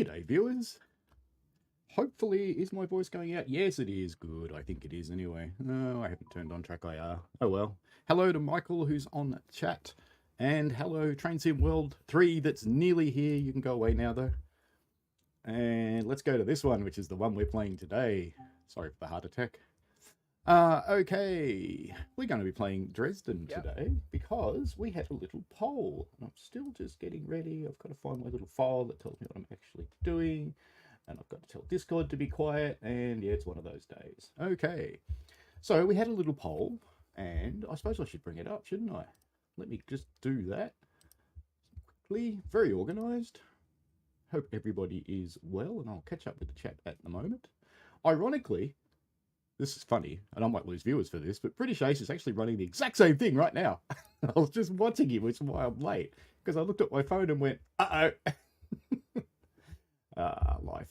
G'day, viewers. Hopefully, is my voice going out? Yes, it is. Good. I think it is anyway. No, I haven't turned on track IR. Oh well. Hello to Michael, who's on chat. And hello, Train Sim World 3, that's nearly here. You can go away now, though. And let's go to this one, which is the one we're playing today. Sorry for the heart attack. Okay. We're going to be playing Dresden today because we had a little poll. And I'm still just getting ready. I've got to find my little file that tells me what I'm actually doing. And I've got to tell Discord to be quiet. And yeah, it's one of those days. Okay. So we had a little poll. And I suppose I should bring it up, shouldn't I? Let me just do that. Quickly. Very organised. Hope everybody is well. And I'll catch up with the chat at the moment. Ironically, this is funny, and I might lose viewers for this, but British Ace is actually running the exact same thing right now. I was just watching him, which is why I'm late, because I looked at my phone and went, uh-oh. Life.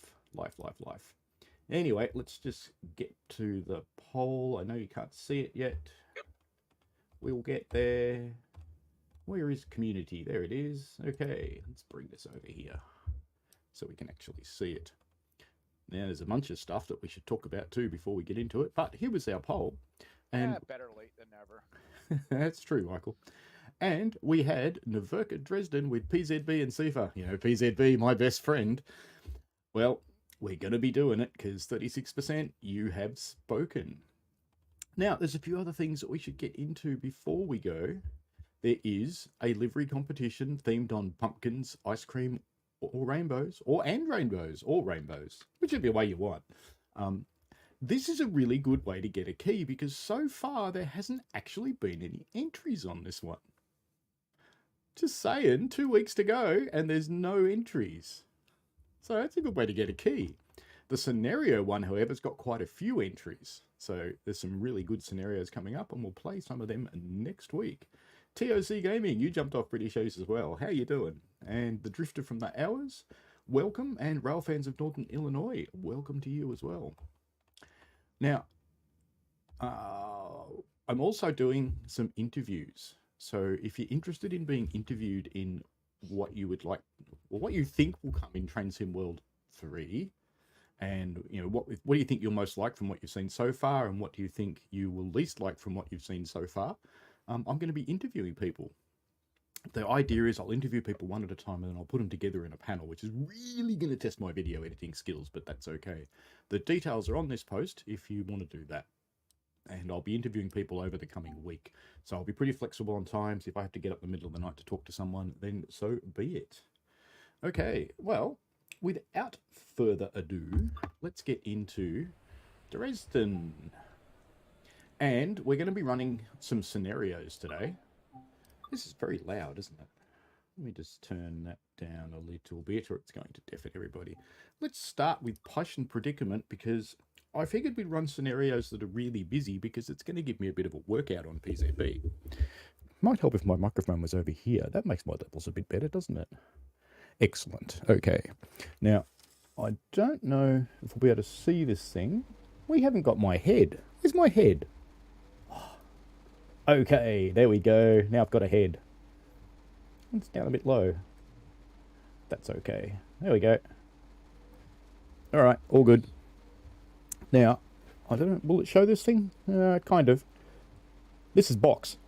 Anyway, let's just get to the poll. I know you can't see it yet. We'll get there. Where is community? There it is. Okay, let's bring this over here so we can actually see it. Now, there's a bunch of stuff that we should talk about too before we get into it, but here was our poll. And better late than never. That's true, Michael. And we had Naverka Dresden with PZB and Sifa. You know, PZB, my best friend. Well, we're going to be doing it because 36% you have spoken. Now, there's a few other things that we should get into before we go. There is a livery competition themed on pumpkins, ice cream, or rainbows, or rainbows, whichever way you want. This is a really good way to get a key because so far there hasn't actually been any entries on this one. Just saying, 2 weeks to go and there's no entries. So that's a good way to get a key. The scenario one, however, has got quite a few entries. So there's some really good scenarios coming up and we'll play some of them next week. TOC Gaming, you jumped off British Ace as well. How you doing? And the Drifter from the Hours, welcome. And Rail Fans of Northern Illinois, welcome to you as well. Now, I'm also doing some interviews. So if you're interested in being interviewed in what you would like, or what you think will come in Train Sim World 3, and you know what do you think you'll most like from what you've seen so far, and what do you think you will least like from what you've seen so far, I'm going to be interviewing people. The idea is I'll interview people one at a time and then I'll put them together in a panel, which is really going to test my video editing skills, but that's okay. The details are on this post if you want to do that. And I'll be interviewing people over the coming week. So I'll be pretty flexible on times. If I have to get up in the middle of the night to talk to someone, then so be it. Okay, well, without further ado, let's get into Dresden. And we're going to be running some scenarios today. This is very loud, isn't it? Let me just turn that down a little bit or it's going to deafen everybody. Let's start with Push and Predicament because I figured we'd run scenarios that are really busy because it's going to give me a bit of a workout on PZB. Might help if my microphone was over here. That makes my levels a bit better, doesn't it? Excellent. Okay. Now, I don't know if we'll be able to see this thing. We haven't got my head. Where's my head? Okay, there we go. Now I've got a head. It's down a bit low. That's okay. There we go. All right, all good. Now, I don't know, will it show this thing? Kind of. This is Box.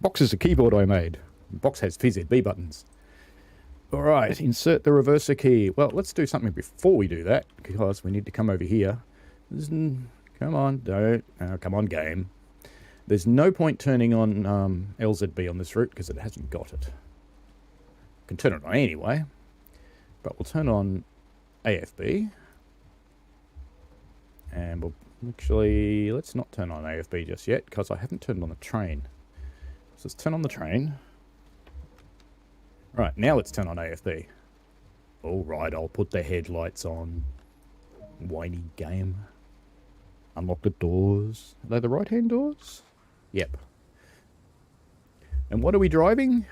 Box is a keyboard I made. Box has PZB buttons. All right, insert the reverser key. Well, let's do something before we do that, because we need to come over here. Come on, don't. Come on, game. There's no point turning on LZB on this route because it hasn't got it. Can turn it on anyway, but we'll turn on AFB. And we'll actually, let's not turn on AFB just yet because I haven't turned on the train. So let's turn on the train. Right, now let's turn on AFB. All right, I'll put the headlights on. Whiny game. Unlock the doors. Are they the right-hand doors? Yep. And what are we driving?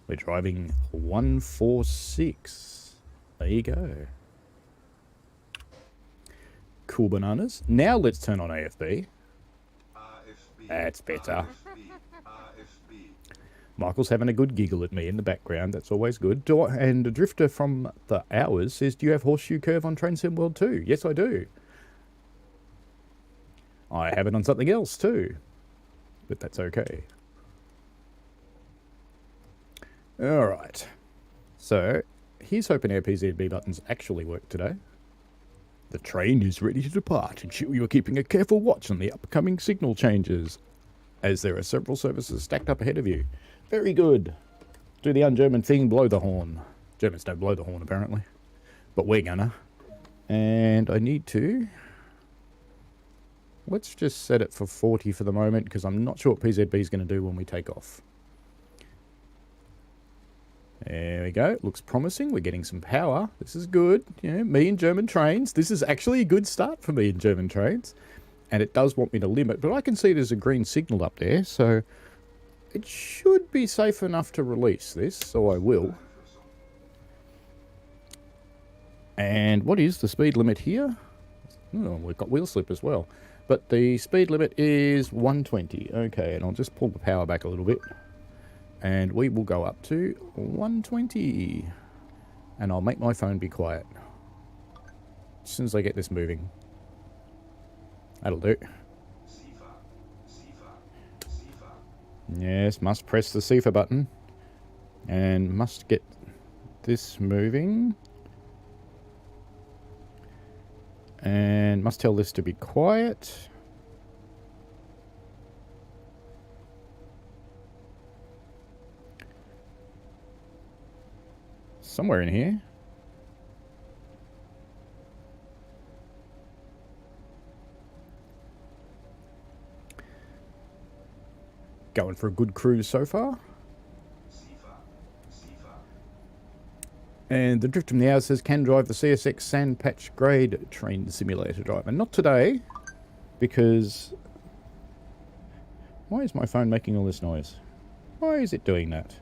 We're driving 146. There you go. Cool bananas. Now let's turn on AFB. That's better. Michael's having a good giggle at me in the background. That's always good. And a drifter from the hours says, do you have horseshoe curve on Transcend World too? Yes, I do. I have it on something else too. But that's okay. Alright. So, here's hoping our PZB buttons actually work today. The train is ready to depart. Ensure you are keeping a careful watch on the upcoming signal changes, as there are several services stacked up ahead of you. Very good. Do the un-German thing, blow the horn. Germans don't blow the horn, apparently. But we're gonna. And I need to... Let's just set it for 40 for the moment, because I'm not sure what PZB is going to do when we take off. There we go. Looks promising. We're getting some power. This is good. Yeah, me and German trains. This is actually a good start for me and German trains. And it does want me to limit, but I can see there's a green signal up there, so it should be safe enough to release this, so I will. And what is the speed limit here? Oh, we've got wheel slip as well. But the speed limit is 120. Okay, and I'll just pull the power back a little bit. And we will go up to 120. And I'll make my phone be quiet. As soon as I get this moving. That'll do. Yes, must press the CIFA button. And must get this moving. And must tell this to be quiet. Somewhere in here. Going for a good cruise so far. And the Drift from the Hours says, can drive the CSX Sand Patch Grade Train Simulator driver. Not today, because... Why is my phone making all this noise? Why is it doing that?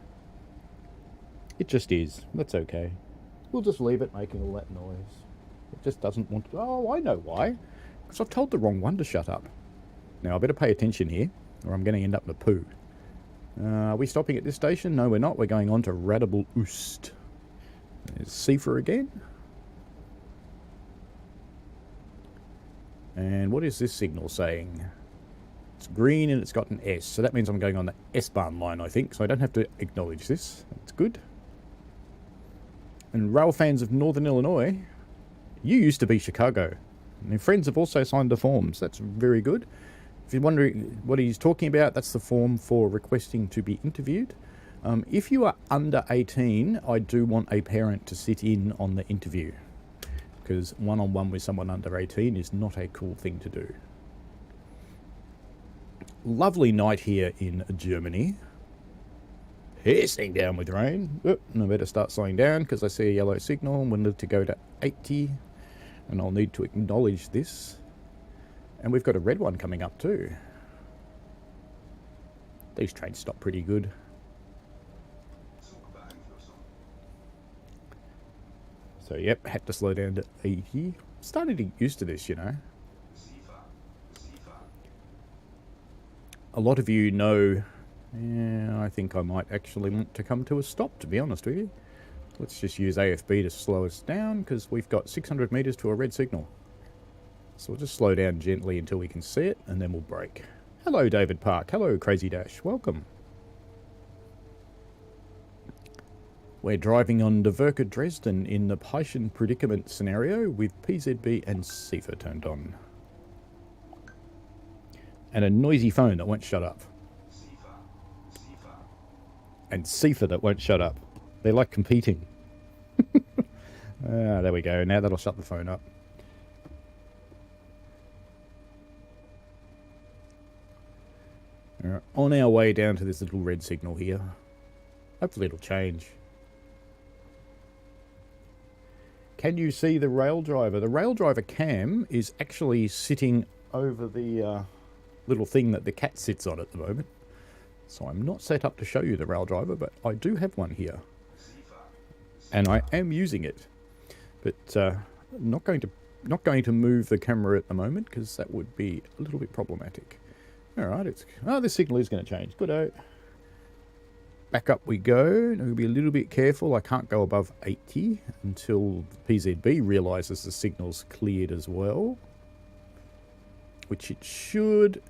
It just is. That's okay. We'll just leave it making all that noise. It just doesn't want to... Oh, I know why. Because I've told the wrong one to shut up. Now, I better pay attention here, or I'm going to end up in a poo. Are we stopping at this station? No, we're not. We're going on to Radable Oost. There's Cipher again. And what is this signal saying? It's green and it's got an S. So that means I'm going on the S-Bahn line, I think. So I don't have to acknowledge this. That's good. And rail fans of Northern Illinois, you used to be Chicago. And your friends have also signed the forms. That's very good. If you're wondering what he's talking about, that's the form for requesting to be interviewed. If you are under 18, I do want a parent to sit in on the interview, because one-on-one with someone under 18 is not a cool thing to do. Lovely night here in Germany. Hissing down with rain. Oh, I better start slowing down because I see a yellow signal. We need to go to 80, and I'll need to acknowledge this. And we've got a red one coming up too. These trains stop pretty good. So, yep, had to slow down to 80. Starting to get used to this, you know. A lot of you know... Yeah, I think I might actually want to come to a stop, to be honest with you. Let's just use AFB to slow us down, because we've got 600 metres to a red signal. So we'll just slow down gently until we can see it, and then we'll brake. Hello, David Park. Hello, Crazy Dash. Welcome. We're driving on the Werke Dresden in the Peischen predicament scenario with PZB and CIFA turned on. And a noisy phone that won't shut up. And CIFA that won't shut up. They're like competing. There we go. Now that'll shut the phone up. On our way down to this little red signal here. Hopefully it'll change. Can you see the rail driver? The rail driver cam is actually sitting over the little thing that the cat sits on at the moment. So I'm not set up to show you the rail driver, but I do have one here. And I am using it. But not going to move the camera at the moment, because that would be a little bit problematic. Alright, this signal is going to change. Good-o. back up we go. I'll be a little bit careful. I can't go above 80 until PZB realizes the signal's cleared as well. Which it should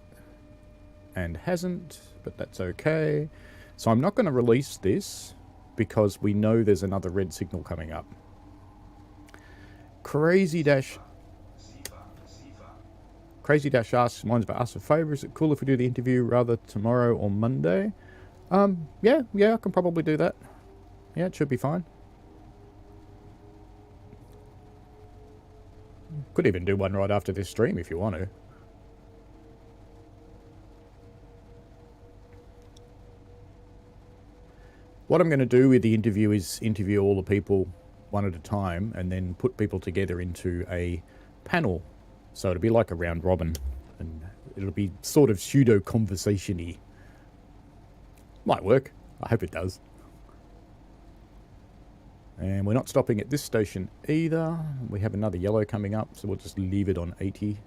and hasn't, but that's okay. So I'm not going to release this because we know there's another red signal coming up. Crazy Dash asks, mine's about us a favour. Is it cool if we do the interview rather tomorrow or Monday? Yeah, I can probably do that. Yeah, it should be fine. Could even do one right after this stream if you want to. What I'm going to do with the interview is interview all the people one at a time and then put people together into a panel. So it'll be like a round robin and it'll be sort of pseudo conversation-y. Might work. I hope it does. And we're not stopping at this station either. We have another yellow coming up, so we'll just leave it on 80.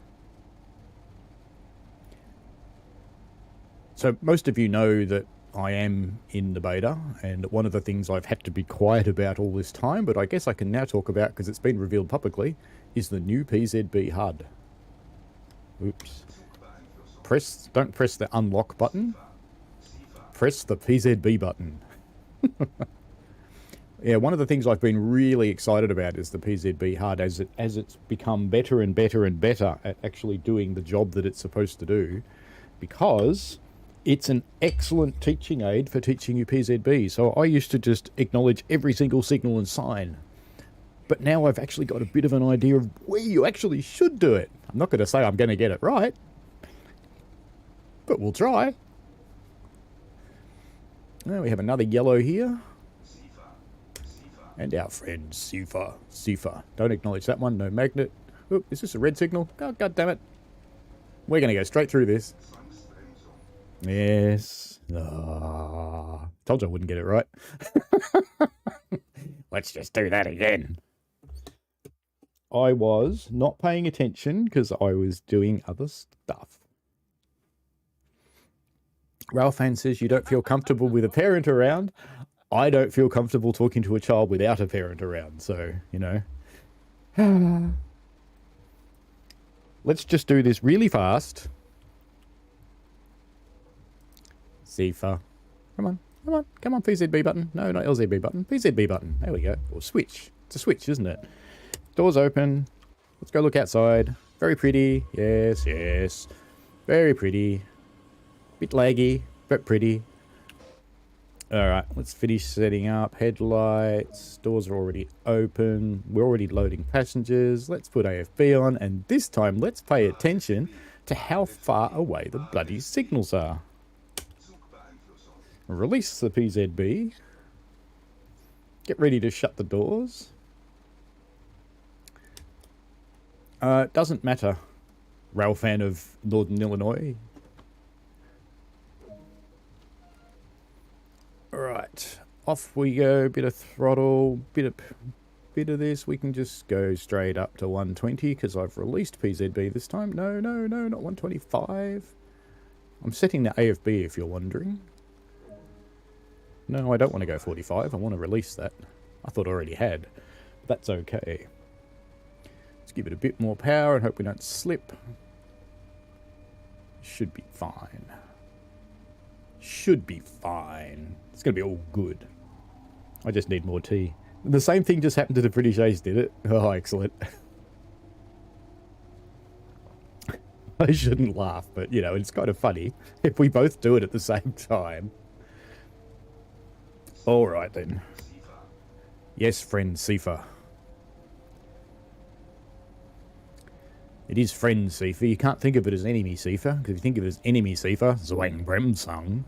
So most of you know that I am in the beta, and one of the things I've had to be quiet about all this time, but I guess I can now talk about because it's been revealed publicly, is the new PZB HUD. Oops. Don't press the unlock button. Press the PZB button. Yeah, one of the things I've been really excited about is the PZB HUD as it's become better and better and better at actually doing the job that it's supposed to do, because it's an excellent teaching aid for teaching you PZB. So I used to just acknowledge every single signal and sign. But now I've actually got a bit of an idea of where you actually should do it. I'm not going to say I'm going to get it right, but we'll try. Now we have another yellow here. And our friend Sifa. Don't acknowledge that one, no magnet. Oop, is this a red signal? Oh, God damn it. We're going to go straight through this. Yes. Told you I wouldn't get it right. Let's just do that again. I was not paying attention because I was doing other stuff. Ralphan says you don't feel comfortable with a parent around. I don't feel comfortable talking to a child without a parent around. So, you know. Let's just do this really fast. Sifa. Come on, PZB button. No, not LZB button. PZB button. There we go. Or switch. It's a switch, isn't it? Doors open. Let's go look outside. Very pretty. Yes. Very pretty. Bit laggy, but pretty. Alright, let's finish setting up. Headlights. Doors are already open. We're already loading passengers. Let's put AFB on. And this time, let's pay attention to how far away the bloody signals are. Release the PZB. Get ready to shut the doors. Doesn't matter. Rail fan of Northern Illinois. Alright. Off we go. Bit of throttle. Bit of this. We can just go straight up to 120 because I've released PZB this time. No, not 125. I'm setting the AFB if you're wondering. No, I don't want to go 45. I want to release that. I thought I already had. But that's okay. Let's give it a bit more power and hope we don't slip. Should be fine. Should be fine. It's going to be all good. I just need more tea. The same thing just happened to the British Ace, did it? Oh, excellent. I shouldn't laugh, but, you know, it's kind of funny if we both do it at the same time. All right, then. Yes, friend Sifa. It is friend Sifa. You can't think of it as enemy Sifa, because if you think of it as enemy Sifa, Zwang Bremsung.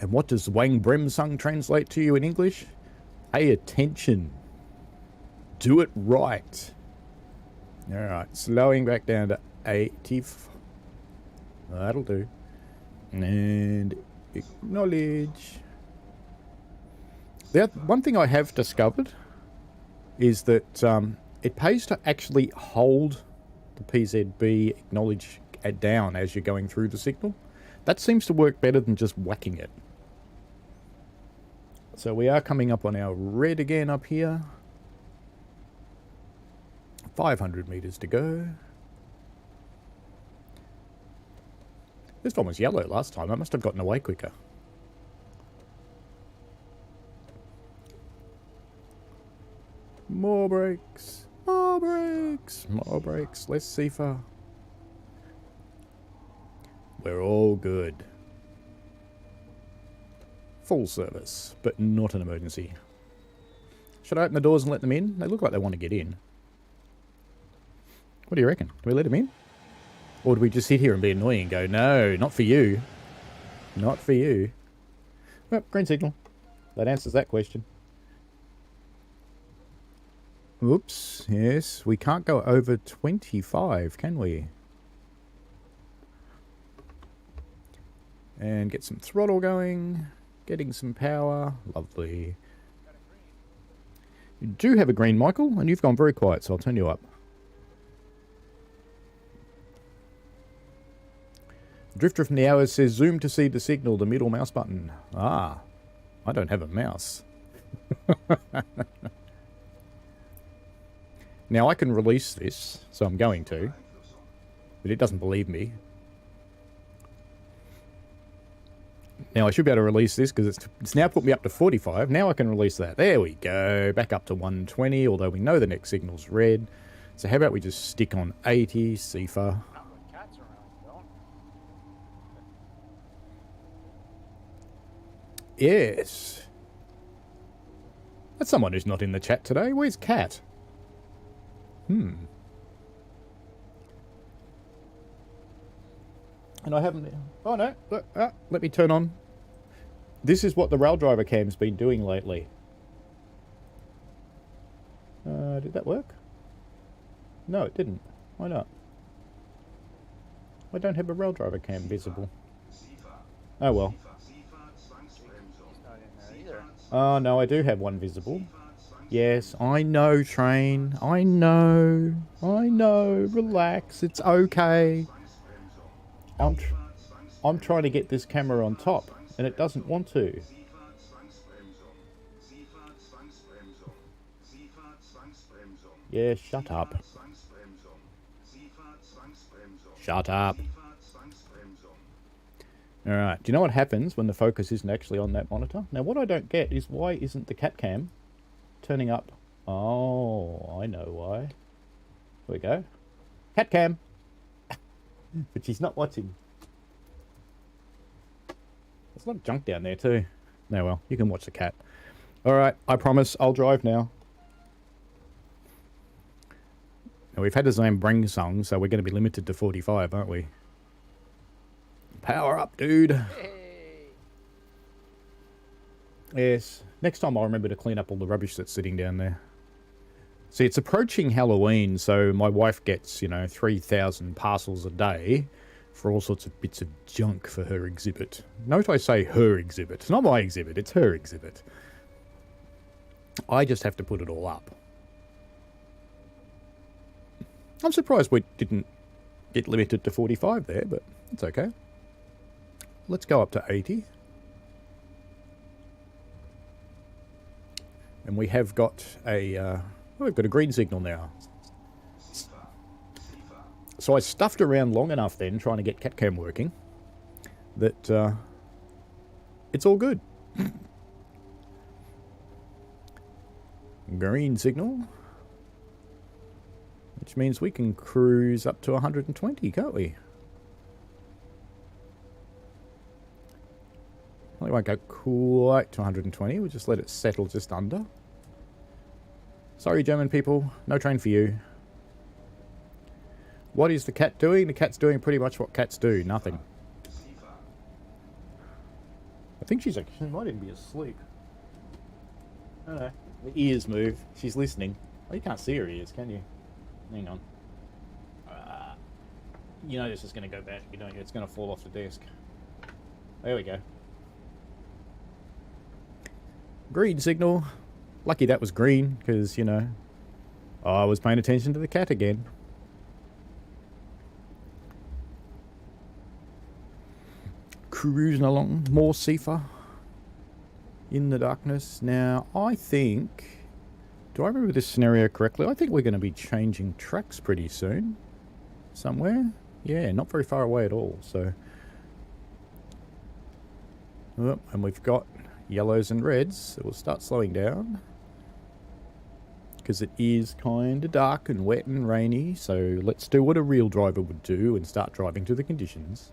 And what does Zwang Bremsung translate to you in English? Pay attention. Do it right. All right, slowing back down to 80. That'll do. And acknowledge. The one thing I have discovered is that it pays to actually hold the PZB acknowledge down as you're going through the signal. That seems to work better than just whacking it. So we are coming up on our red again up here. 500 meters to go. This one was yellow last time. I must have gotten away quicker. More brakes. More brakes. More brakes. Less safer. We're all good. Full service, but not an emergency. Should I open the doors and let them in? They look like they want to get in. What do you reckon? Do we let them in? Or do we just sit here and be annoying and go, no, not for you. Not for you. Well, green signal. That answers that question. Oops, yes. We can't go over 25, can we? And get some throttle going. Getting some power. Lovely. You do have a green, Michael, and you've gone very quiet, so I'll turn you up. Drifter from the Hours says, zoom to see the signal, the middle mouse button. Ah, I don't have a mouse. Now I can release this, so I'm going to, but it doesn't believe me. Now I should be able to release this because it's now put me up to 45. Now I can release that. There we go. Back up to 120, although we know the next signal's red. So how about we just stick on 80, Sifa. Not when cats are around, don't. Yes. That's someone who's not in the chat today. Where's Cat? And I haven't... Oh, no. Look, let me turn on. This is what the rail driver cam's been doing lately. Did that work? No, it didn't. Why not? I don't have a rail driver cam visible. Oh, well. He's not in there either. Oh, no, I do have one visible. Yes, I know, Train. I know. I know. Relax. It's okay. I'm trying to get this camera on top, and it doesn't want to. Yeah, shut up. Shut up. Alright, do you know what happens when the focus isn't actually on that monitor? Now, what I don't get is why isn't the cat cam turning up? Oh, I know why. Here we go. Cat cam! But she's not watching. There's a lot of junk down there too. No, well, you can watch the cat. Alright, I promise I'll drive now. Now, we've had the same bring song, so we're going to be limited to 45, aren't we? Power up, dude. Hey. Yes. Next time I'll remember to clean up all the rubbish that's sitting down there. See, it's approaching Halloween, so my wife gets, 3,000 parcels a day for all sorts of bits of junk for her exhibit. Note I say her exhibit. It's not my exhibit, it's her exhibit. I just have to put it all up. I'm surprised we didn't get limited to 45 there, but it's okay. Let's go up to 80. And we have got a... we've got a green signal now. So I stuffed around long enough then, trying to get CatCam working, that it's all good. Green signal. Which means we can cruise up to 120, can't we? We won't go quite to 120, we'll just let it settle just under. Sorry, German people, no train for you. What is the cat doing? The cat's doing pretty much what cats do, nothing. I think she might even be asleep. I don't know. The ears move. She's listening. Oh, you can't see her ears, can you? Hang on. You know this is going to go badly, don't you? It's going to fall off the desk. There we go. Green signal. Lucky that was green, because, I was paying attention to the cat again. cruising along. More Sifa in the darkness. Now, I think... Do I remember this scenario correctly? I think we're going to be changing tracks pretty soon. Somewhere. Yeah, not very far away at all. So... Oh, and we've got yellows and reds. So we'll start slowing down. Because it is kind of dark and wet and rainy. So let's do what a real driver would do and start driving to the conditions.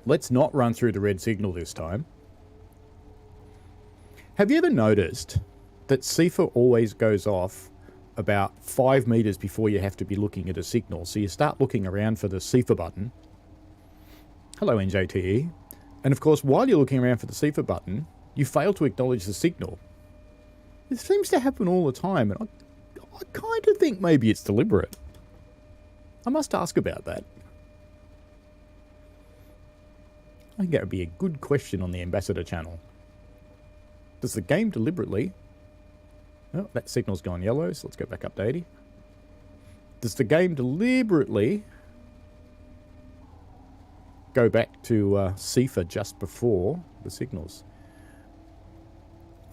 Let's not run through the red signal this time. Have you ever noticed that Sifa always goes off about 5 meters before you have to be looking at a signal? So you start looking around for the Sifa button. Hello, NJTE. And of course, while you're looking around for the Sifa button, you fail to acknowledge the signal. This seems to happen all the time, and I kind of think maybe it's deliberate. I must ask about that. I think that would be a good question on the Ambassador channel. Does the game deliberately... Oh, that signal's gone yellow, so let's go back up to 80. Does the game deliberately go back to Sifa just before the signals?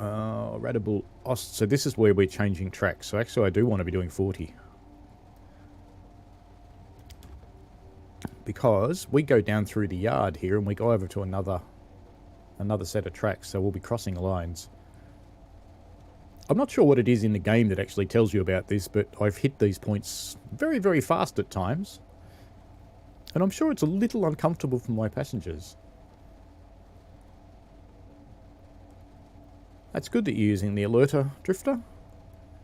Radical Ost. So this is where we're changing tracks. So actually I do want to be doing 40. Because we go down through the yard here and we go over to another set of tracks, so we'll be crossing lines. I'm not sure what it is in the game that actually tells you about this, but I've hit these points very, very fast at times. And I'm sure it's a little uncomfortable for my passengers. That's good that you're using the alerter drifter.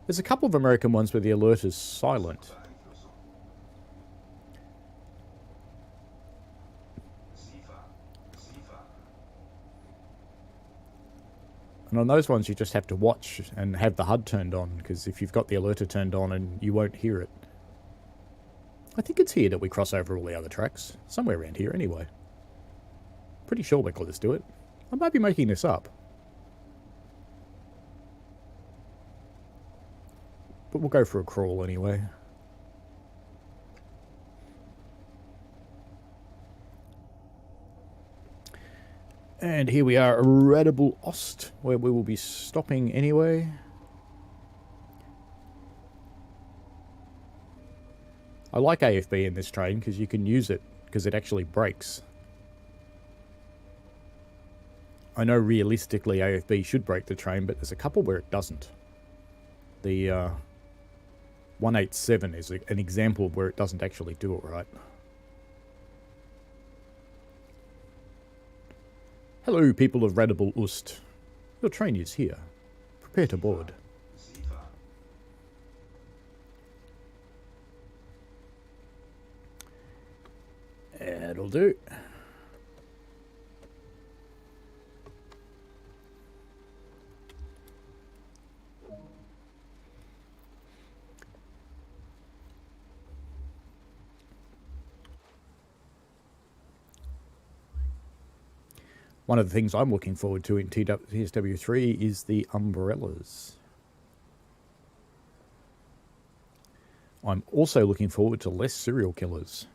There's a couple of American ones where the alert is silent. And on those ones, you just have to watch and have the HUD turned on, because if you've got the alerter turned on, and you won't hear it. I think it's here that we cross over all the other tracks. Somewhere around here, anyway. Pretty sure we're close to it. I might be making this up. But we'll go for a crawl anyway. And here we are at Radical Ost, where we will be stopping anyway. I like AFB in this train because you can use it because it actually brakes. I know realistically AFB should brake the train, but there's a couple where it doesn't. The 187 is an example of where it doesn't actually do it right. Hello, people of Radical Ost. Your train is here. Prepare to board. That'll do. One of the things I'm looking forward to in TSW3 is the umbrellas. I'm also looking forward to less serial killers.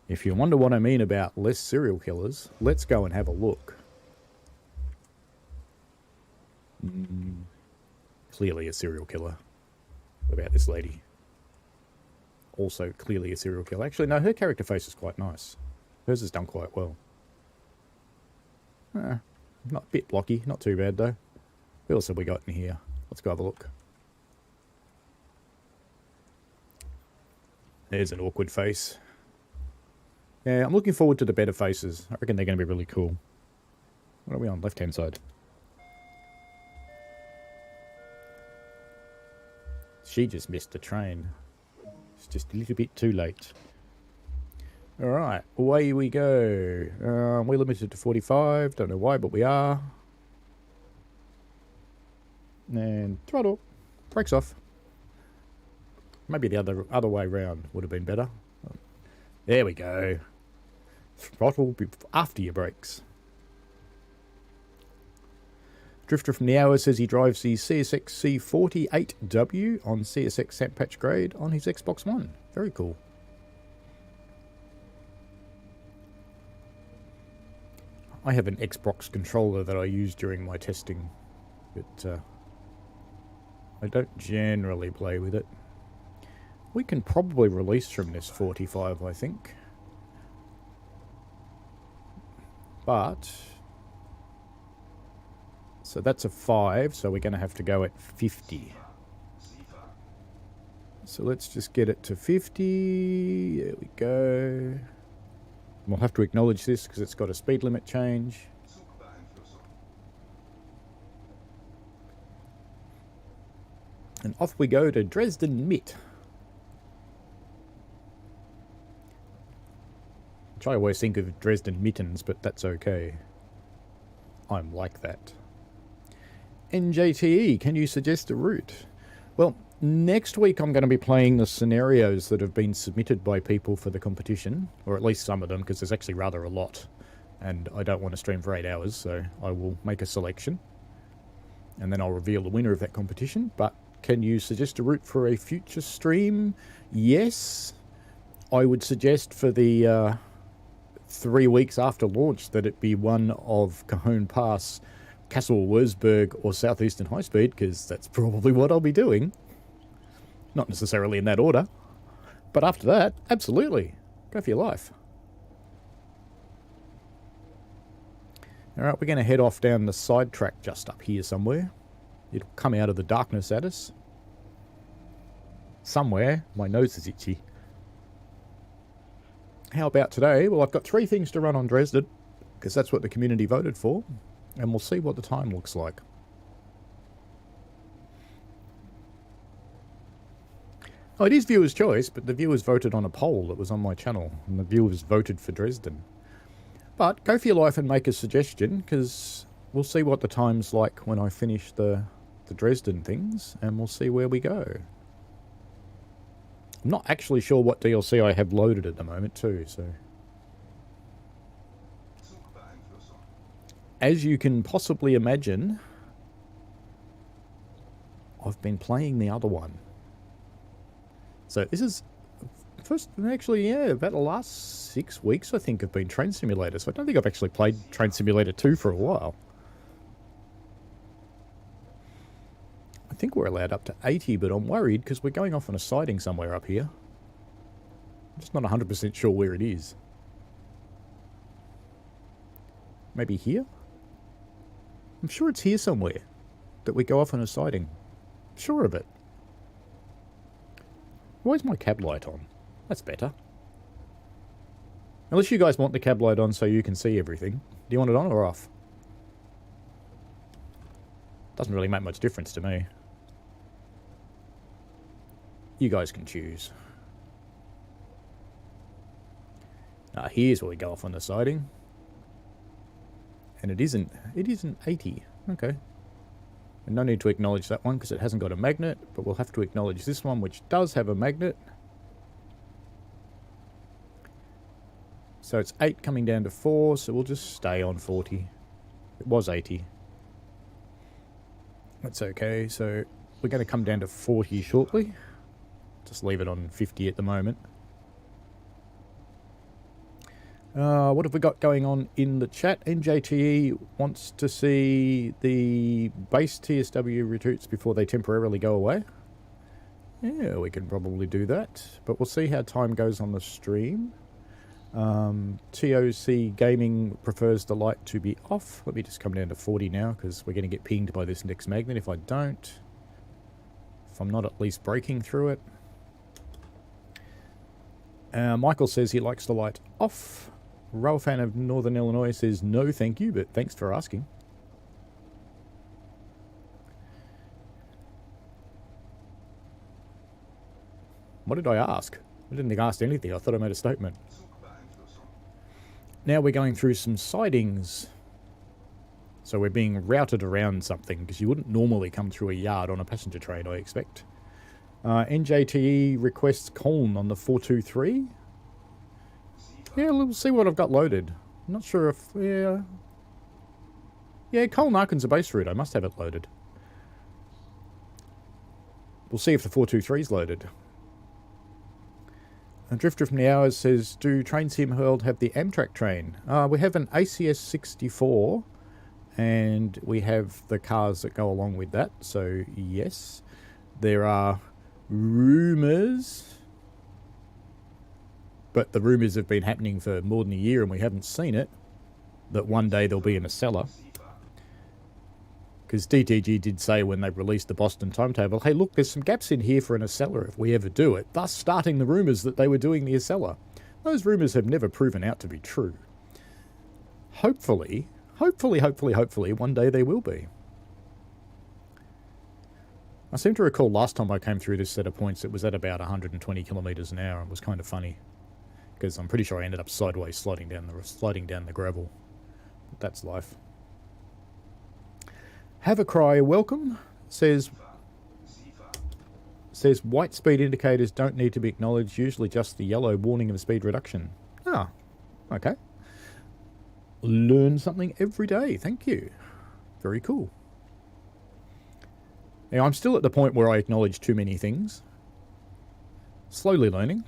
If you wonder what I mean about less serial killers, let's go and have a look. Clearly a serial killer. What about this lady? Also clearly a serial killer. Actually, no, her character face is quite nice. Hers is done quite well. Not a bit blocky, not too bad though. What else have we got in here? Let's go have a look. There's an awkward face. Yeah, I'm looking forward to the better faces. I reckon they're going to be really cool. What are we on? Left-hand side. She just missed the train. It's just a little bit too late. Alright, away we go. We're limited to 45. Don't know why, but we are. And throttle. Brakes off. Maybe the other way round would have been better. There we go. Throttle after your brakes. Drifter from the Hour says he drives the CSX C48W on CSX Sandpatch grade on his Xbox One. Very cool. I have an Xbox controller that I use during my testing, but I don't generally play with it. We can probably release from this 45, I think. But... so that's a 5, so we're going to have to go at 50. So let's just get it to 50. There we go. We'll have to acknowledge this because it's got a speed limit change. And off we go to Dresden Hbf. Which I always think of Dresden Mittens, but that's okay. I'm like that. NJTE, can you suggest a route? Well, next week I'm going to be playing the scenarios that have been submitted by people for the competition, or at least some of them, because there's actually rather a lot. And I don't want to stream for 8 hours, so I will make a selection. And then I'll reveal the winner of that competition. But can you suggest a route for a future stream? Yes. I would suggest for the 3 weeks after launch that it be one of Cajon Pass, Castle Wurzburg, or Southeastern High Speed, because that's probably what I'll be doing. Not necessarily in that order. But after that, absolutely. Go for your life. Alright, we're going to head off down the side track just up here somewhere. It'll come out of the darkness at us. Somewhere. My nose is itchy. How about today? Well, I've got 3 things to run on Dresden, because that's what the community voted for. And we'll see what the time looks like. Oh, it is viewers' choice, but the viewers voted on a poll that was on my channel, and the viewers voted for Dresden. But go for your life and make a suggestion, because we'll see what the time's like when I finish the Dresden things, and we'll see where we go. I'm not actually sure what DLC I have loaded at the moment, too, so... as you can possibly imagine, I've been playing the other one. So this is first, actually, yeah, about the last 6 weeks, I think, have been Train Simulator. So I don't think I've actually played Train Simulator 2 for a while. I think we're allowed up to 80, but I'm worried because we're going off on a siding somewhere up here. I'm just not 100% sure where it is. Maybe here? I'm sure it's here somewhere that we go off on a siding. I'm sure of it. Why is my cab light on? That's better. Unless you guys want the cab light on so you can see everything. Do you want it on or off? Doesn't really make much difference to me. You guys can choose. Here's where we go off on the siding. And it isn't 80. Okay. And no need to acknowledge that one because it hasn't got a magnet, but we'll have to acknowledge this one, which does have a magnet. So it's 8 coming down to 4, so we'll just stay on 40. It was 80. That's okay, so we're going to come down to 40 shortly. Just leave it on 50 at the moment. What have we got going on in the chat? NJTE wants to see the base TSW routes before they temporarily go away. Yeah, we can probably do that, but we'll see how time goes on the stream. TOC Gaming prefers the light to be off. Let me just come down to 40 now, because we're going to get pinged by this next magnet if I don't. If I'm not at least breaking through it. Michael says he likes the light off. Rail fan of Northern Illinois says no thank you, but thanks for asking. What did I ask? I didn't think I asked anything. I thought I made a statement. Now we're going through some sidings. So we're being routed around something, because you wouldn't normally come through a yard on a passenger train, I expect. NJTE requests Colne on the 423. Yeah, we'll see what I've got loaded. I'm not sure if... yeah. Yeah, Cole Narkin's a base route. I must have it loaded. We'll see if the 423's loaded. A Drifter from the Hours says, do Train Sim World have the Amtrak train? We have an ACS 64, and we have the cars that go along with that. So, yes. There are rumours, but the rumours have been happening for more than a year and we haven't seen it, that one day they'll be in a cellar. Because DTG did say when they released the Boston timetable, hey, look, there's some gaps in here for an Acela if we ever do it, thus starting the rumours that they were doing the Acela. Those rumours have never proven out to be true. Hopefully, one day they will be. I seem to recall last time I came through this set of points, it was at about 120 kilometres an hour. It was kind of funny, because I'm pretty sure I ended up sideways sliding down the gravel. But that's life. Have a Cry, welcome, says white speed indicators don't need to be acknowledged, usually just the yellow warning of speed reduction. Ah, okay. Learn something every day, thank you. Very cool. Now, I'm still at the point where I acknowledge too many things. Slowly learning.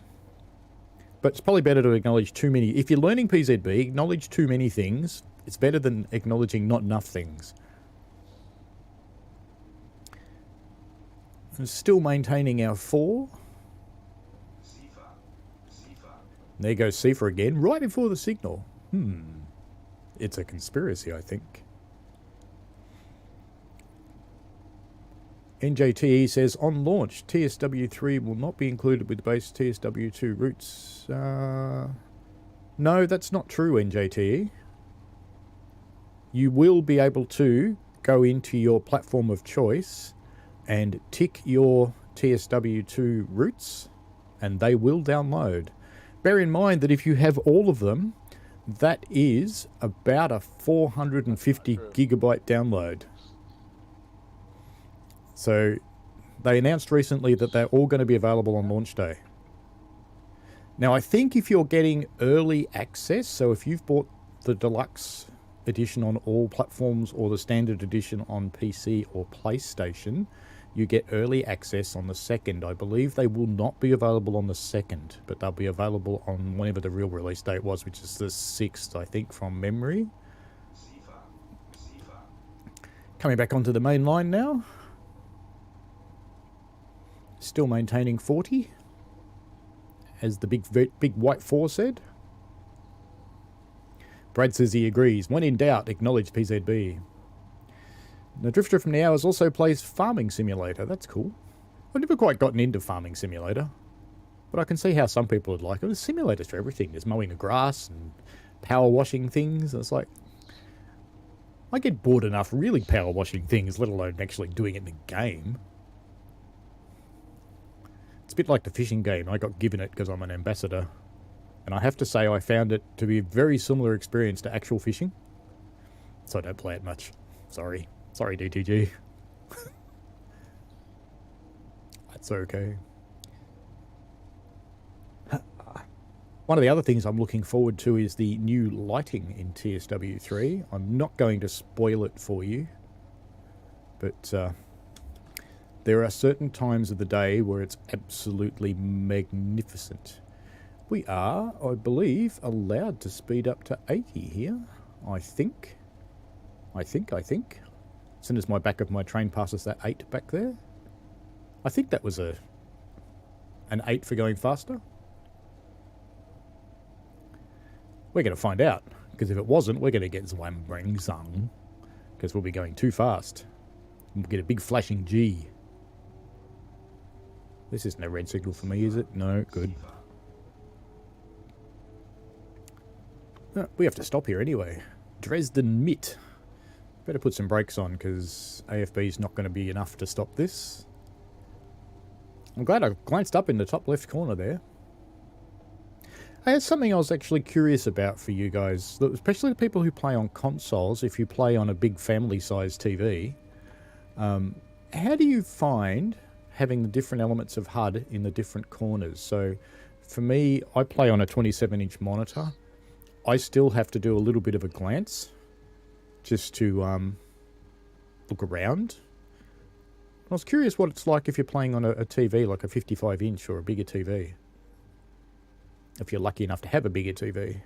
But it's probably better to acknowledge too many. If you're learning PZB, acknowledge too many things. It's better than acknowledging not enough things. Still maintaining our 4. There goes Sifa again, right before the signal. It's a conspiracy, I think. NJTE says, on launch, TSW3 will not be included with the base TSW2 routes. No, that's not true, NJTE. You will be able to go into your platform of choice and tick your TSW2 routes, and they will download. Bear in mind that if you have all of them, that is about a 450 gigabyte download. So they announced recently that they're all going to be available on launch day. Now, I think if you're getting early access, so if you've bought the deluxe edition on all platforms or the standard edition on PC or PlayStation, you get early access on the 2nd. I believe they will not be available on the 2nd, but they'll be available on whenever the real release date was, which is the 6th, I think, from memory. Coming back onto the main line now. Still maintaining 40, as the big white 4 said. Brad says he agrees. When in doubt, acknowledge PZB. The Drifter from the Hours also plays Farming Simulator. That's cool. I've never quite gotten into Farming Simulator, but I can see how some people would like it. There's simulators for everything. There's mowing the grass and power washing things. It's like, I get bored enough really power washing things, let alone actually doing it in the game. It's a bit like the fishing game. I got given it because I'm an ambassador. And I have to say I found it to be a very similar experience to actual fishing. So I don't play it much. Sorry. Sorry, DTG. That's okay. One of the other things I'm looking forward to is the new lighting in TSW3. I'm not going to spoil it for you. But there are certain times of the day where it's absolutely magnificent. We are, I believe, allowed to speed up to 80 here. I think. As soon as my back of my train passes that 8 back there. I think that was an 8 for going faster. We're going to find out. Because if it wasn't, we're going to get Zwambring-Zung. Because we'll be going too fast. We'll get a big flashing G. This isn't a red signal for me, is it? No, good. We have to stop here anyway. Dresden Hbf. Better put some brakes on because AFB is not going to be enough to stop this. I'm glad I glanced up in the top left corner there. I had something I was actually curious about for you guys, especially the people who play on consoles. If you play on a big family-sized TV, how do you find having the different elements of HUD in the different corners? So for me, I play on a 27-inch monitor. I still have to do a little bit of a glance just to look around. I was curious what it's like if you're playing on a TV, like a 55-inch or a bigger TV. If you're lucky enough to have a bigger TV.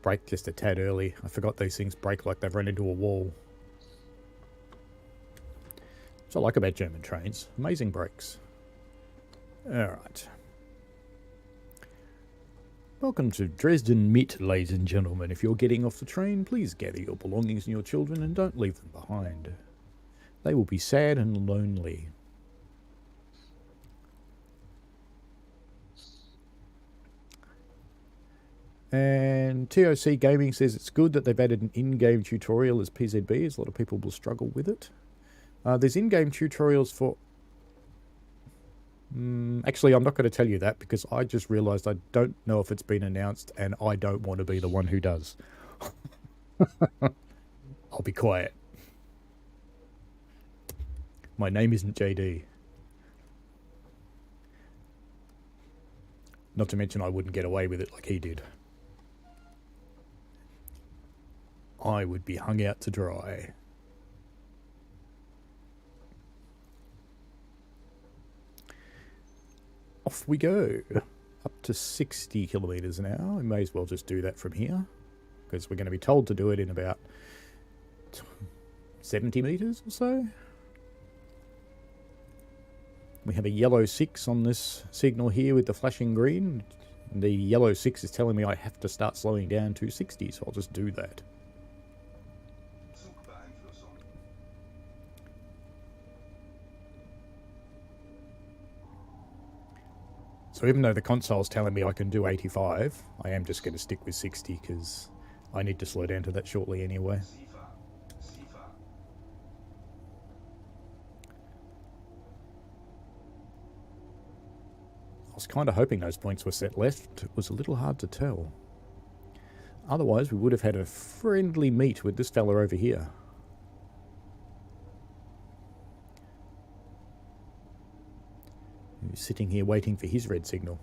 Brake just a tad early. I forgot these things brake like they've run into a wall. That's what I like about German trains. Amazing brakes. Alright. Welcome to Dresden Mit, ladies and gentlemen. If you're getting off the train, please gather your belongings and your children and don't leave them behind. They will be sad and lonely. And TOC Gaming says it's good that they've added an in-game tutorial as PZB, as a lot of people will struggle with it. There's in-game tutorials for... actually, I'm not going to tell you that because I just realised I don't know if it's been announced and I don't want to be the one who does. I'll be quiet. My name isn't JD. Not to mention I wouldn't get away with it like he did. I would be hung out to dry. Off we go. Up to 60 kilometres an hour. I may as well just do that from here. Because we're going to be told to do it in about 70 metres or so. We have a yellow 6 on this signal here with the flashing green. And the yellow 6 is telling me I have to start slowing down to 60, so I'll just do that. So even though the console's telling me I can do 85, I am just going to stick with 60 because I need to slow down to that shortly anyway. I was kind of hoping those points were set left. It was a little hard to tell. Otherwise, we would have had a friendly meet with this fella over here. He's sitting here waiting for his red signal.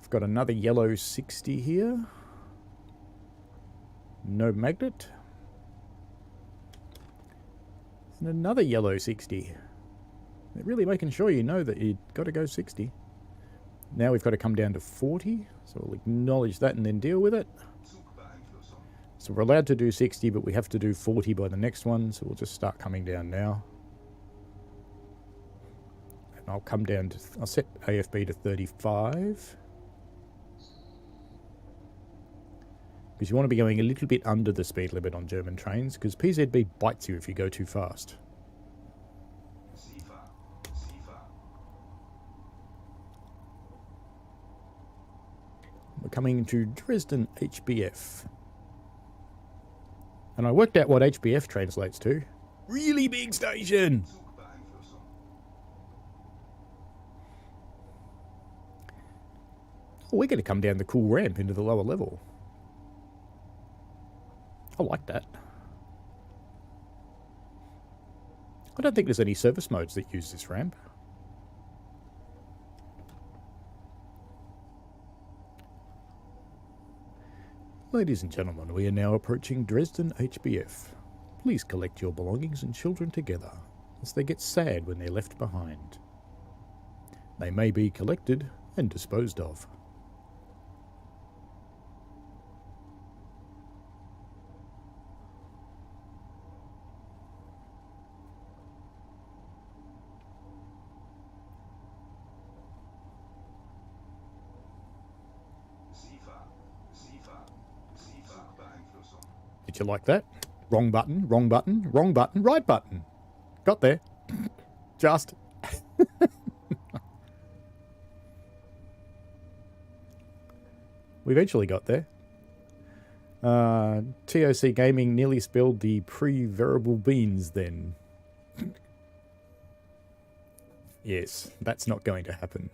I've got another yellow 60 here. No magnet. And another yellow 60. They're really making sure you know that you've got to go 60. Now we've got to come down to 40. So we'll acknowledge that and then deal with it. So we're allowed to do 60, but we have to do 40 by the next one. So we'll just start coming down now. And I'll come down to... I'll set AFB to 35. Because you want to be going a little bit under the speed limit on German trains, because PZB bites you if you go too fast. We're coming to Dresden Hbf. And I worked out what HBF translates to. Really big station! Oh, we're going to come down the cool ramp into the lower level. I like that. I don't think there's any service modes that use this ramp. Ladies and gentlemen, we are now approaching Dresden Hbf. Please collect your belongings and children together, as they get sad when they're left behind. They may be collected and disposed of. Did you like that? Wrong button, wrong button, wrong button, right button. Got there. Just. We eventually got there. TOC Gaming nearly spilled the pre-variable beans then. Yes, that's not going to happen.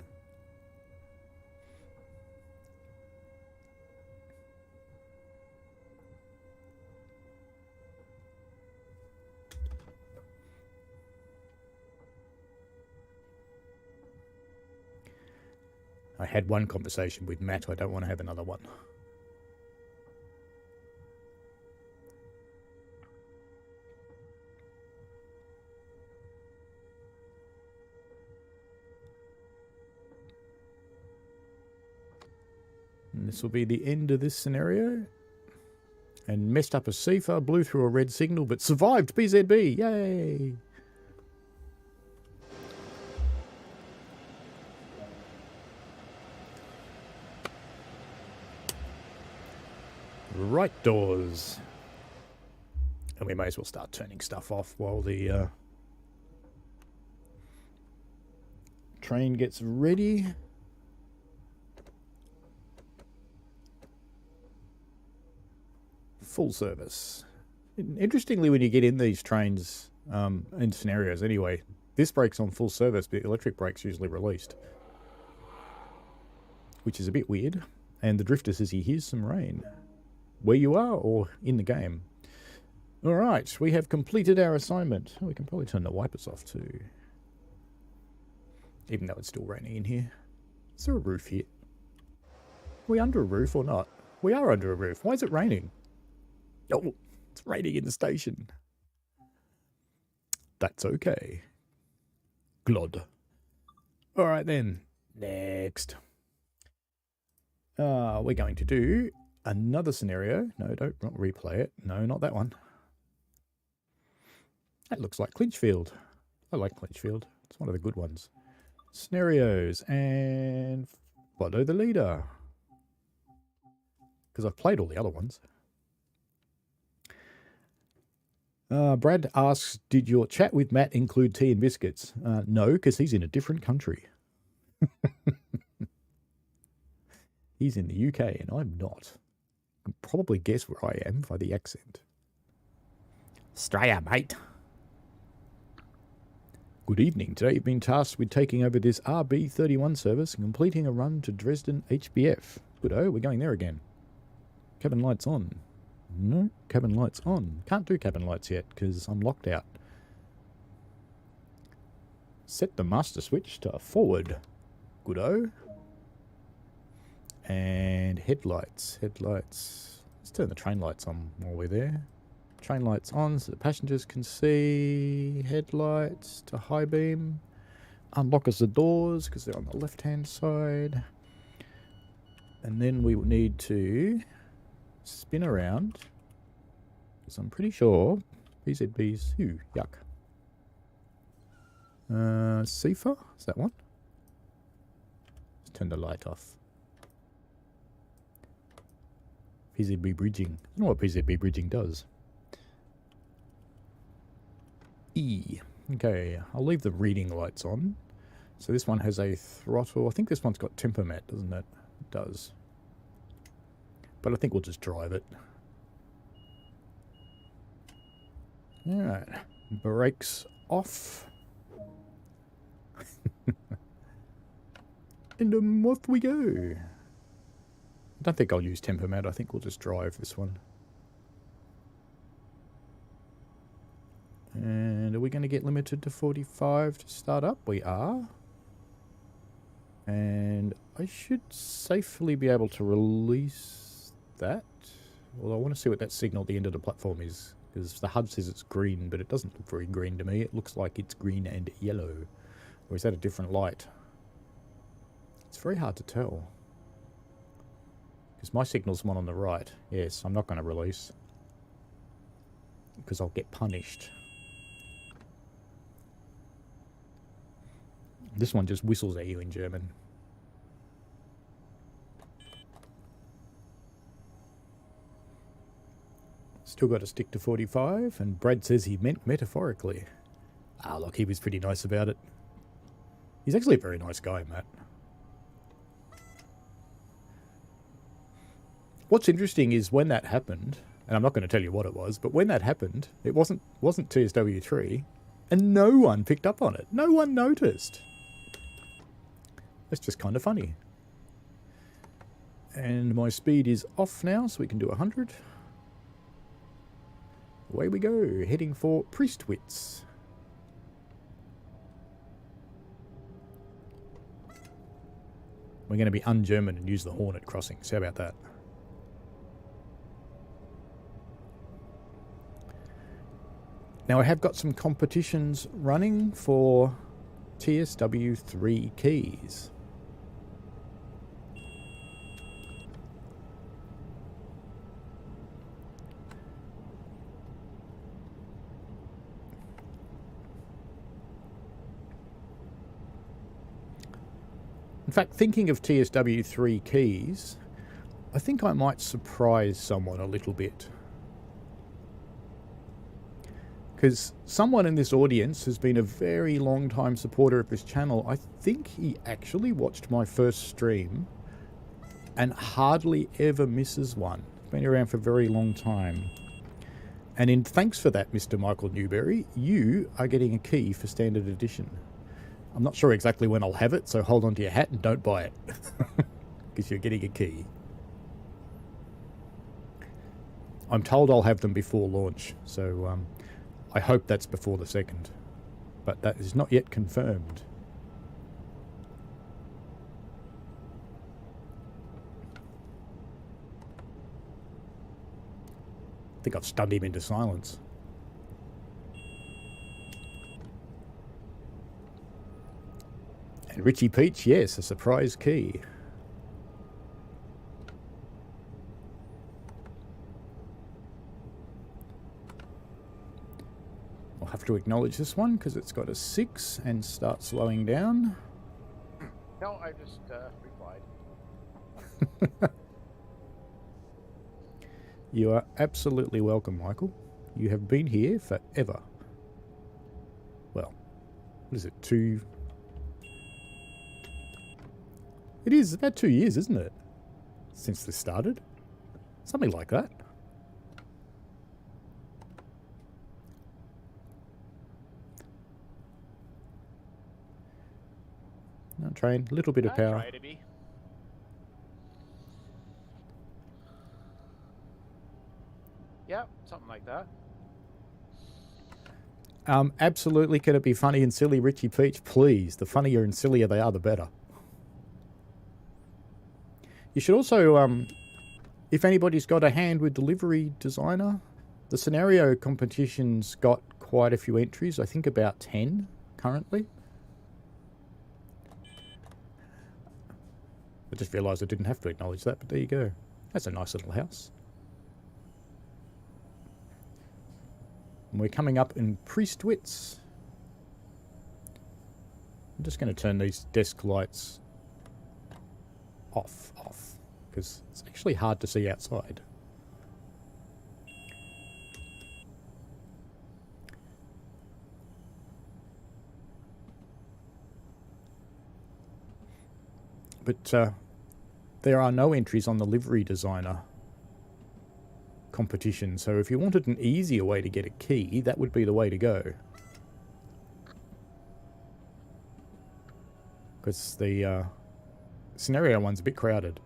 I had one conversation with Matt. I don't want to have another one. And this will be the end of this scenario. And messed up a CFA, blew through a red signal, but survived BZB. Yay! Right doors. And we may as well start turning stuff off while the train gets ready. Full service. Interestingly, when you get in these trains, in scenarios anyway, this brake's on full service, but electric brake's usually released. Which is a bit weird. And the drifter says he hears some rain. Where you are or in the game. Alright, we have completed our assignment. Oh, we can probably turn the wipers off too. Even though it's still raining in here. Is there a roof here? Are we under a roof or not? We are under a roof. Why is it raining? Oh, it's raining in the station. That's okay. Glod. Alright then. Next. We're going to do another scenario. No, don't not replay it. No, not that one. That looks like Clinchfield. I like Clinchfield. It's one of the good ones. Scenarios and follow the leader. Because I've played all the other ones. Brad asks, did your chat with Matt include tea and biscuits? No, because he's in a different country. He's in the UK and I'm not. You can probably guess where I am by the accent. Australia, mate. Good evening. Today you've been tasked with taking over this RB31 service and completing a run to Dresden Hbf. Good-o, we're going there again. Cabin lights on. No, cabin lights on. Can't do cabin lights yet because I'm locked out. Set the master switch to forward. Good-o. And headlights. Headlights. Let's turn the train lights on while we're there. Train lights on so the passengers can see. Headlights to high beam. Unlock us the doors because they're on the left-hand side. And then we need to spin around. Because I'm pretty sure BZB's... Ooh, yuck. CFA? Is that one? Let's turn the light off. PZB bridging. I don't know what PZB bridging does. E. Okay, I'll leave the reading lights on. So this one has a throttle. I think this one's got tempomat, doesn't it? It does. But I think we'll just drive it. Alright. Brakes off. And off we go. I don't think I'll use tempomat. I think we'll just drive this one. And are we going to get limited to 45 to start up? We are. And I should safely be able to release that. Well, I want to see what that signal at the end of the platform is. Because the HUD says it's green, but it doesn't look very green to me. It looks like it's green and yellow. Or is that a different light? It's very hard to tell. Because my signal's one on the right. Yes, I'm not going to release. Because I'll get punished. This one just whistles at you in German. Still got to stick to 45, and Brad says he meant metaphorically. Ah, look, he was pretty nice about it. He's actually a very nice guy, Matt. What's interesting is when that happened, and I'm not going to tell you what it was, but when that happened, it wasn't TSW3, and no one picked up on it. No one noticed. That's just kind of funny. And my speed is off now, so we can do 100. Away we go, heading for Priestwitz. We're going to be un-German and use the horn at crossings. How about that? Now I have got some competitions running for TSW3 keys. In fact, thinking of TSW3 keys, I think I might surprise someone a little bit. Because someone in this audience has been a very long time supporter of this channel. I think he actually watched my first stream and hardly ever misses one. Been around for a very long time. And in thanks for that, Mr. Michael Newberry, you are getting a key for standard edition. I'm not sure exactly when I'll have it, so hold on to your hat and don't buy it. Because you're getting a key. I'm told I'll have them before launch, so I hope that's before the 2nd. But that is not yet confirmed. I think I've stunned him into silence. And Richie Peach, yes, a surprise key. I'll have to acknowledge this one because it's got a 6 and start slowing down. No, I just replied. You are absolutely welcome, Michael. You have been here forever. Well, what is it, 2... It is about 2 years, isn't it? Since this started. Something like that. No train, a little bit of power. Try to be. Yeah, something like that. Absolutely, can it be funny and silly, Richie Peach? Please. The funnier and sillier they are, the better. You should also, if anybody's got a hand with Delivery Designer, the scenario competition's got quite a few entries. I think about 10 currently. I just realised I didn't have to acknowledge that, but there you go. That's a nice little house. And we're coming up in Priestwitz. I'm just going to turn these desk lights off, because it's actually hard to see outside. But there are no entries on the Livery Designer competition, so if you wanted an easier way to get a key, that would be the way to go. Because the scenario one's a bit crowded.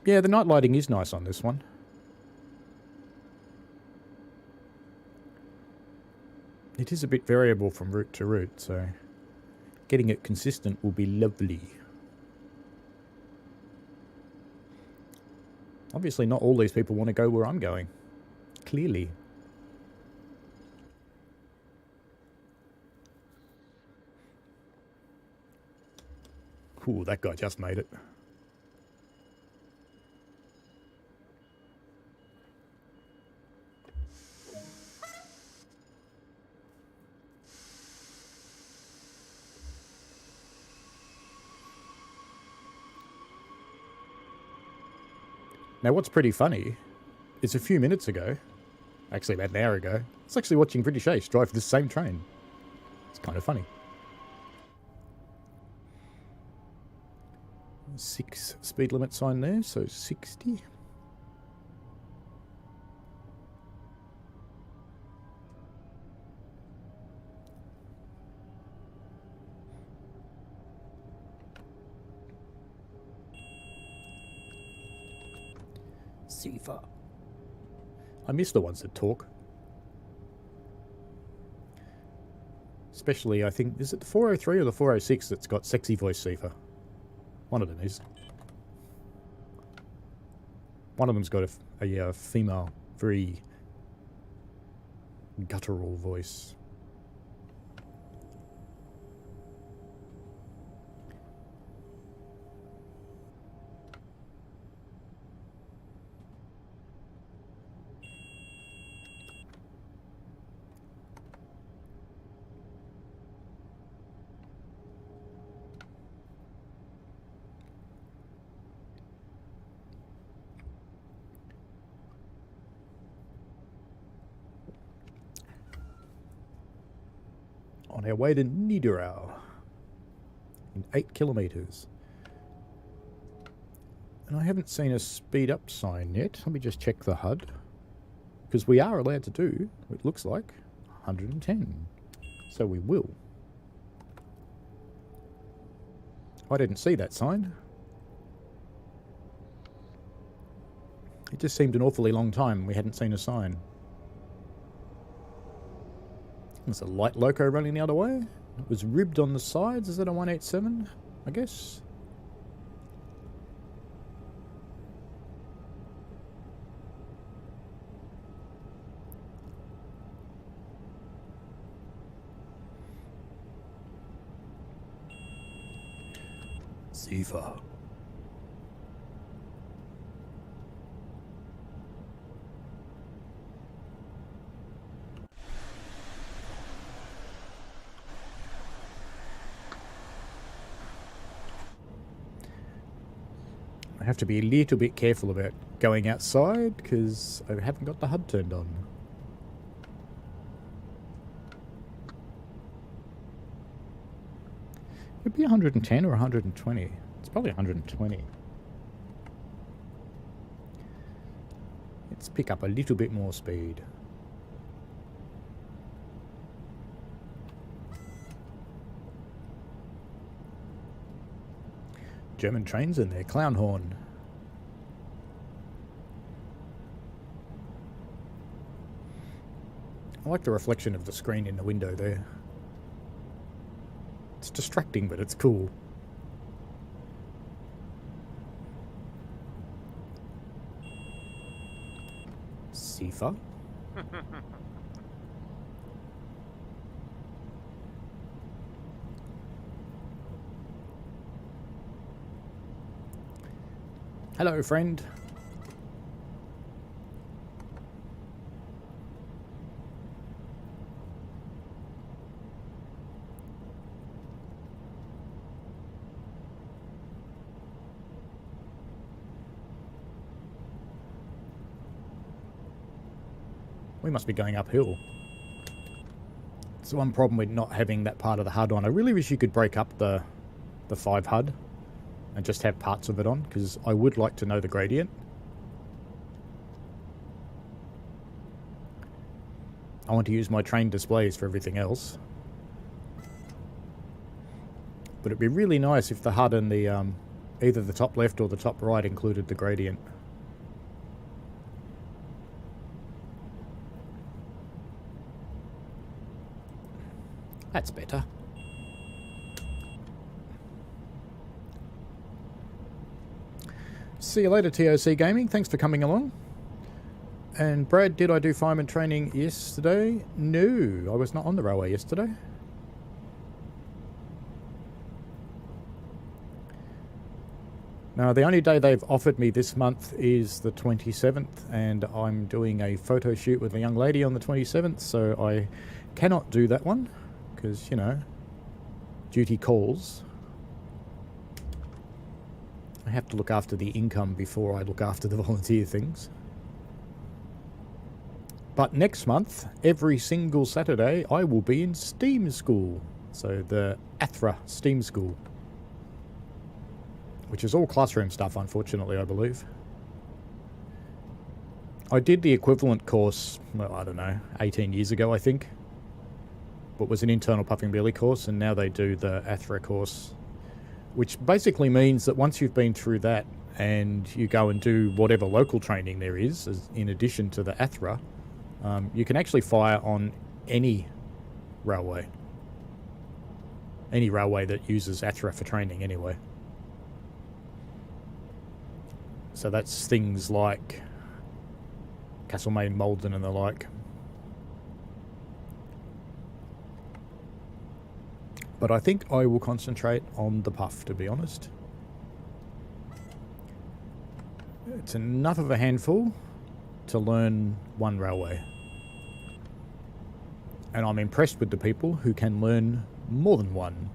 Yeah, the night lighting is nice on this one. It is a bit variable from route to route, so getting it consistent will be lovely. Obviously not all these people want to go where I'm going. Clearly. Ooh, that guy just made it. Now, what's pretty funny is a few minutes ago, actually about an hour ago, I was actually watching British Ace drive this same train. It's kind of funny. 6 speed limit sign there, so 60. Sifa. I miss the ones that talk. Especially, I think, is it the 403 or the 406 that's got sexy voice Sifa? One of them is. One of them's got a female, very guttural voice. On our way to Niederau in 8 kilometres. And I haven't seen a speed up sign yet. Let me just check the HUD. Because we are allowed to do, it looks like, 110. So we will. I didn't see that sign. It just seemed an awfully long time we hadn't seen a sign. There's a light loco running the other way. It was ribbed on the sides. Is that a 187? I guess. Sifa. I have to be a little bit careful about going outside because I haven't got the HUD turned on. It'd be 110 or 120. It's probably 120. Let's pick up a little bit more speed. German trains and their clown horn. I like the reflection of the screen in the window there. It's distracting, but it's cool. Sifa? Hello, friend. We must be going uphill. It's the one problem with not having that part of the HUD on. I really wish you could break up the 5 HUD and just have parts of it on, because I would like to know the gradient. I want to use my train displays for everything else. But it'd be really nice if the HUD and the either the top left or the top right included the gradient. That's better. See you later, TOC Gaming. Thanks for coming along. And Brad, did I do fireman training yesterday? No, I was not on the railway yesterday. Now, the only day they've offered me this month is the 27th, and I'm doing a photo shoot with a young lady on the 27th, so I cannot do that one, because, you know, duty calls. I have to look after the income before I look after the volunteer things. But next month, every single Saturday, I will be in STEAM school. So the ATHRA STEAM school. Which is all classroom stuff, unfortunately, I believe. I did the equivalent course, well, I don't know, 18 years ago, I think. But was an internal puffing belly course, and now they do the ATHRA course. Which basically means that once you've been through that and you go and do whatever local training there is, in addition to the ATHRA, you can actually fire on any railway. Any railway that uses ATHRA for training, anyway. So that's things like Castlemaine, Malden, and the like. But I think I will concentrate on the Puff, to be honest. It's enough of a handful to learn one railway. And I'm impressed with the people who can learn more than one.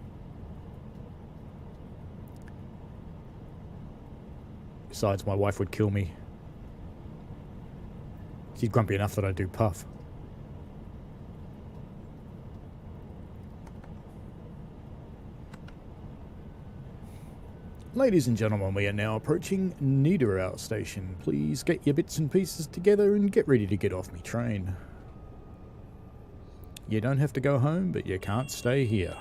Besides, my wife would kill me. She's grumpy enough that I do Puff. Ladies and gentlemen, we are now approaching Niederau station. Please get your bits and pieces together and get ready to get off me train. You don't have to go home, but you can't stay here.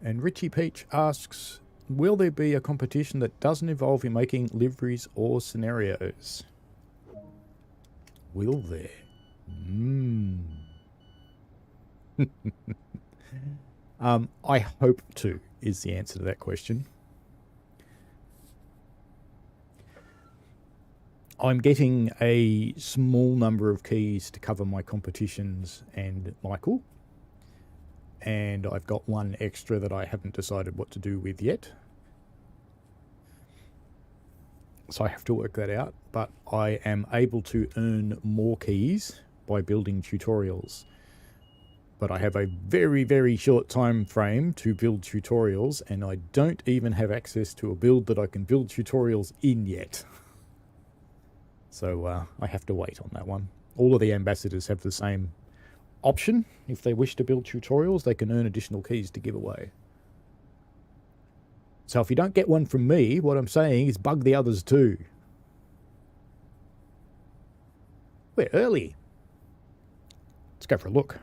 And Richie Peach asks, will there be a competition that doesn't involve you making liveries or scenarios? Will there? I hope to, is the answer to that question. I'm getting a small number of keys to cover my competitions and Michael. And I've got one extra that I haven't decided what to do with yet. So I have to work that out. But I am able to earn more keys by building tutorials. But I have a very, very short time frame to build tutorials, and I don't even have access to a build that I can build tutorials in yet. So I have to wait on that one. All of the ambassadors have the same option. If they wish to build tutorials, they can earn additional keys to give away. So if you don't get one from me, what I'm saying is bug the others too. We're early. Let's go for a look.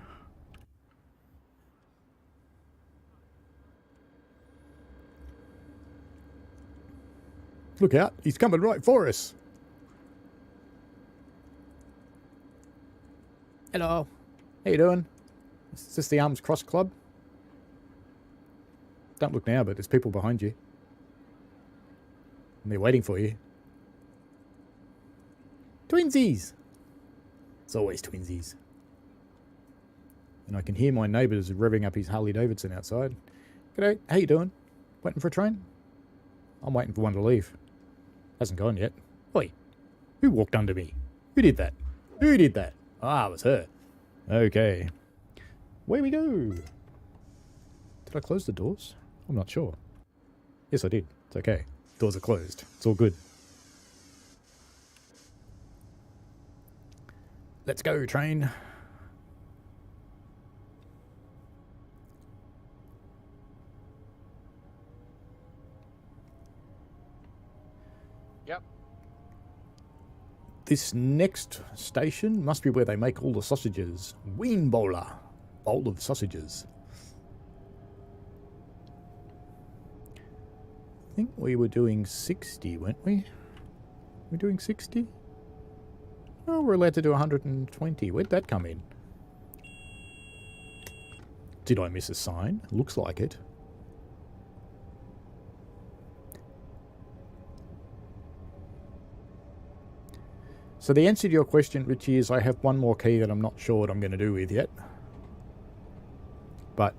Look out, he's coming right for us. Hello. How you doing? Is this the Arms Cross Club? Don't look now, but there's people behind you. And they're waiting for you. Twinsies! It's always twinsies. And I can hear my neighbours revving up his Harley Davidson outside. G'day, how you doing? Waiting for a train? I'm waiting for one to leave. Hasn't gone yet. Oi, who walked under me? Who did that? Who did that? Ah, it was her. Okay. Where we go? Did I close the doors? I'm not sure. Yes, I did. It's okay. Doors are closed. It's all good. Let's go, train. Yep. This next station must be where they make all the sausages. Wien Bowler. Bowl of sausages. I think we were doing 60, weren't we? We're doing 60? Oh, we're allowed to do 120. Where'd that come in? Did I miss a sign? Looks like it. So the answer to your question, Richie, is I have one more key that I'm not sure what I'm going to do with yet. But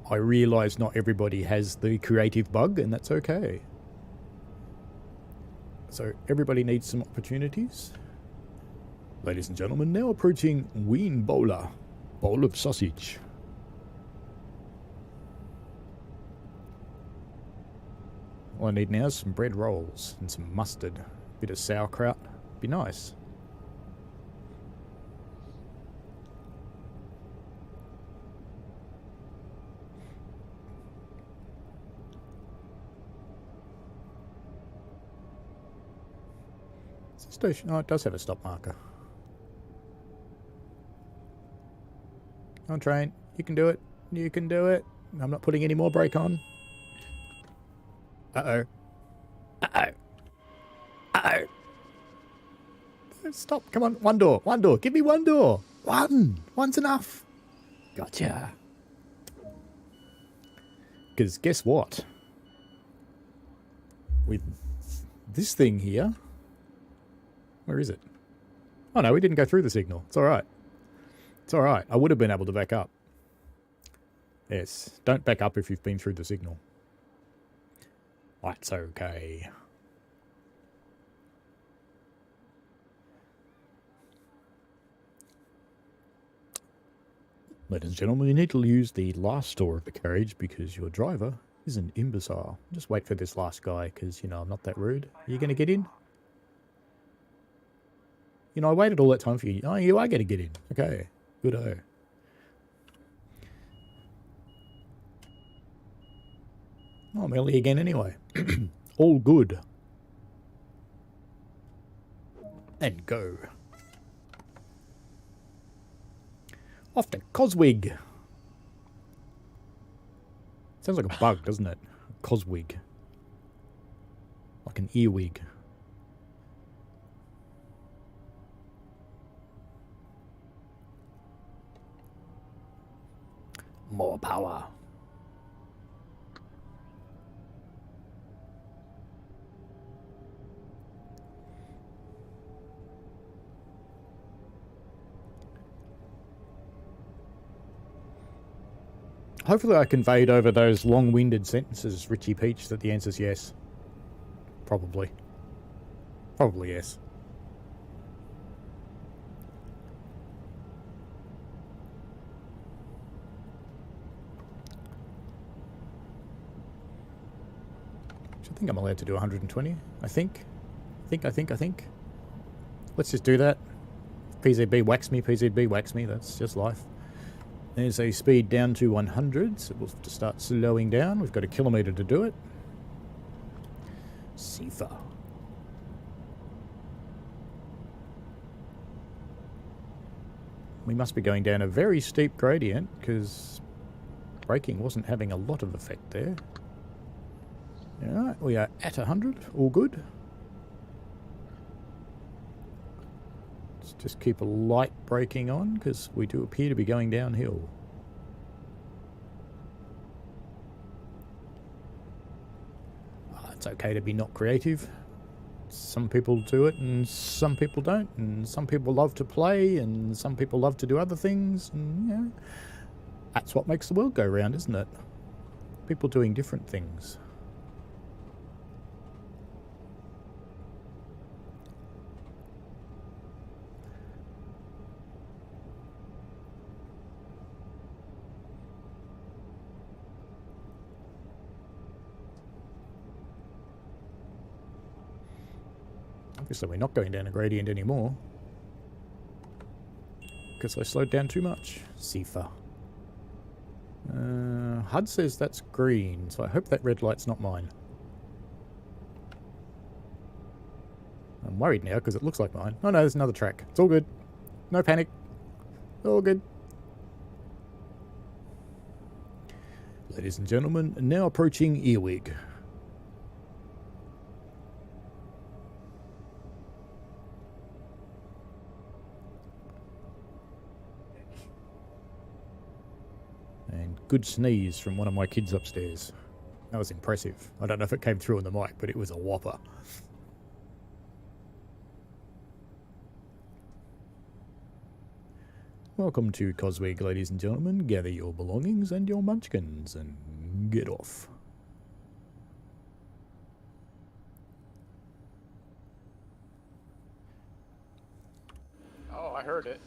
I realise not everybody has the creative bug, and that's okay. So everybody needs some opportunities. Ladies and gentlemen, now approaching Wien Bowler, bowl of sausage. All I need now is some bread rolls and some mustard. A bit of sauerkraut. Be nice. station? Oh, it does have a stop marker. Come on, train. You can do it. You can do it. I'm not putting any more brake on. Uh-oh. Uh-oh. Uh-oh. Stop. Come on. One door. One door. Give me one door. One. One's enough. Gotcha. Because guess what? With this thing here... Where is it? Oh no, we didn't go through the signal. It's alright. It's alright. I would have been able to back up. Yes. Don't back up if you've been through the signal. That's okay. Ladies and gentlemen, you need to use the last door of the carriage because your driver is an imbecile. Just wait for this last guy because, you know, I'm not that rude. Are you going to get in? You know, I waited all that time for you. Oh, you are going to get in. Okay. Good-o. Oh, I'm early again anyway. All good. And go. Off to Coswig. Sounds like a bug, doesn't it? Coswig. Like an earwig. More power. Hopefully I conveyed over those long-winded sentences, Richie Peach, that the answer's yes. Probably. Probably yes. I think I'm allowed to do 120. I think. I think. Let's just do that. PZB whacks me, PZB whacks me. That's just life. There's a speed down to 100, so we'll have to start slowing down. We've got a kilometre to do it. Sifa. We must be going down a very steep gradient because braking wasn't having a lot of effect there. Alright, we are at 100. All good. Let's just keep a light braking on because we do appear to be going downhill. It's okay to be not creative. Some people do it and some people don't. And some people love to play and some people love to do other things. And, you know, that's what makes the world go round, isn't it? People doing different things. Obviously we're not going down a gradient anymore because I slowed down too much. Sifa. HUD says that's green, so I hope that red light's not mine. I'm worried now because it looks like mine. Oh no, there's another track. It's all good. No panic. All good. Ladies and gentlemen, now approaching Earwig. And good sneeze from one of my kids upstairs. That was impressive. I don't know if it came through on the mic, but it was a whopper. Welcome to Coswig, ladies and gentlemen. Gather your belongings and your munchkins and get off. Oh, I heard it.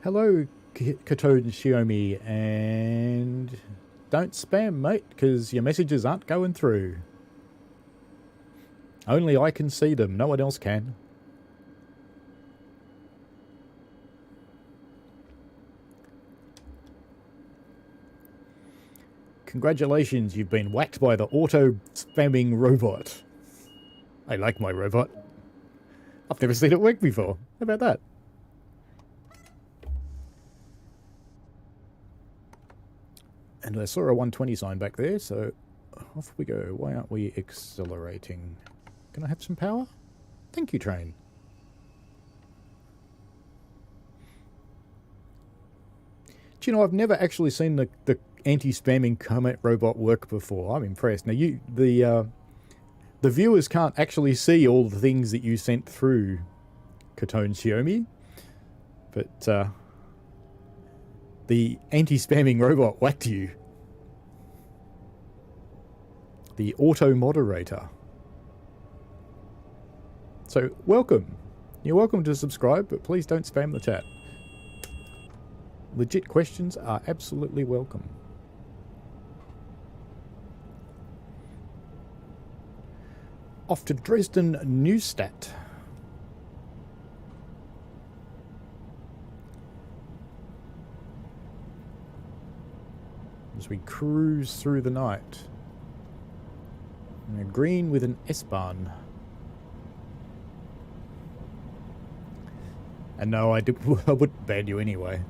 Hello, Katode and Xiaomi, and don't spam, mate, because your messages aren't going through. Only I can see them. No one else can. Congratulations, you've been whacked by the auto-spamming robot. I like my robot. I've never seen it work before. How about that? And I saw a 120 sign back there, so off we go. Why aren't we accelerating? Can I have some power? Thank you, train. Do you know, I've never actually seen the anti-spamming comment robot work before. I'm impressed. Now, the viewers can't actually see all the things that you sent through, Katone Xiaomi, but the anti-spamming robot whacked you. The auto-moderator. So, welcome. You're welcome to subscribe, but please don't spam the chat. Legit questions are absolutely welcome. Off to Dresden Neustadt. As we cruise through the night. And a green with an S-Bahn. And no, I wouldn't ban you anyway.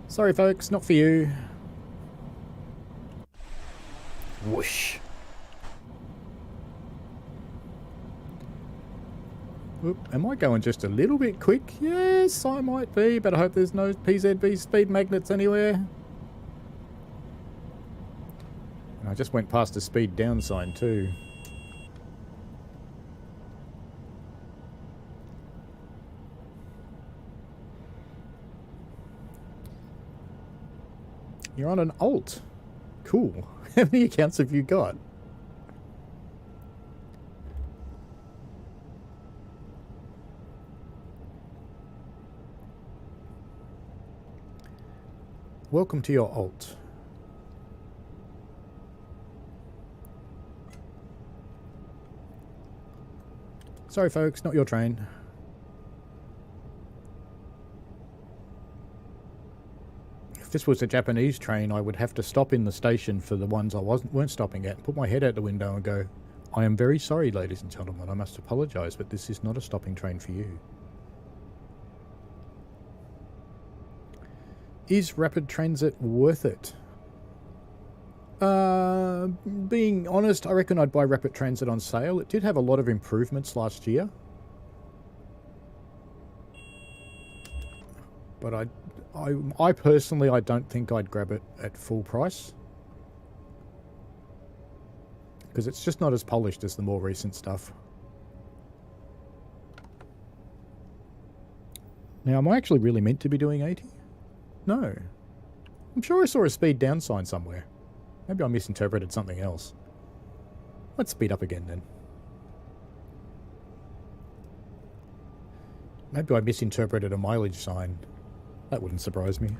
Sorry folks, not for you. Whoosh. Oop, am I going just a little bit quick? Yes, I might be, but I hope there's no PZB speed magnets anywhere. And I just went past a speed down sign too. You're on an alt. Cool. How many accounts have you got? Welcome to your alt. Sorry folks, not your train. If this was a Japanese train, I would have to stop in the station for the ones I weren't stopping at, put my head out the window and go, I am very sorry, ladies and gentlemen, I must apologise, but this is not a stopping train for you. Is rapid transit worth it? Being honest, I reckon I'd buy rapid transit on sale. It did have a lot of improvements last year. But I personally, I don't think I'd grab it at full price. Because it's just not as polished as the more recent stuff. Now, am I actually really meant to be doing 80? No. I'm sure I saw a speed down sign somewhere. Maybe I misinterpreted something else. Let's speed up again then. Maybe I misinterpreted a mileage sign. That wouldn't surprise me.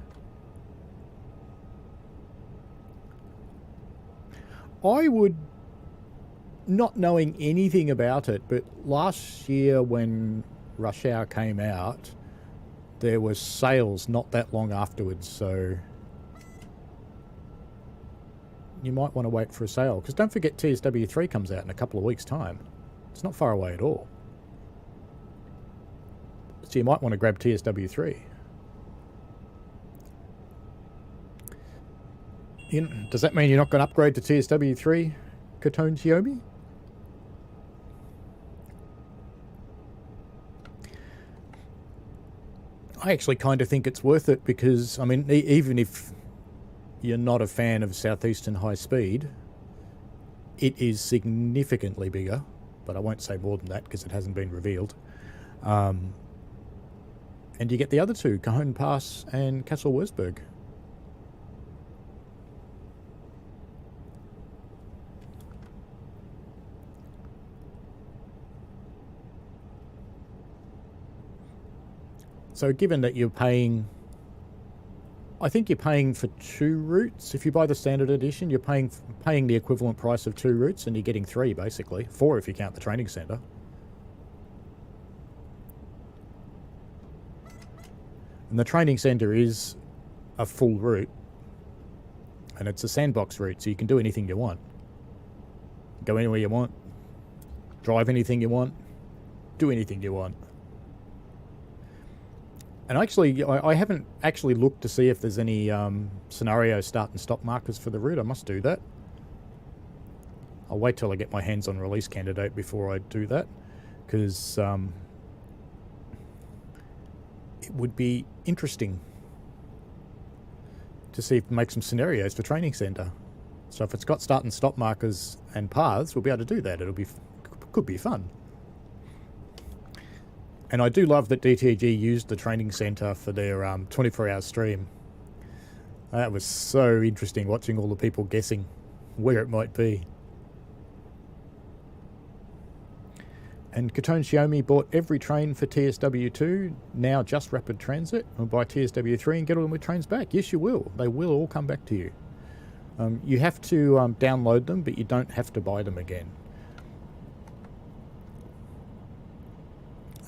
I would, not knowing anything about it, but last year when Rush Hour came out, there was sales not that long afterwards, so you might want to wait for a sale. Because don't forget TSW3 comes out in a couple of weeks' time. It's not far away at all. So you might want to grab TSW3. Does that mean you're not going to upgrade to TSW3, Katone Xiaomi? I actually kind of think it's worth it because, I mean, even if you're not a fan of Southeastern high speed, it is significantly bigger, but I won't say more than that because it hasn't been revealed. And you get the other two, Cajon Pass and Castle Wurzburg. So given that you're paying, I think you're paying for 2 routes. If you buy the standard edition, you're paying the equivalent price of 2 routes, and you're getting 3 basically. 4 if you count the training centre. And the training centre is a full route, and it's a sandbox route, so you can do anything you want. Go anywhere you want, drive anything you want, do anything you want. And actually, I haven't actually looked to see if there's any scenario start and stop markers for the route. I must do that. I'll wait till I get my hands on release candidate before I do that, because it would be interesting to see if make some scenarios for training centre. So if it's got start and stop markers and paths, we'll be able to do that. Could be fun. And I do love that DTG used the training centre for their 24-hour stream. That was so interesting, watching all the people guessing where it might be. And Katone Xiaomi bought every train for TSW2, now just Rapid Transit, and buy TSW3 and get all them with trains back. Yes, you will. They will all come back to you. You have to download them, but you don't have to buy them again.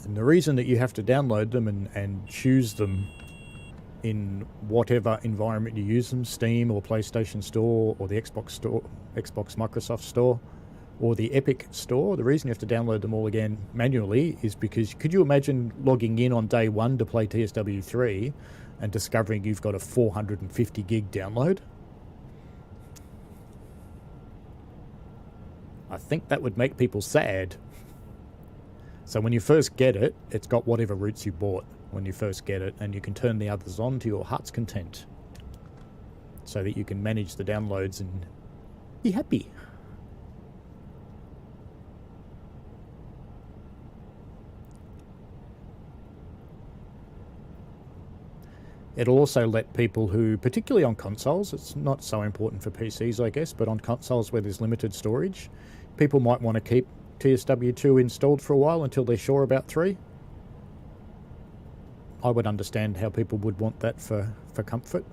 And the reason that you have to download them and choose them in whatever environment you use them, Steam or PlayStation Store or the Xbox Store, Xbox Microsoft Store, or the Epic Store, the reason you have to download them all again manually is because could you imagine logging in on day 1 to play TSW3 and discovering you've got a 450 gig download? I think that would make people sad. So when you first get it, it's got whatever routes you bought when you first get it, and you can turn the others on to your heart's content so that you can manage the downloads and be happy. It'll also let people who, particularly on consoles, it's not so important for PCs, I guess, but on consoles where there's limited storage, people might want to keep TSW2 installed for a while until they're sure about 3. I would understand how people would want that for comfort.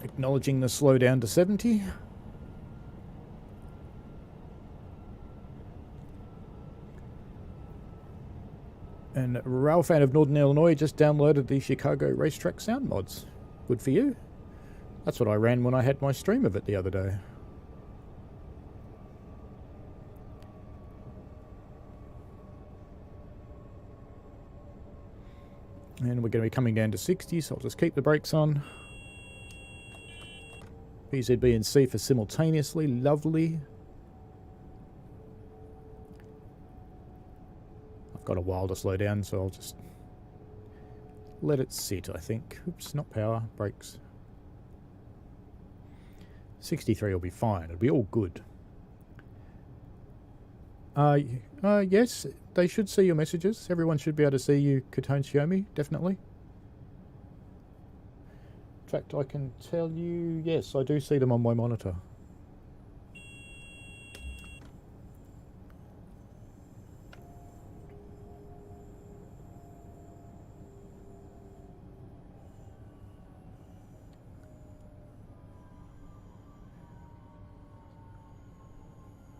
Acknowledging the slowdown to 70. And Ralph out of Northern Illinois just downloaded the Chicago racetrack sound mods. Good for you. That's what I ran when I had my stream of it the other day. And we're going to be coming down to 60, so I'll just keep the brakes on. BZB and C for simultaneously. Lovely. I've got a while to slow down, so I'll just let it sit, I think. Oops, not power, brakes. 63 will be fine. It'll be all good. Yes, they should see your messages. Everyone should be able to see you, Katone Xiaomi, definitely. In fact, I can tell you, yes, I do see them on my monitor.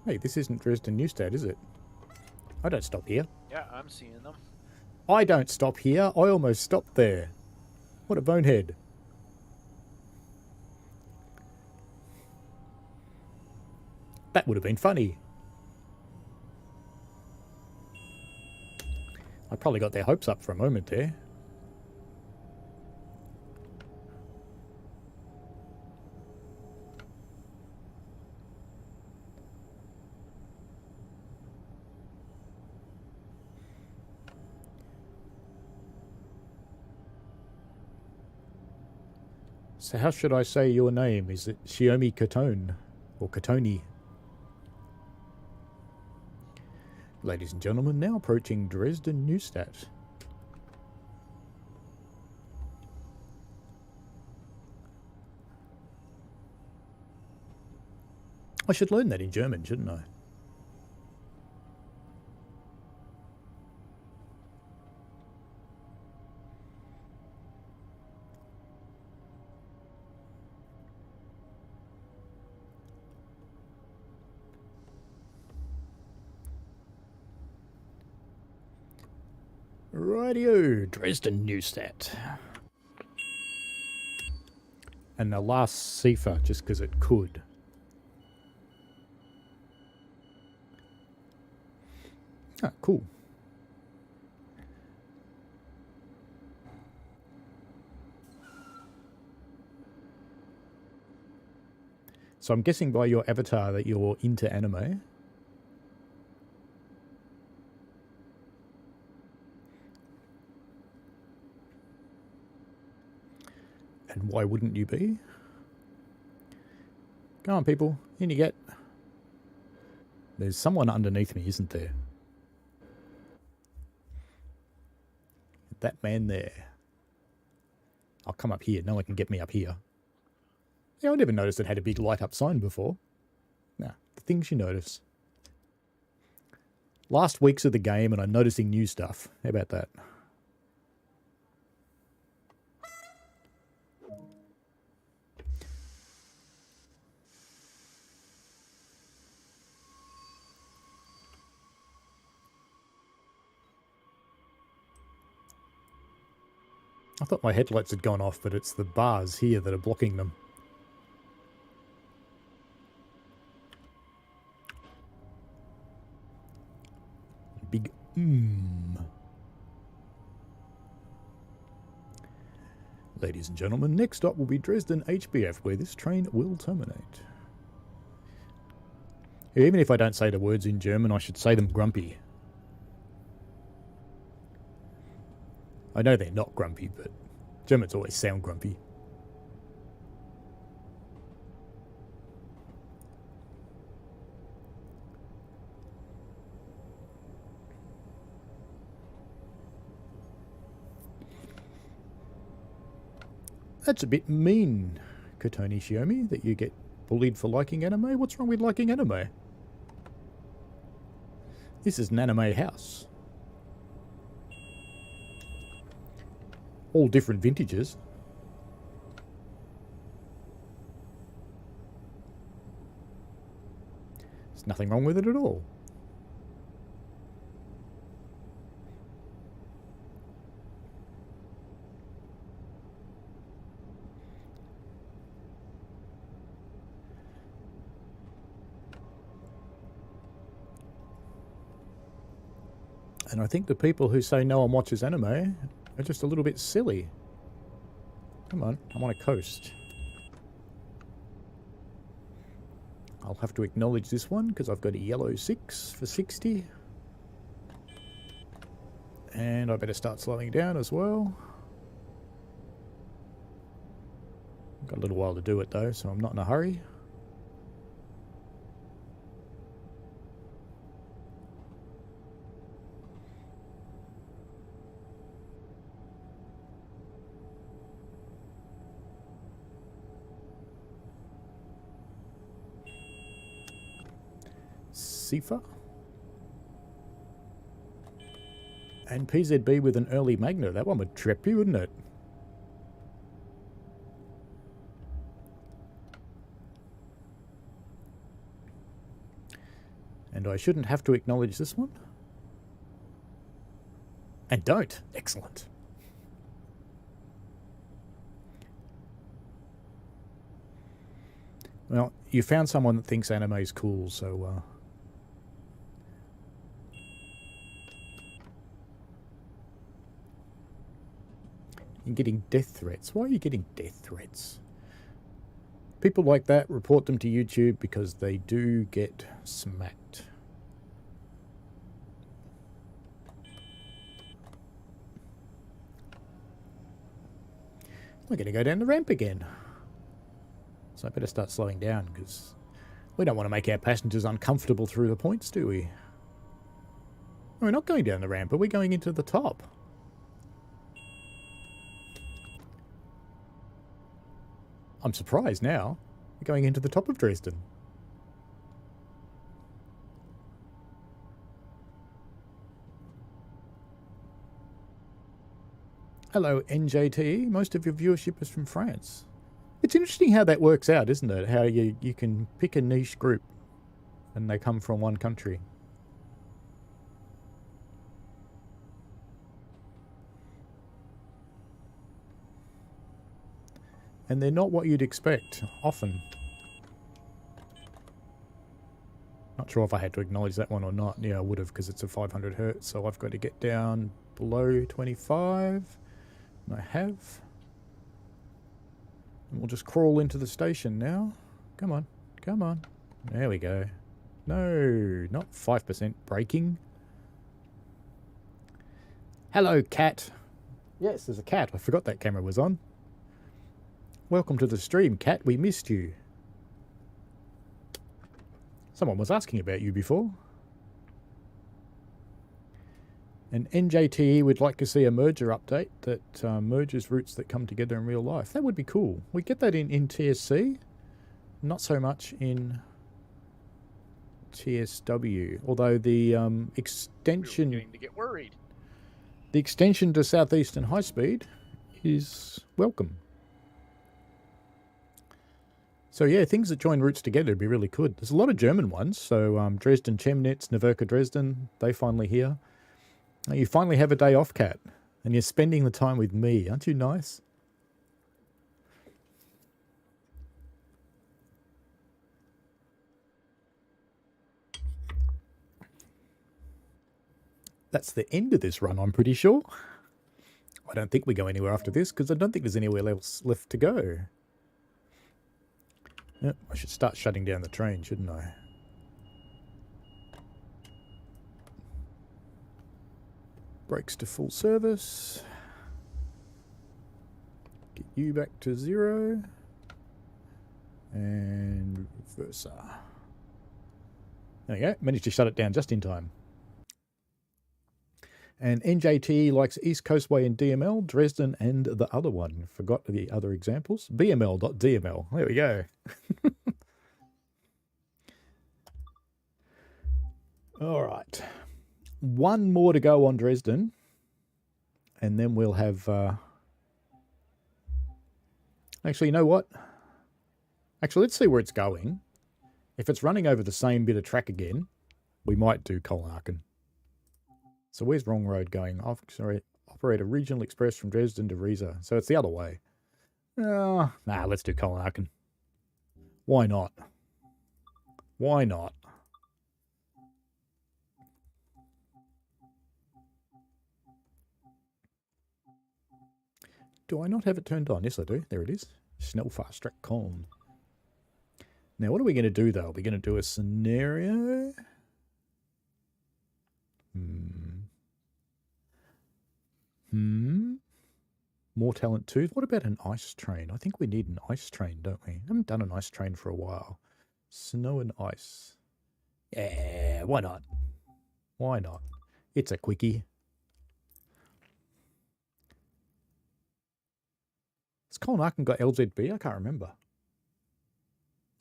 Hey, this isn't Dresden Newstat, is it? I don't stop here. Yeah, I'm seeing them. I don't stop here. I almost stopped there. What a bonehead. That would have been funny. I probably got their hopes up for a moment there. So how should I say your name? Is it Xiaomi Katone or Katoni? Ladies and gentlemen, now approaching Dresden Newstat. I should learn that in German, shouldn't I? Rightio, Dresden Newstat. And the last Sifa, just because it could. Ah, cool. So I'm guessing by your avatar that you're into anime. And why wouldn't you be? Come on, people. In you get. There's someone underneath me, isn't there? That man there. I'll come up here. No one can get me up here. Yeah, I never noticed it had a big light up sign before. Nah, the things you notice. Last weeks of the game and I'm noticing new stuff. How about that? I thought my headlights had gone off, but it's the bars here that are blocking them. Big Ladies and gentlemen, next stop will be Dresden Hbf, where this train will terminate. Even if I don't say the words in German, I should say them grumpy. I know they're not grumpy, but Germans always sound grumpy. That's a bit mean, Kotoni Shiomi, that you get bullied for liking anime. What's wrong with liking anime? This is an anime house. All different vintages. There's nothing wrong with it at all. And I think the people who say no one watches anime are just a little bit silly. Come on, I want to coast. I'll have to acknowledge this one because I've got a yellow 6 for 60. And I better start slowing down as well. I've got a little while to do it though, so I'm not in a hurry. Sifa. And PZB with an early Magna. That one would trip you, wouldn't it? And I shouldn't have to acknowledge this one. And don't. Excellent. Well, you found someone that thinks anime is cool, so you're getting death threats. Why are you getting death threats? People like that, report them to YouTube because they do get smacked. We're going to go down the ramp again. So I better start slowing down because we don't want to make our passengers uncomfortable through the points, do we? We're not going down the ramp, are we going into the top? I'm surprised now. We're going into the top of Dresden. Hello, NJTE. Most of your viewership is from France. It's interesting how that works out, isn't it? How you can pick a niche group and they come from one country. And they're not what you'd expect, often. Not sure if I had to acknowledge that one or not. Yeah, I would have, because it's a 500 hertz, so I've got to get down below 25. And I have. And we'll just crawl into the station now. Come on, come on. There we go. No, not 5% braking. Hello, cat. Yes, there's a cat. I forgot that camera was on. Welcome to the stream, cat. We missed you. Someone was asking about you before. And NJTE would like to see a merger update that merges routes that come together in real life. That would be cool. We get that in TSC. Not so much in TSW. Although the extension... We were beginning to get worried. The extension to Southeastern High Speed is welcome. So yeah, things that join routes together would be really good. There's a lot of German ones. So Dresden Chemnitz, Naverka Dresden, they finally here. You finally have a day off, Cat. And you're spending the time with me. Aren't you nice? That's the end of this run, I'm pretty sure. I don't think we go anywhere after this, because I don't think there's anywhere else left to go. Yep, I should start shutting down the train, shouldn't I? Brakes to full service. Get you back to 0. And reverser. There you go. Managed to shut it down just in time. And NJT likes East Coastway and DML, Dresden and the other one. Forgot the other examples. BML.DML. There we go. All right. One more to go on Dresden. And then we'll have... Actually, you know what? Actually, let's see where it's going. If it's running over the same bit of track again, we might do Colnarken. So where's Wrong Road going? Oh, sorry, operate a regional express from Dresden to Riesa. So it's the other way. Nah, let's do Colnarken. Why not? Why not? Do I not have it turned on? Yes, I do. There it is. Schnellfahrstreck Coln. Now, what are we going to do, though? Are we going to do a scenario? More talent too. What about an ice train? I think we need an ice train, don't we? I haven't done an ice train for a while. Snow and ice. Yeah, why not? Why not? It's a quickie. Has Colnarken got LZB? I can't remember.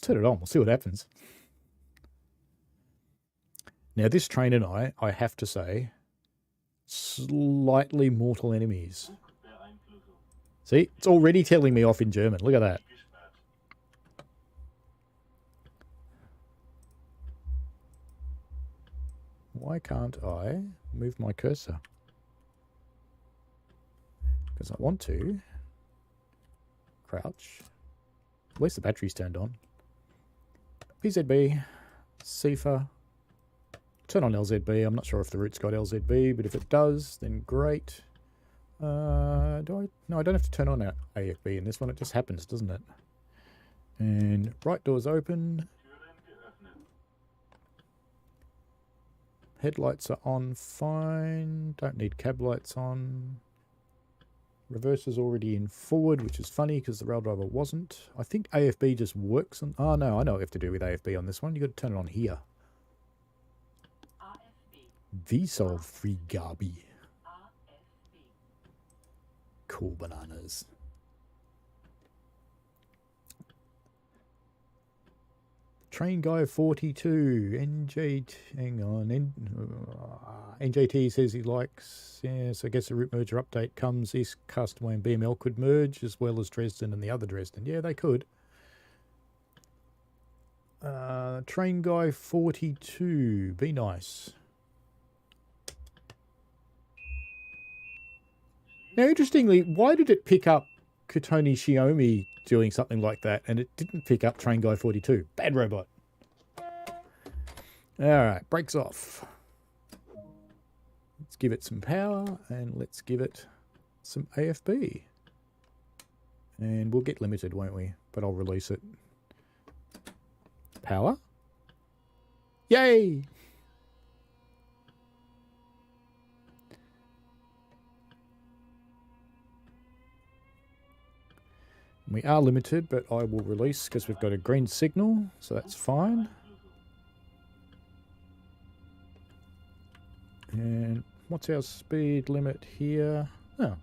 Turn it on. We'll see what happens. Now, this train and I have to say, slightly mortal enemies. See, it's already telling me off in German. Look at that. Why can't I move my cursor? Because I want to. Crouch. At least the battery's turned on. PZB. CIFA. Turn on LZB. I'm not sure if the route's got LZB, but if it does, then great. No, I don't have to turn on AFB in this one. It just happens, doesn't it? And right door's open. Headlights are on fine. Don't need cab lights on. Reverser's already in forward, which is funny because the rail driver wasn't. I think AFB just works on... Oh, no, I know what you have to do with AFB on this one. You've got to turn it on here. Visol Frigabi. Cool bananas. Train Guy 42. Hang on. NJT says he likes... Yes, I guess a route merger update comes. East Castaway and BML could merge as well as Dresden and the other Dresden. Yeah, they could. Train Guy 42. Be nice. Now, interestingly, why did it pick up Kutoni Shiomi doing something like that, and it didn't pick up Train Guy 42. Bad robot. Alright, brakes off. Let's give it some power, and let's give it some AFB. And we'll get limited, won't we? But I'll release it. Power. Yay! We are limited, but I will release because we've got a green signal, so that's fine. And what's our speed limit here? Oh,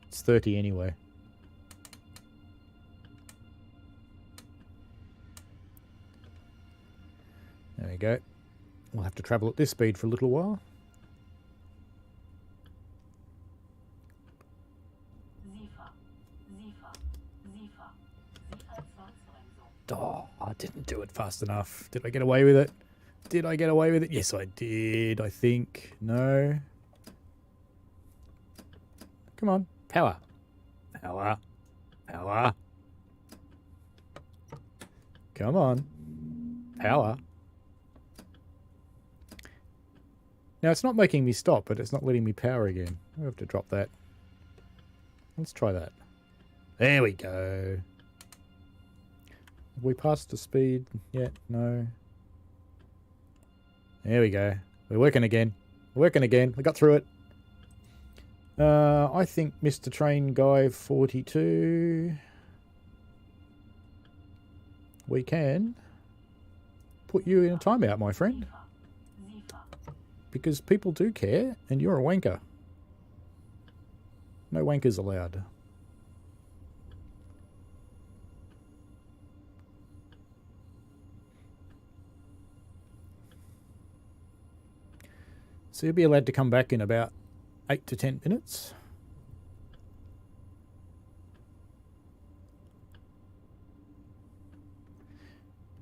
it's 30 anyway. There we go. We'll have to travel at this speed for a little while. Oh, I didn't do it fast enough. Did I get away with it? Did I get away with it? Yes, I did, I think. No. Come on. Power. Power. Power. Come on. Power. Now, it's not making me stop, but it's not letting me power again. I have to drop that. Let's try that. There we go. Have we passed the speed yet? No. There we go. We're working again. We're working again. We got through it. I think Mr. Train Guy 42... we can put you in a timeout, my friend. Because people do care, and you're a wanker. No wankers allowed. So you'll be allowed to come back in about 8 to 10 minutes.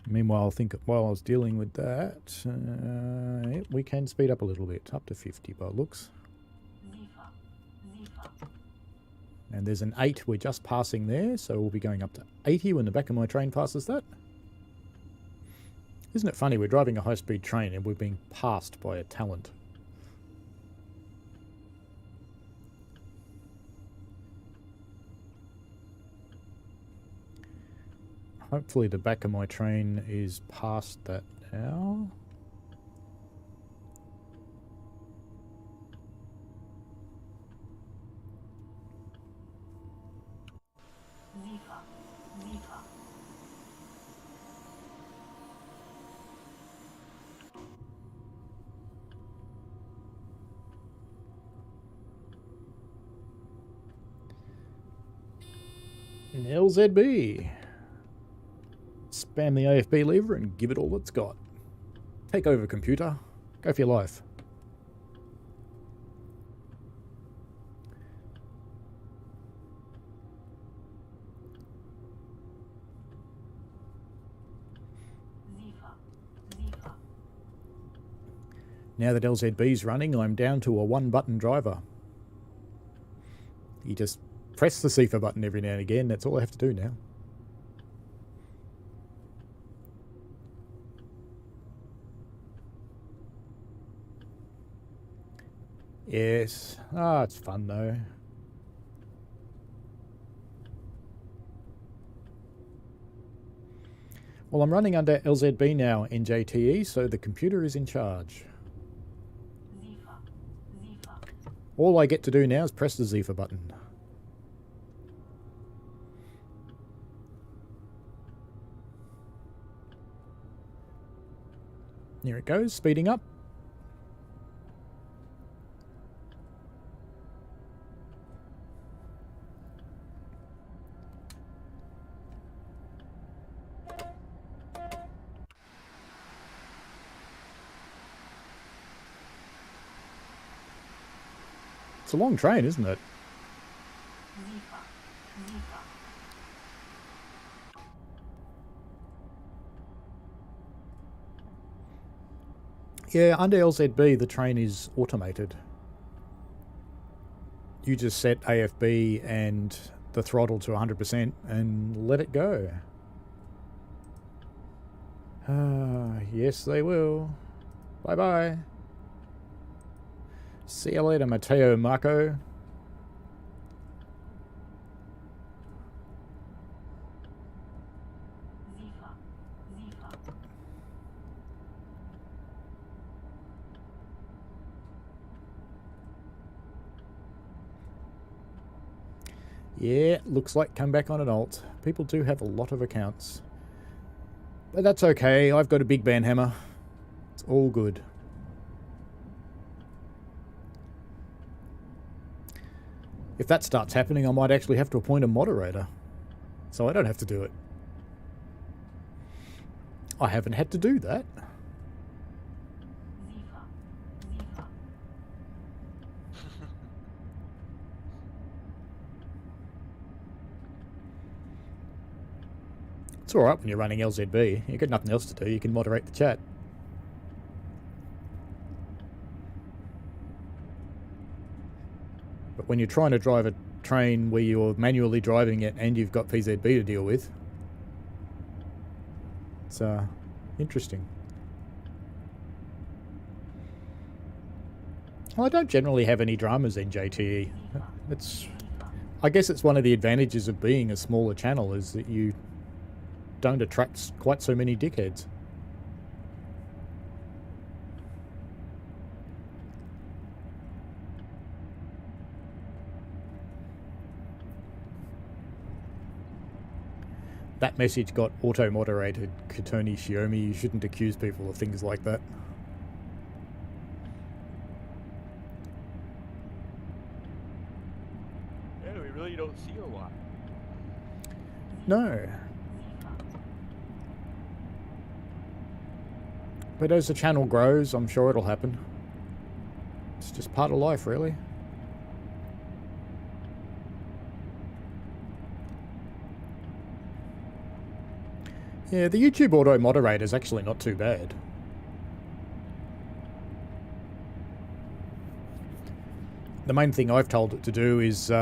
Meanwhile, I think while I was dealing with that, yeah, we can speed up a little bit, up to 50 by looks. And there's an 8 we're just passing there, so we'll be going up to 80 when the back of my train passes that. Isn't it funny, we're driving a high-speed train and we're being passed by a talent. Hopefully the back of my train is past that now. LZB. Spam the AFB lever and give it all it's got. Take over, computer. Go for your life. Now that LZB's running, I'm down to a one-button driver. You just press the Zephyr button every now and again. That's all I have to do now. Yes. Ah, it's fun though. Well, I'm running under LZB now in JTE, so the computer is in charge. All I get to do now is press the Zephyr button. Here it goes, speeding up. It's a long train, isn't it? Yeah, under LZB the train is automated. You just set AFB and the throttle to 100% and let it go. Yes, they will. Bye-bye. See you later, Matteo Marco. Yeah, looks like come back on an alt. People do have a lot of accounts. But that's okay, I've got a big band hammer. It's all good. If that starts happening, I might actually have to appoint a moderator. So I don't have to do it. I haven't had to do that. It's alright when you're running LZB. You've got nothing else to do. You can moderate the chat. But when you're trying to drive a train where you're manually driving it and you've got PZB to deal with, it's interesting. Well, I don't generally have any dramas in JTE. I guess it's one of the advantages of being a smaller channel is that you don't attract quite so many dickheads. That message got auto-moderated, Katoni Shiomi. You shouldn't accuse people of things like that. Yeah, we really don't see a lot. No. But as the channel grows, I'm sure it'll happen. It's just part of life, really. Yeah, the YouTube auto moderator is actually not too bad. The main thing I've told it to do is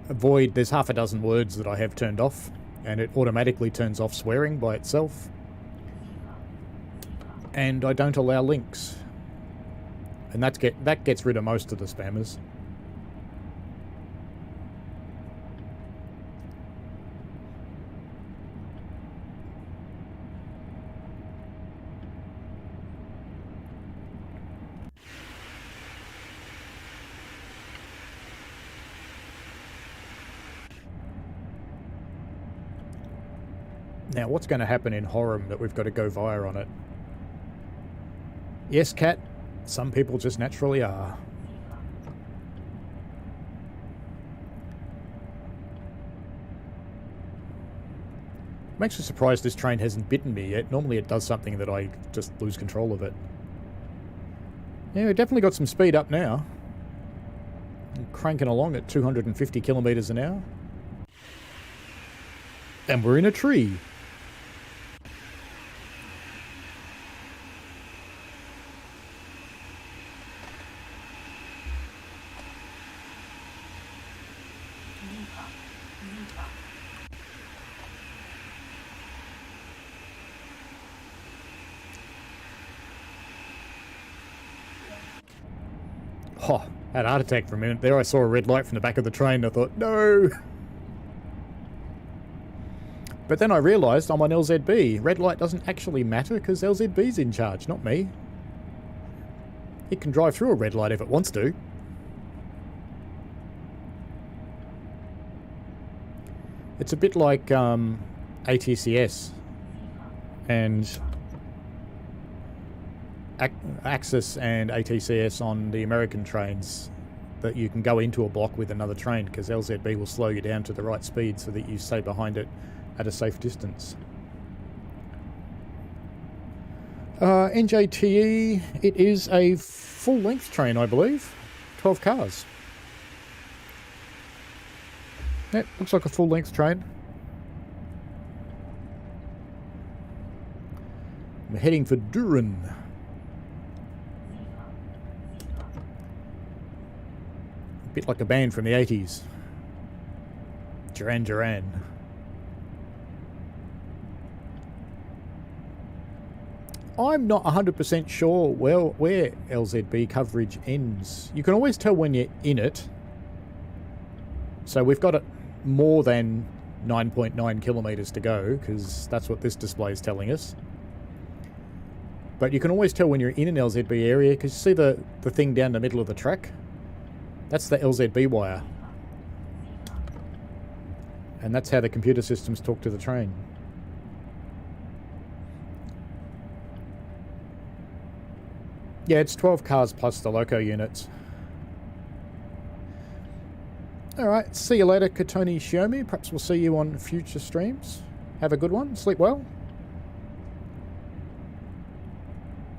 avoid, there's half a dozen words that I have turned off, and it automatically turns off swearing by itself. And I don't allow links. And that gets rid of most of the spammers. Now, what's going to happen in Horem that we've got to go via on it? Yes, Cat, some people just naturally are. I'm actually surprised this train hasn't bitten me yet. Normally it does something that I just lose control of it. Yeah, we've definitely got some speed up now. I'm cranking along at 250 kilometers an hour. And we're in a tree. Oh, I had a heart attack for a minute there. I saw a red light from the back of the train. I thought, no. But then I realised I'm on LZB. Red light doesn't actually matter because LZB's in charge, not me. It can drive through a red light if it wants to. It's a bit like ATCS and Axis and ATCS on the American trains, that you can go into a block with another train because LZB will slow you down to the right speed so that you stay behind it at a safe distance. NJTE, it is a full-length train, I believe. 12 cars. Yep, looks like a full-length train. I'm heading for Düren. A bit like a band from the 80s. Duran. I'm not 100% sure where LZB coverage ends. You can always tell when you're in it. So we've got it more than 9.9 kilometres to go, because that's what this display is telling us. But you can always tell when you're in an LZB area, because you see the thing down the middle of the track? That's the LZB wire. And that's how the computer systems talk to the train. Yeah, it's 12 cars plus the loco units. Alright, see you later, Katoni Shiomi. Perhaps we'll see you on future streams. Have a good one. Sleep well.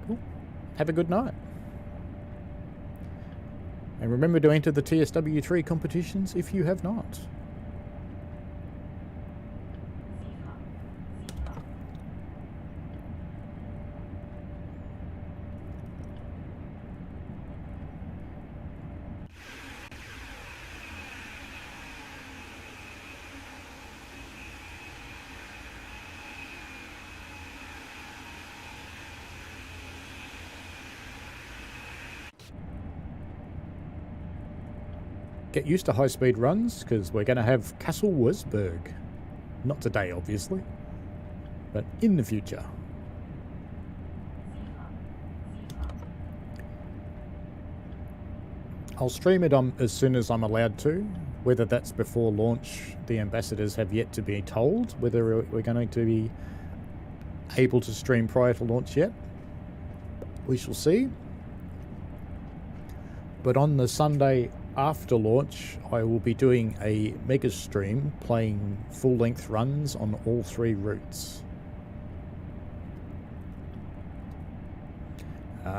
Cool. Have a good night. And remember to enter the TSW tree competitions if you have not. Get used to high-speed runs, because we're going to have Castle Wurzburg. Not today, obviously, but in the future. I'll stream it as soon as I'm allowed to. Whether that's before launch, the ambassadors have yet to be told whether we're going to be able to stream prior to launch yet. We shall see. But on the Sunday after launch, I will be doing a mega stream playing full-length runs on all 3 routes.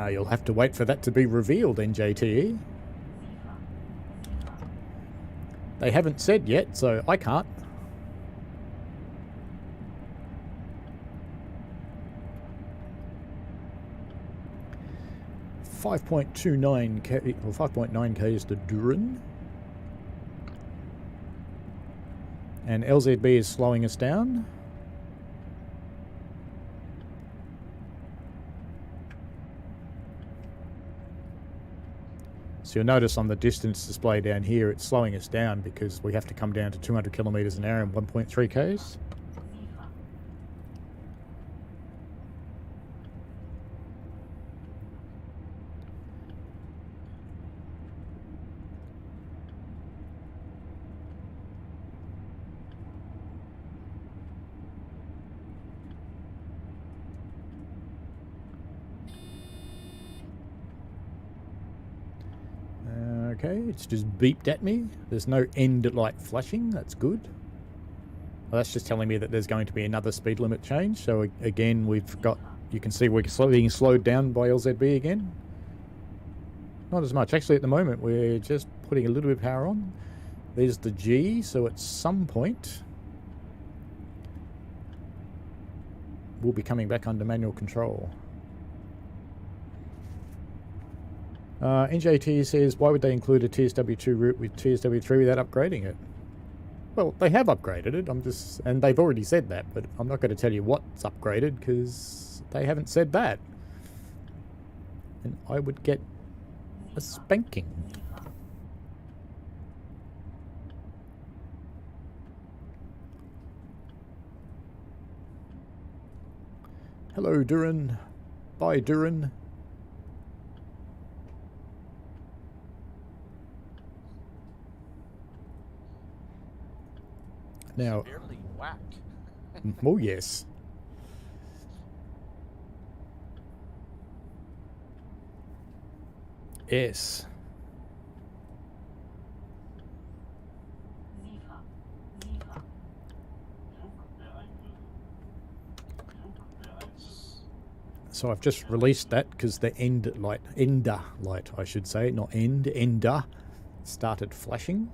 You'll have to wait for that to be revealed, NJTE. They haven't said yet, so I can't. .29 or 5.9 k's to Duran. And LZB is slowing us down. So you'll notice on the distance display down here, it's slowing us down because we have to come down to 200 kilometers an hour and 1.3 k's. Okay, it's just beeped at me. There's no end light flashing. That's good. Well, that's just telling me that there's going to be another speed limit change. So again, we've got, you can see we're being slowed down by LZB again. Not as much. Actually, at the moment, we're just putting a little bit of power on. There's the G, so at some point, we'll be coming back under manual control. NJT says, why would they include a TSW2 route with TSW3 without upgrading it? Well, they have upgraded it. And they've already said that, but I'm not going to tell you what's upgraded because they haven't said that. And I would get a spanking. Hello, Duran. Bye, Duran. Now, Severely whacked. oh yes. Yes. So I've just released that because the ender light, I should say, not ender, started flashing.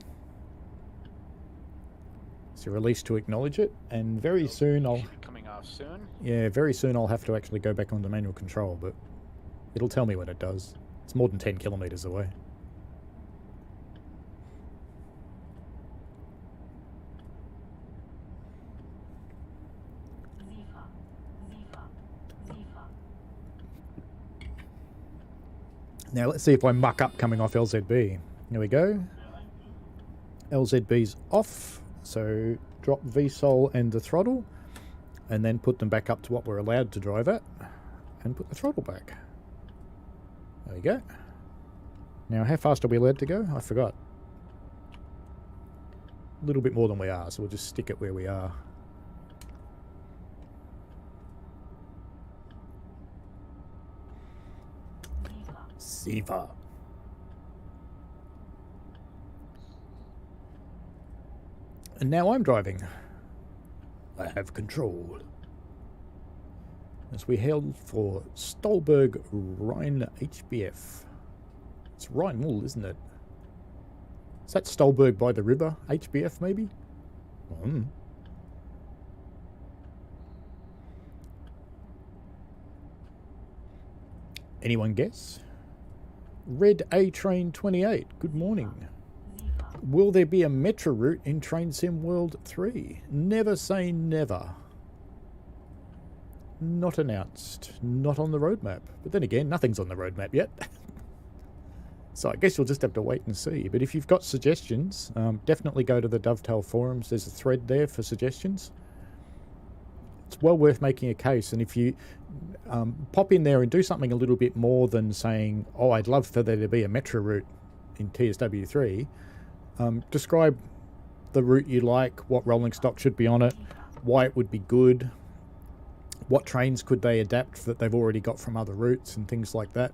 So release to acknowledge it, and very soon I'll... Should be coming off soon. Yeah, very soon I'll have to actually go back onto manual control, but it'll tell me when it does. It's more than 10 kilometers away. Now let's see if I muck up coming off LZB. Here we go. LZB's off, so drop VSOL and the throttle, and then put them back up to what we're allowed to drive at, and put the throttle back. There we go. Now, how fast are we allowed to go? I forgot. A little bit more than we are, so we'll just stick it where we are. Siva. And now I'm driving. I have control. As we held for Stolberg Rhine HBF. It's Rhine Wool, isn't it? Is that Stolberg by the river? HBF, maybe? Anyone guess? Red A Train 28, good morning. Will there be a metro route in Train Sim World 3? Never say never. Not announced. Not on the roadmap. But then again, nothing's on the roadmap yet. So I guess you'll just have to wait and see. But if you've got suggestions, definitely go to the Dovetail forums. There's a thread there for suggestions. It's well worth making a case. And if you pop in there and do something a little bit more than saying, oh, I'd love for there to be a metro route in TSW3, describe the route you like, what rolling stock should be on it, why it would be good, what trains could they adapt that they've already got from other routes and things like that.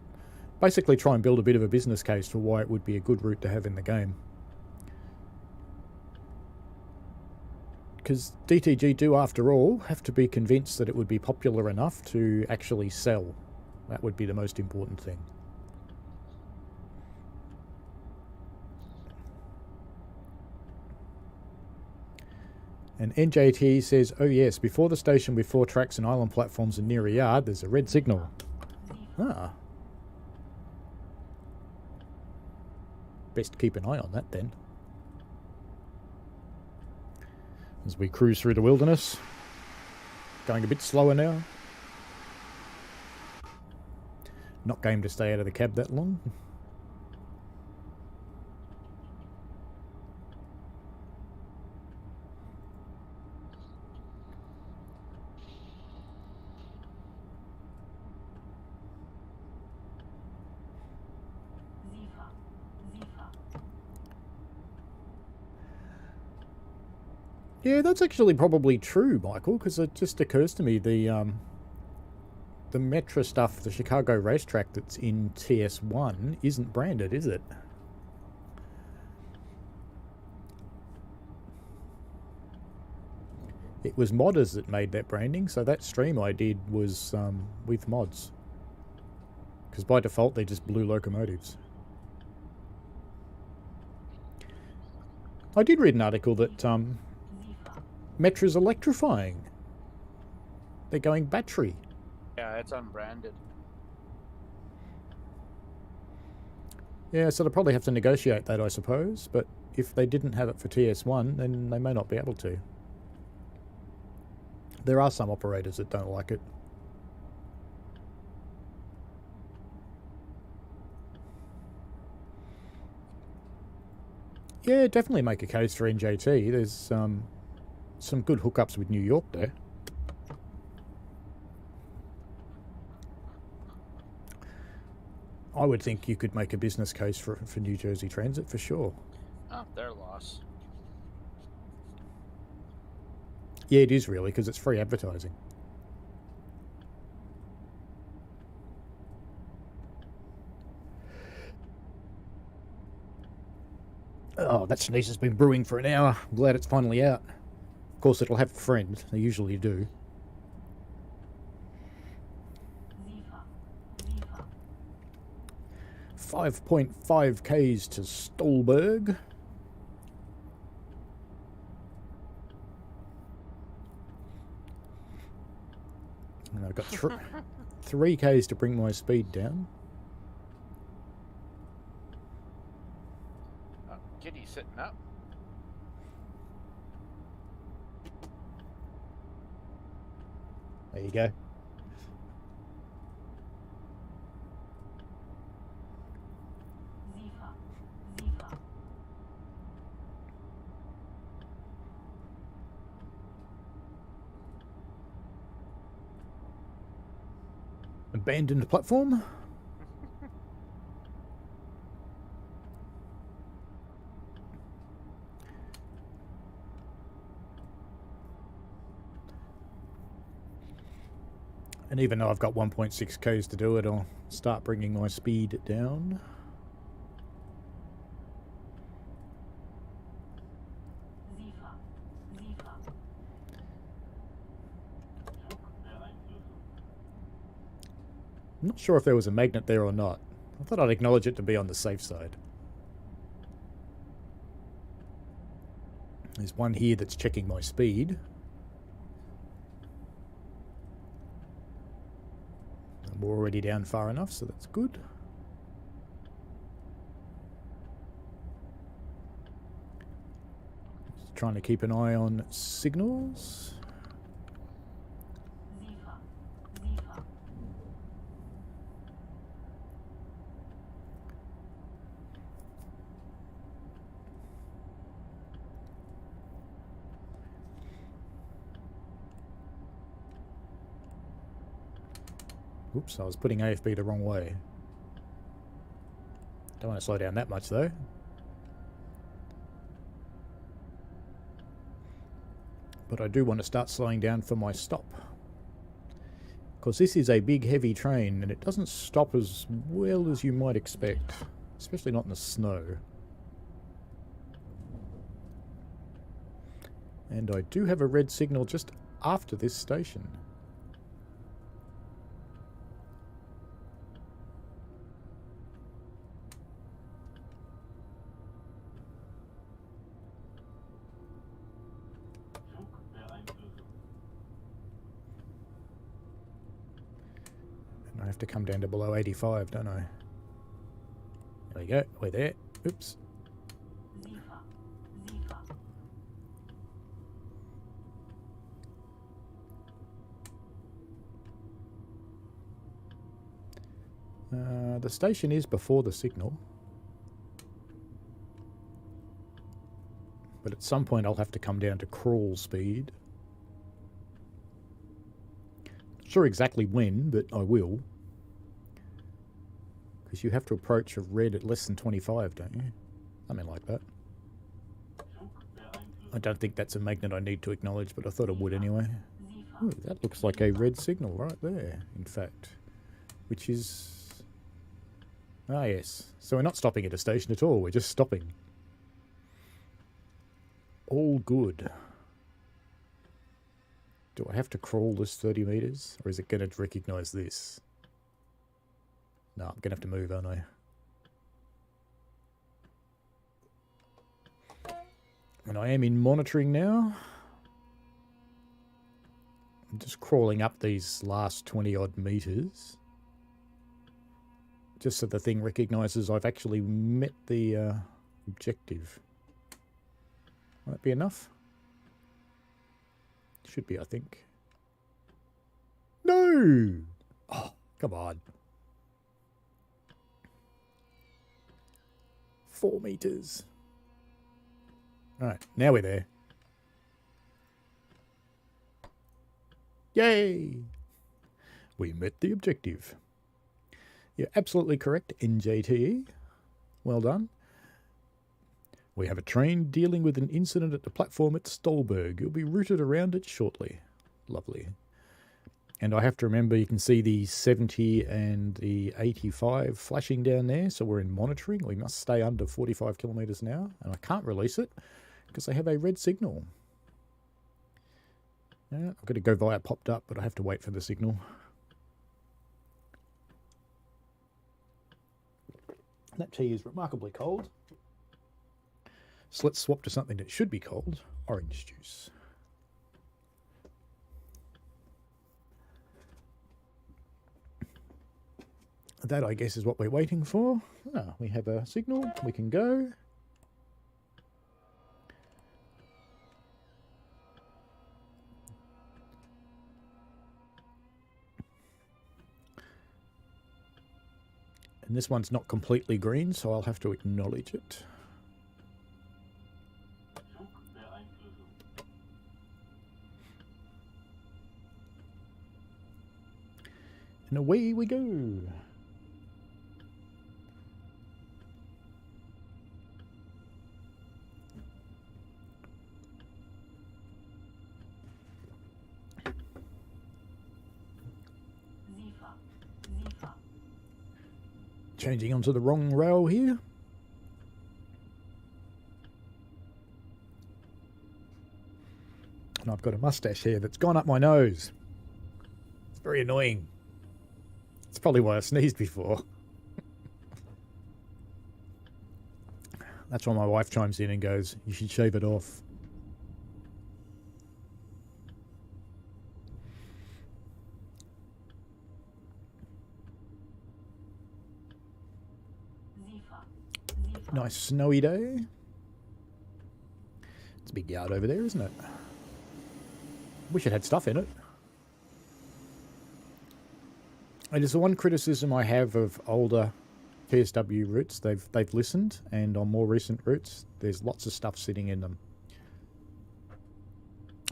Basically try and build a bit of a business case for why it would be a good route to have in the game. Because DTG do, after all, have to be convinced that it would be popular enough to actually sell. That would be the most important thing. And NJT says, oh yes, before the station with 4 tracks and island platforms and near a yard, there's a red signal. Ah. Best keep an eye on that then. As we cruise through the wilderness. Going a bit slower now. Not game to stay out of the cab that long. Yeah, that's actually probably true, Michael, because it just occurs to me the Metro stuff, the Chicago racetrack that's in TS1 isn't branded, is it? It was modders that made that branding, so that stream I did was with mods. Because by default they're just blue locomotives. I did read an article that Metro's electrifying. They're going battery. Yeah, it's unbranded. Yeah, so they'll probably have to negotiate that, I suppose. But if they didn't have it for TS1, then they may not be able to. There are some operators that don't like it. Yeah, definitely make a case for NJT. There's some good hookups with New York there. I would think you could make a business case for New Jersey Transit for sure. Oh, their loss. Yeah, it is really, because it's free advertising. Oh, that sneeze has been brewing for an hour. I'm glad it's finally out. Of course, it'll have a friend. They usually do. Viva. 5.5 Ks to Stolberg. And I've got 3 Ks to bring my speed down. Oh, Kitty sitting up. There you go. Abandoned platform. And even though I've got 1.6 k's to do it, I'll start bringing my speed down. I'm not sure if there was a magnet there or not. I thought I'd acknowledge it to be on the safe side. There's one here that's checking my speed. I'm already down far enough, so that's good. Just trying to keep an eye on signals. Oops, I was putting AFB the wrong way. Don't want to slow down that much though. But I do want to start slowing down for my stop. Because this is a big heavy train and it doesn't stop as well as you might expect. Especially not in the snow. And I do have a red signal just after this station. I have to come down to below 85, don't I? There we go. We're there. Oops. The station is before the signal. But at some point I'll have to come down to crawl speed. Not sure exactly when, but I will. Because you have to approach a red at less than 25, don't you? Something like that. I don't think that's a magnet I need to acknowledge, but I thought I would anyway. Ooh, that looks like a red signal right there, in fact. Which is... Ah, yes. So we're not stopping at a station at all, we're just stopping. All good. Do I have to crawl this 30 meters? Or is it going to recognise this? No, I'm going to have to move, aren't I? And I am in monitoring now. I'm just crawling up these last 20 odd meters. Just so the thing recognises I've actually met the objective. Will that be enough? Should be, I think. No! Oh, come on. 4 meters. Alright, now we're there. Yay! We met the objective. You're absolutely correct, NJTE. Well done. We have a train dealing with an incident at the platform at Stolberg. You'll be routed around it shortly. Lovely. And I have to remember, you can see the 70 and the 85 flashing down there. So we're in monitoring. We must stay under 45 kilometres an hour. And I can't release it because I have a red signal. Yeah, I've got to go via popped up, but I have to wait for the signal. That tea is remarkably cold. So let's swap to something that should be cold. Orange juice. That, I guess, is what we're waiting for. Ah, we have a signal. We can go. And this one's not completely green, so I'll have to acknowledge it. And away we go. Changing onto the wrong rail here. And I've got a mustache here that's gone up my nose. It's very annoying. It's probably why I sneezed before. That's why my wife chimes in and goes, "You should shave it off." Nice snowy day. It's a big yard over there, isn't it? Wish it had stuff in it. It is the one criticism I have of older TSW routes. They've listened, and on more recent routes, there's lots of stuff sitting in them.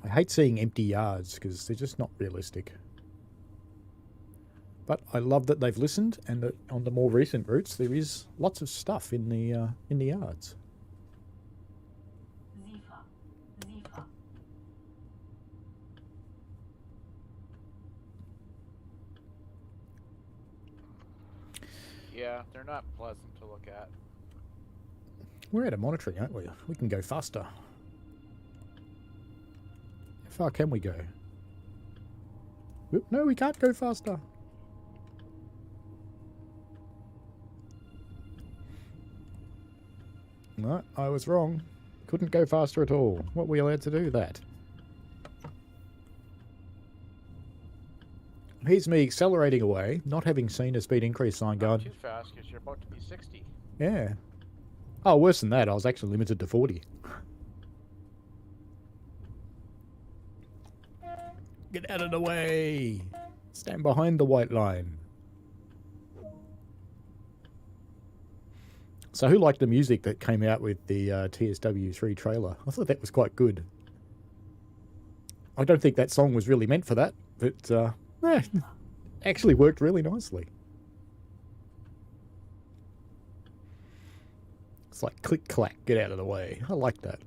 I hate seeing empty yards because they're just not realistic. But I love that they've listened, and that on the more recent routes, there is lots of stuff in the yards. Yeah, they're not pleasant to look at. We're out of monitoring, aren't we? We can go faster. How far can we go? Oop, no, we can't go faster. No, I was wrong. Couldn't go faster at all. What were we allowed to do that? Here's me accelerating away, not having seen a speed increase sign Not going. too fast because you're about to be 60. Yeah. Oh, worse than that, I was actually limited to 40. Get out of the way! Stand behind the white line. So who liked the music that came out with the TSW3 trailer? I thought that was quite good. I don't think that song was really meant for that, but actually worked really nicely. It's like click clack, get out of the way. I like that.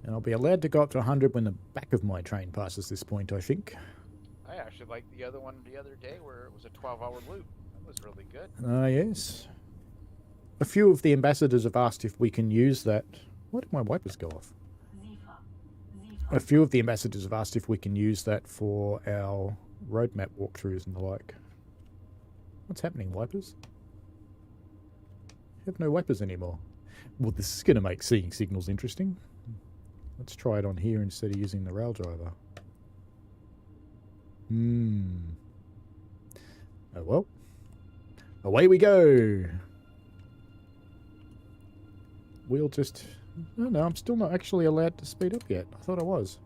And I'll be allowed to go up to 100 when the back of my train passes this point, I think. I actually liked the other one the other day where it was a 12-hour loop. That was really good. Yes. A few of the ambassadors have asked if we can use that. Why did my wipers go off? A few of the ambassadors have asked if we can use that for our roadmap walkthroughs and the like. What's happening, wipers? You have no wipers anymore. Well, this is going to make seeing signals interesting. Let's try it on here instead of using the rail driver. Oh well. Away we go! We'll just... Oh, no, I'm still not actually allowed to speed up yet. I thought I was.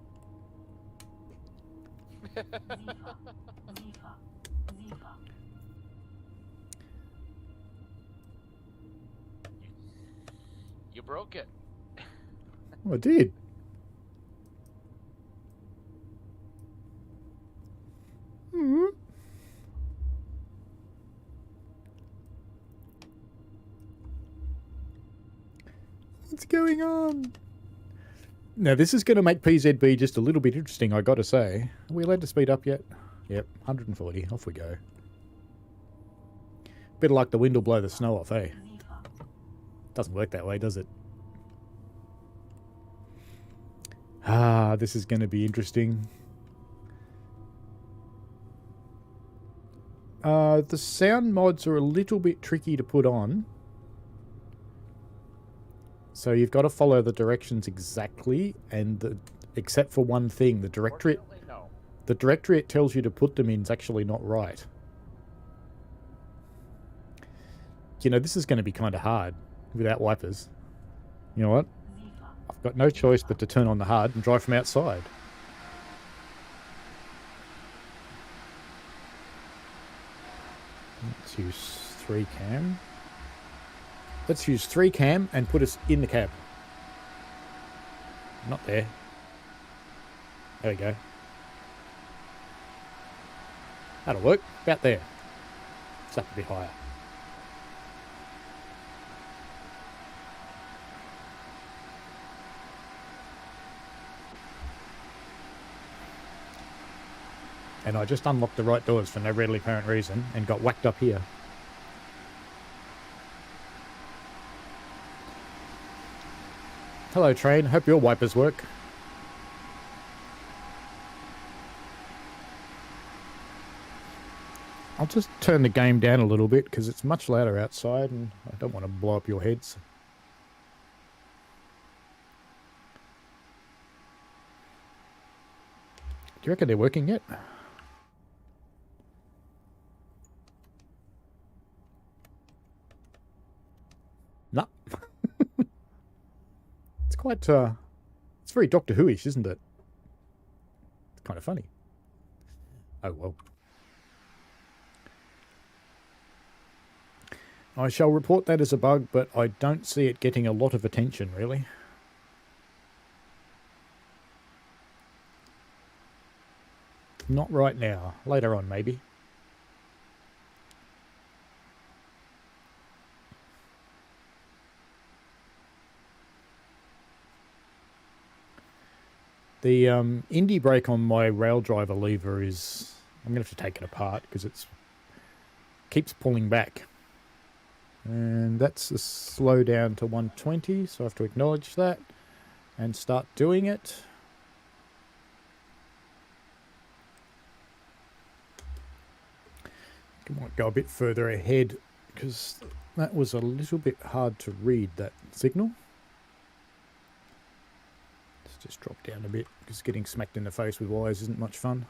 You broke it. Oh, I did. What's going on? Now, this is going to make PZB just a little bit interesting, I got to say. Are we allowed to speed up yet? Yep, 140. Off we go. Bit of luck the wind will blow the snow off, eh? Doesn't work that way, does it? Ah, this is going to be interesting. The sound mods are a little bit tricky to put on. So you've got to follow the directions exactly, and except for one thing, the directory it tells you to put them in is actually not right. You know, this is going to be kind of hard without wipers. You know what? I've got no choice but to turn on the HUD and drive from outside. Let's use 3 cam. Let's use 3 cam and put us in the cab. Not there. There we go. That'll work. About there. It's up a bit higher. And I just unlocked the right doors for no readily apparent reason and got whacked up here. Hello, train. Hope your wipers work. I'll just turn the game down a little bit because it's much louder outside and I don't want to blow up your heads. Do you reckon they're working yet? No. It's quite, it's very Doctor Who-ish, isn't it? It's kind of funny. Oh, well. I shall report that as a bug, but I don't see it getting a lot of attention, really. Not right now. Later on, maybe. The indie brake on my rail driver lever is... I'm going to have to take it apart because it's keeps pulling back. And that's a slow down to 120, so I have to acknowledge that and start doing it. I might go a bit further ahead because that was a little bit hard to read, that signal. Let's just drop down a bit because getting smacked in the face with wires isn't much fun.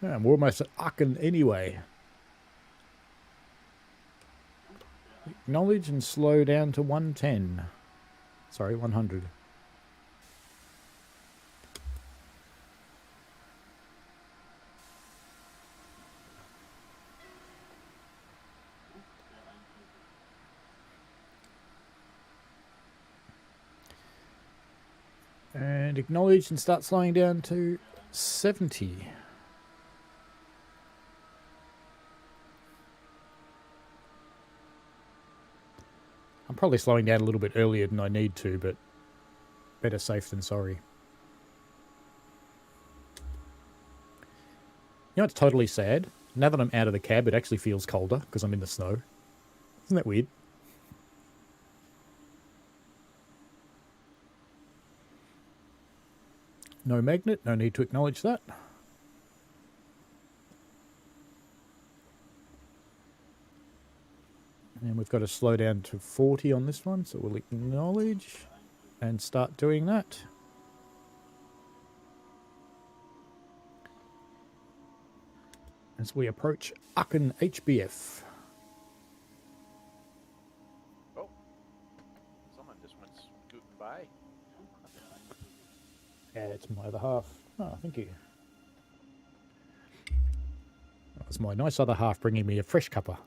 Yeah, we're almost at Aachen anyway. Acknowledge and slow down to 110. Sorry, 100. And acknowledge and start slowing down to 70. I'm probably slowing down a little bit earlier than I need to, but better safe than sorry. You know what's totally sad? Now that I'm out of the cab, it actually feels colder because I'm in the snow. Isn't that weird? No magnet, no need to acknowledge that. And we've got to slow down to 40 on this one, so we'll acknowledge and start doing that. As we approach Aachen Hbf. Oh, someone just went scooting by. Yeah, it's my other half. Oh, thank you. That's my nice other half bringing me a fresh cuppa.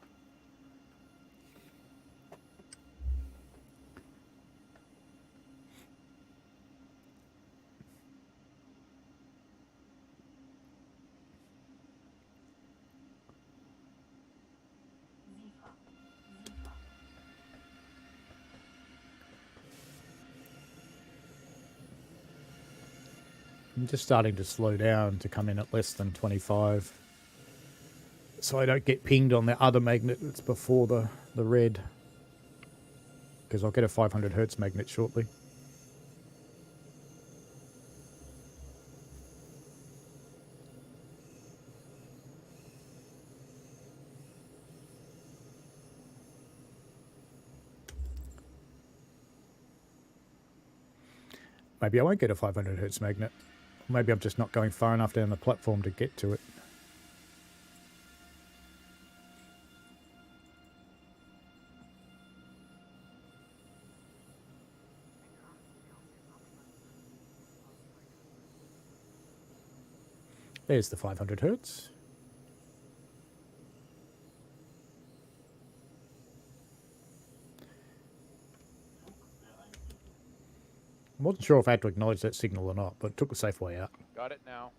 I'm just starting to slow down to come in at less than 25. So I don't get pinged on the other magnet that's before the red. Because I'll get a 500 Hertz magnet shortly. Maybe I won't get a 500 Hertz magnet. Maybe I'm just not going far enough down the platform to get to it. There's the 500 Hertz. I wasn't sure if I had to acknowledge that signal or not, but took a safe way out. Got it now.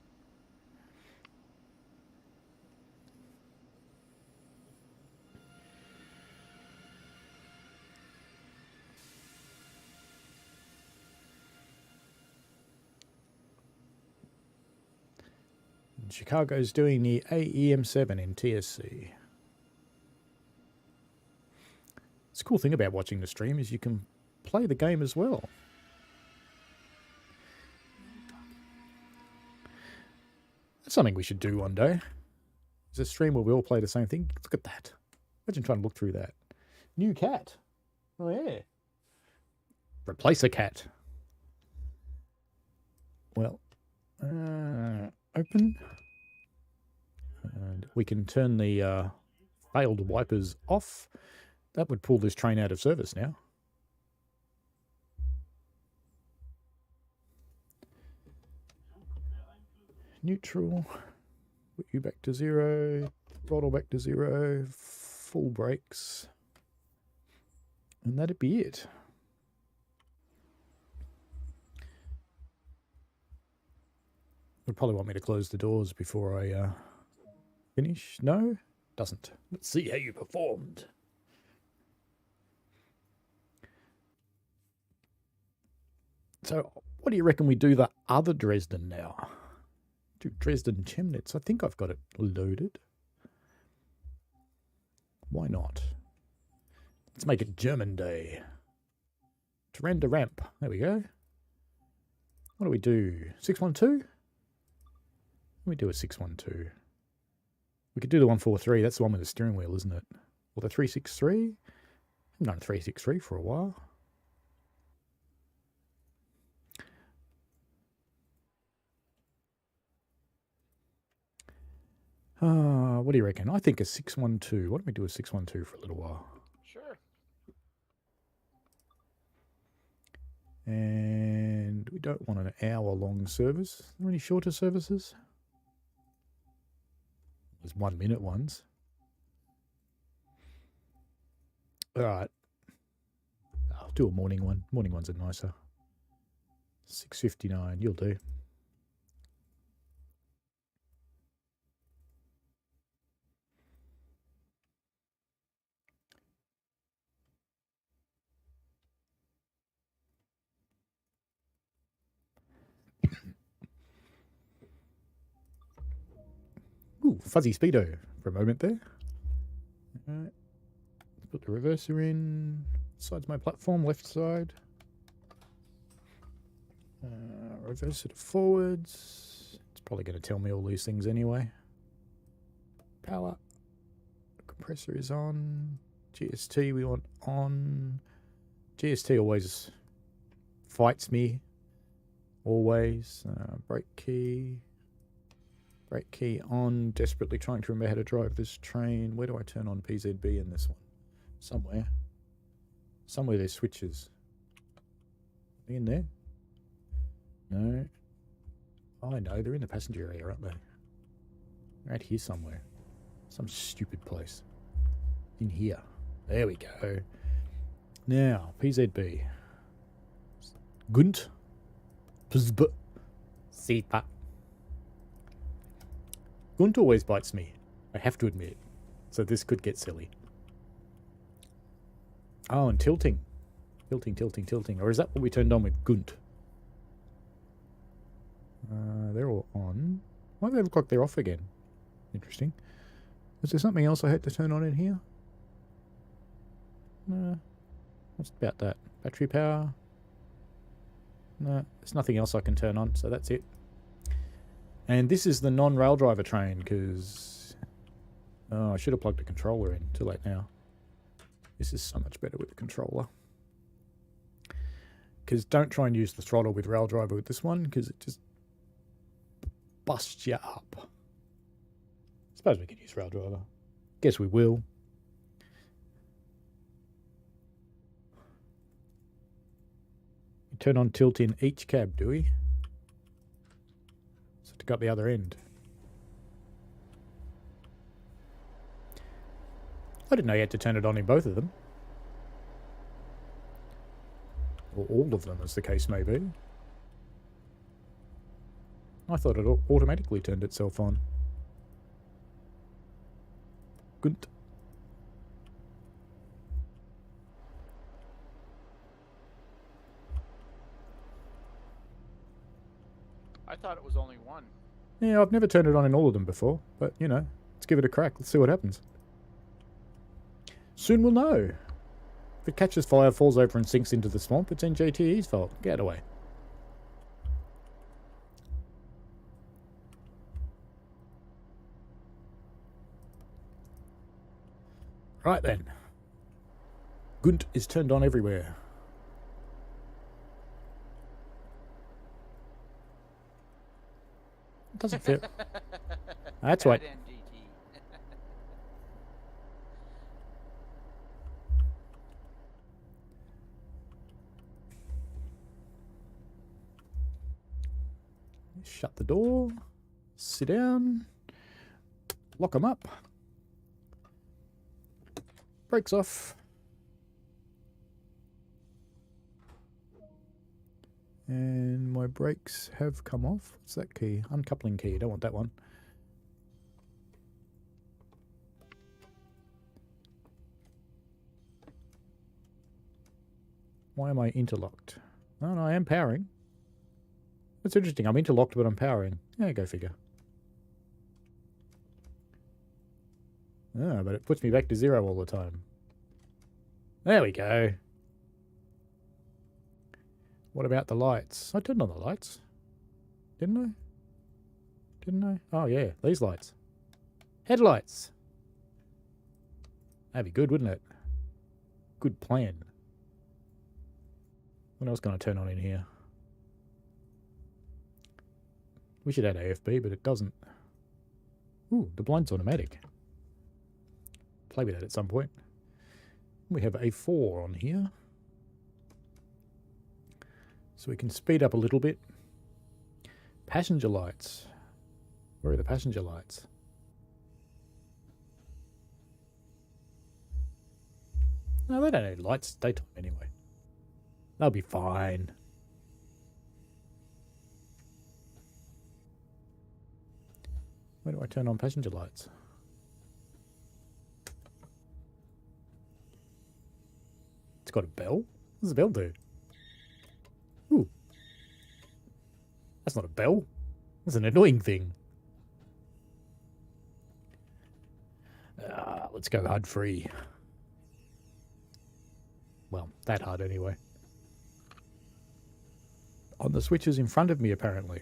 And Chicago's doing the AEM7 in TSC. It's a cool thing about watching the stream is you can play the game as well. That's something we should do one day. Is a stream where we all play the same thing. Look at that. Imagine trying to look through that. New cat. Oh, yeah. Replace a cat. Well, open. And we can turn the failed wipers off. That would pull this train out of service now. Neutral. Put you back to 0. Throttle back to 0. Full brakes. And that'd be it. Would probably want me to close the doors before I finish. No? Doesn't. Let's see how you performed. So, what do you reckon we do the other Dresden now? Do Dresden Chemnitz. I think I've got it loaded. Why not? Let's make it German Day. Turanda Ramp. There we go. What do we do? 612? Let me do a 612. We could do the 143. That's the one with the steering wheel, isn't it? Or the 363? I haven't done a 363 for a while. What do you reckon? I think a 612. Why don't we do a 612 for a little while? Sure. And we don't want an hour-long service. Are there any shorter services? There's 1 minute ones. All right. I'll do a morning one. Morning ones are nicer. 6:59. You'll do. Ooh, fuzzy speedo for a moment there. All right. Put the reverser in. Side's my platform, left side. Reverse it forwards. It's probably going to tell me all these things anyway. Power. Compressor is on. GST we want on. GST always fights me. Always. Brake key. Brake key on. Desperately trying to remember how to drive this train. Where do I turn on PZB in this one? Somewhere. Somewhere there's switches. In there? No. Oh, I know. They're in the passenger area, aren't they? Right here somewhere. Some stupid place. In here. There we go. Now, PZB. Gunt. Pzb. Sita. Gunt always bites me. I have to admit. So this could get silly. Oh, and tilting. Tilting. Or is that what we turned on with Gunt? They're all on. Why do they look like they're off again? Interesting. Is there something else I had to turn on in here? No. What's about that? Battery power? No, there's nothing else I can turn on, so that's it. And this is the non-rail driver train, because... Oh, I should have plugged a controller in. Too late now. This is so much better with the controller. Because don't try and use the throttle with rail driver with this one, because it just busts you up. Suppose we could use rail driver. Guess we will. We turn on tilt in each cab, do we? So to go up the other end. I didn't know you had to turn it on in both of them. Or all of them, as the case may be. I thought it automatically turned itself on. Good. I thought it was only one. Yeah, I've never turned it on in all of them before, but, you know, let's give it a crack. Let's see what happens. Soon we'll know. If it catches fire, falls over and sinks into the swamp, it's NJTE's fault. Get away. Right then. Gunt is turned on everywhere. Doesn't feel... That's right. Bad NGT. Shut the door. Sit down. Lock them up. Brakes off. And my brakes have come off. What's that key? Uncoupling key. Don't want that one. Why am I interlocked? Oh, no, I am powering. That's interesting. I'm interlocked, but I'm powering. Yeah, go figure. Ah, but it puts me back to 0 all the time. There we go. What about the lights? I turned on the lights. Didn't I? Didn't I? Oh, yeah. These lights. Headlights. That'd be good, wouldn't it? Good plan. What else can I turn on in here? Wish it had AFB, but it doesn't. Ooh, the blind's automatic. Play with that at some point. We have a 4 on here. So we can speed up a little bit. Passenger lights. Where are the passenger lights? No, they don't need lights. Daytime anyway. They'll be fine. Where do I turn on passenger lights? It's got a bell. What does the bell do? Ooh. That's not a bell. That's an annoying thing. Let's go HUD free. Well, that hard anyway. On the switches in front of me, apparently.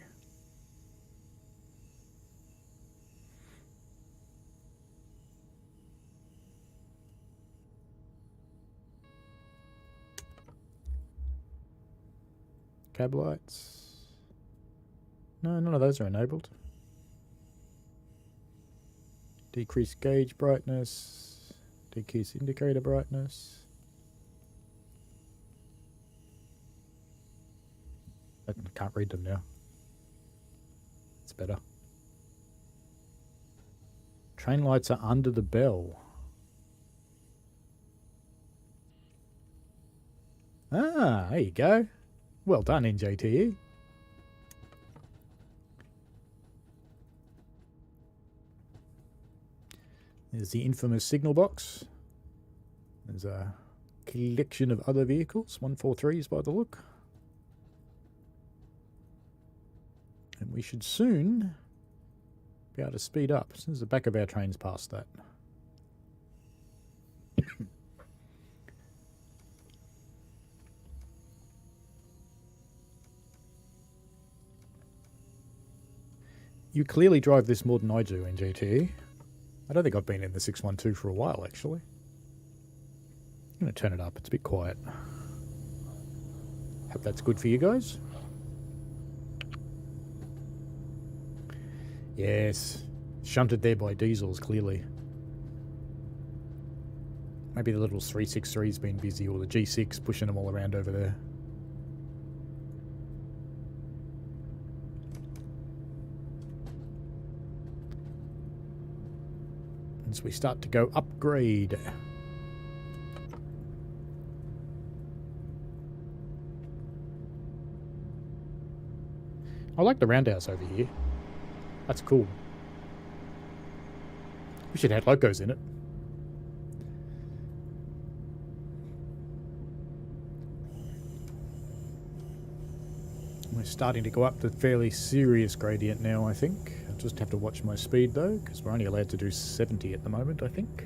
Cab lights. No, none of those are enabled. Decrease gauge brightness. Decrease indicator brightness. I can't read them now. It's better. Train lights are under the bell. Ah, there you go. Well done, NJTE. There's the infamous signal box. There's a collection of other vehicles, 143s by the look. And we should soon be able to speed up as soon as the back of our train's past that. You clearly drive this more than I do in GTE. I don't think I've been in the 612 for a while, actually. I'm going to turn it up. It's a bit quiet. Hope that's good for you guys. Yes. Shunted there by diesels, clearly. Maybe the little 363's been busy, or the G6 pushing them all around over there. As we start to go upgrade. I like the roundhouse over here. That's cool. Wish it had locos in it. We're starting to go up to fairly serious gradient now, I think. I'll just have to watch my speed though, because we're only allowed to do 70 at the moment, I think.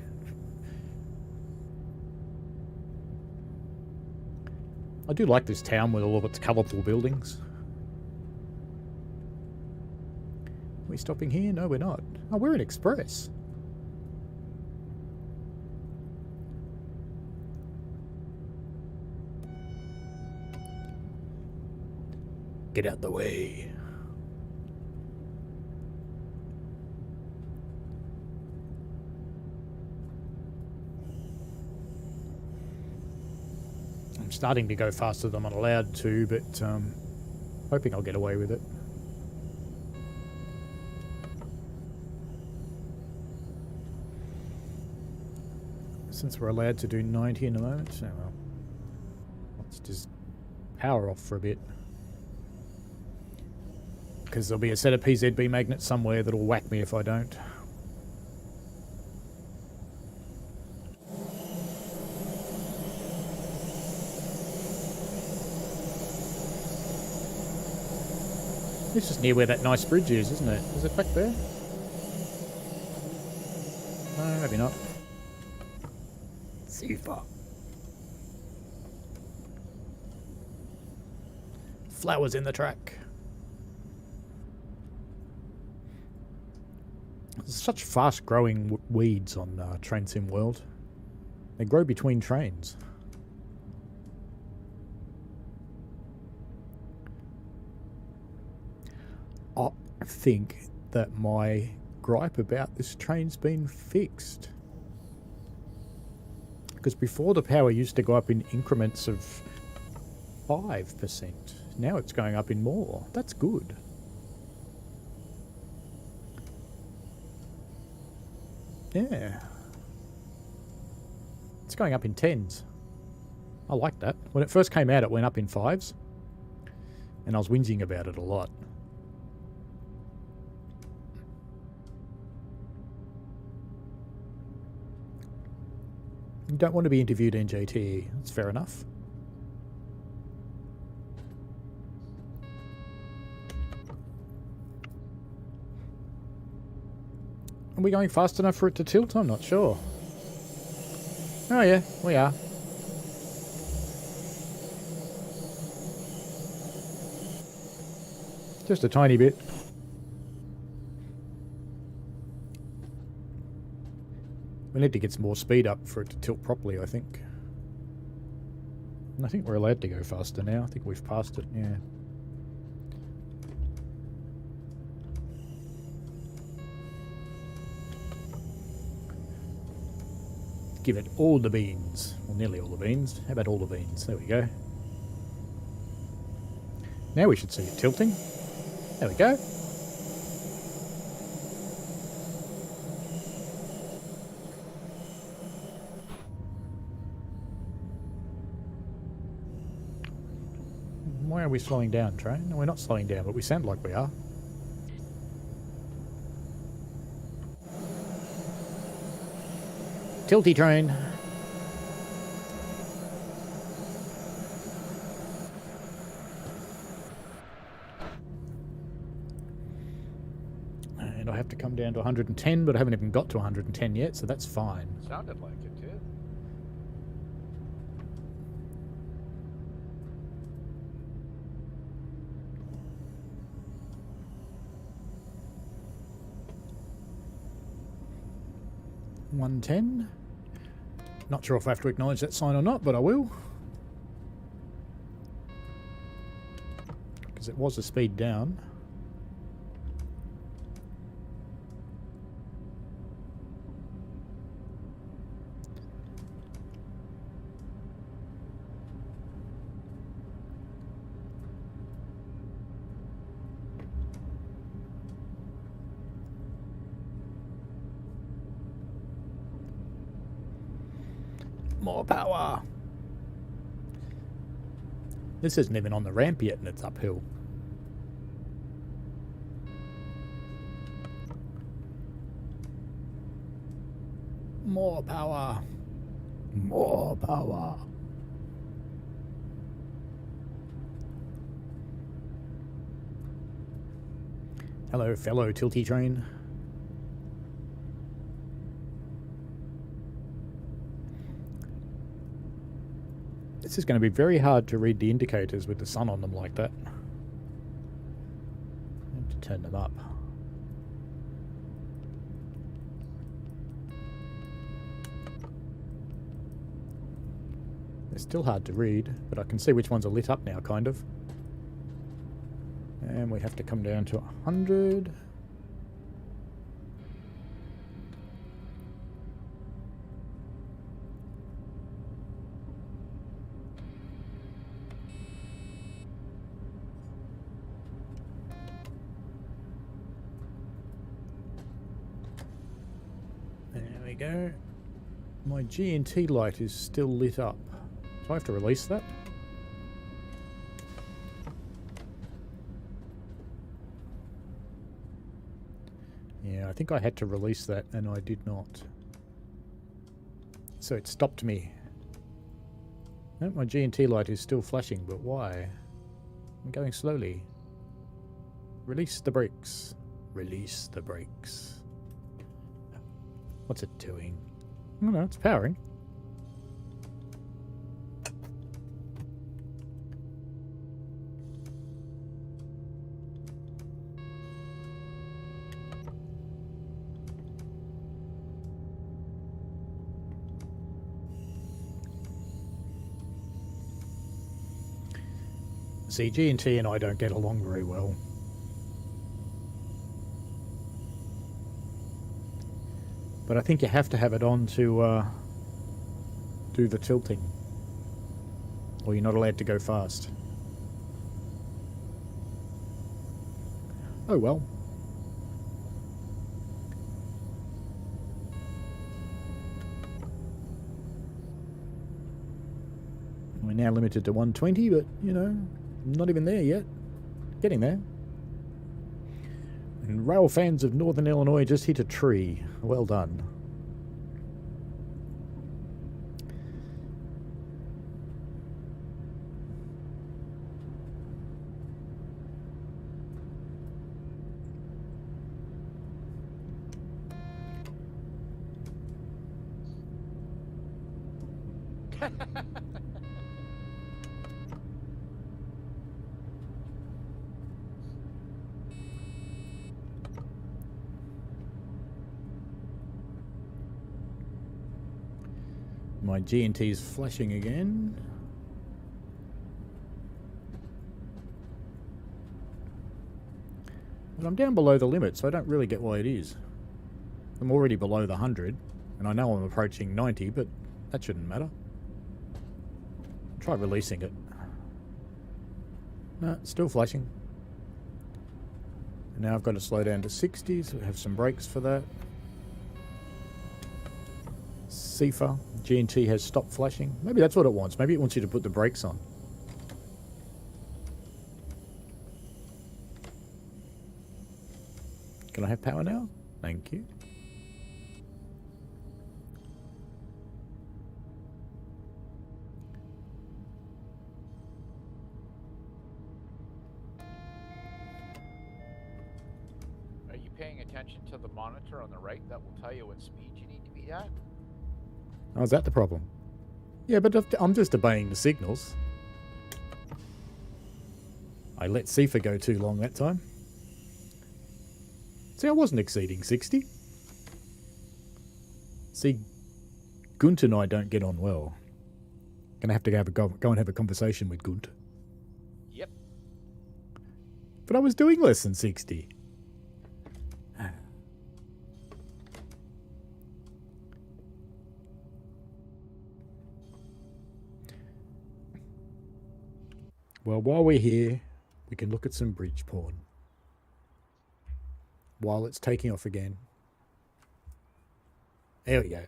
I do like this town with all of its colourful buildings. Are we stopping here? No, we're not. Oh, we're in Express. Get out the way. I'm starting to go faster than I'm allowed to, but hoping I'll get away with it. Since we're allowed to do 90 in the moment, so well, let's just power off for a bit. Because there'll be a set of PZB magnets somewhere that'll whack me if I don't. This is near where that nice bridge is, isn't it? Is it back there? No, maybe not. Super. Flowers in the track. There's such fast-growing weeds on Train Sim World. They grow between trains. I think that my gripe about this train's been fixed. Because before the power used to go up in increments of 5%. Now it's going up in more. That's good. Yeah. It's going up in 10s. I like that. When it first came out, it went up in 5s. And I was whinging about it a lot. You don't want to be interviewed in JT. That's fair enough. Are we going fast enough for it to tilt? I'm not sure. Oh yeah, we are. Just a tiny bit. We need to get some more speed up for it to tilt properly, I think. And I think we're allowed to go faster now. I think we've passed it, yeah. Give it all the beans. Well, nearly all the beans. How about all the beans? There we go. Now we should see it tilting. There we go. Why are we slowing down, train? No, we're not slowing down, but we sound like we are. Tilty train. And I have to come down to 110, but I haven't even got to 110 yet, so that's fine. Sounded like it, too. $110. Not sure if I have to acknowledge that sign or not, but I will. Because it was a speed down. More power. This isn't even on the ramp yet and it's uphill. More power. More power. Hello, fellow tilty train. This is going to be very hard to read the indicators with the sun on them like that. I have to turn them up. They're still hard to read, but I can see which ones are lit up now, kind of. And we have to come down to 100. There we go. My G&T light is still lit up. Do I have to release that? Yeah, I think I had to release that and I did not. So it stopped me. No, my G&T light is still flashing, but why? I'm going slowly. Release the brakes. Release the brakes. What's it doing? Oh no, it's powering. See, G&T and I don't get along very well. But I think you have to have it on to do the tilting. Or you're not allowed to go fast. Oh well. We're now limited to 120, but, you know, not even there yet. Getting there. And rail fans of Northern Illinois just hit a tree. Well done. My G&T is flashing again. But I'm down below the limit, so I don't really get why it is. I'm already below the 100, and I know I'm approaching 90, but that shouldn't matter. Try releasing it. No, it's still flashing. And now I've got to slow down to 60, so we have some brakes for that. CIFA, G&T has stopped flashing. Maybe that's what it wants. Maybe it wants you to put the brakes on. Can I have power now? Thank you. Are you paying attention to the monitor on the right that will tell you what speed you need to be at? Oh, is that the problem? Yeah, but I'm just obeying the signals. I let CIFA go too long that time. See, I wasn't exceeding 60. See, Gunt and I don't get on well. Gonna have to go and have a conversation with Gunt. Yep. But I was doing less than 60. Well, while we're here, we can look at some bridge porn. While it's taking off again. There we go.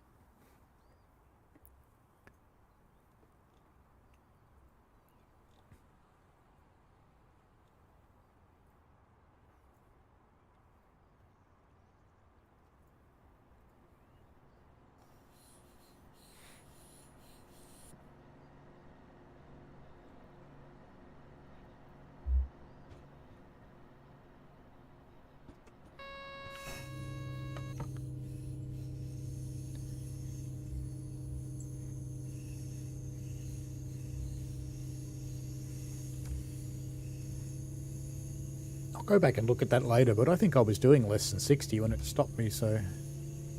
go back and look at that later, but I think I was doing less than 60 when it stopped me, so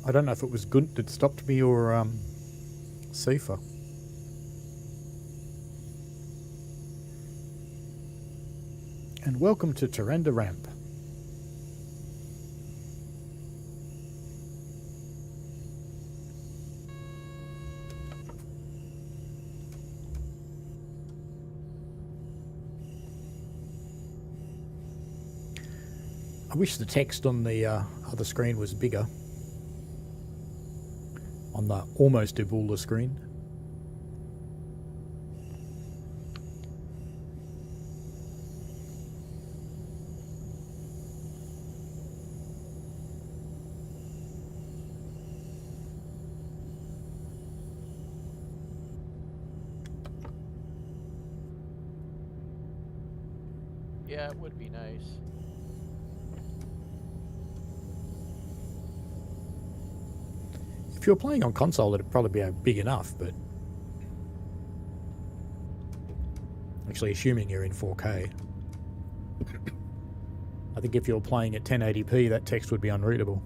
I don't know if it was Gunt that stopped me or Sifa. And welcome to Taranda Ramp. I wish the text on the other screen was bigger. On the almost Ebola screen. Yeah, it would be nice. If you were playing on console, it'd probably be big enough, but actually assuming you're in 4K. I think if you're playing at 1080p, that text would be unreadable.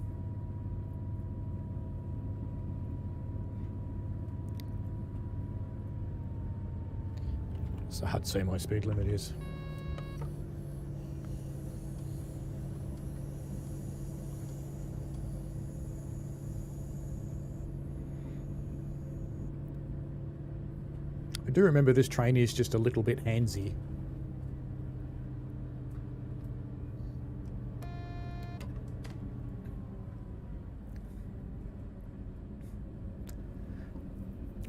So hard to say my speed limit is. I do remember this train is just a little bit handsy.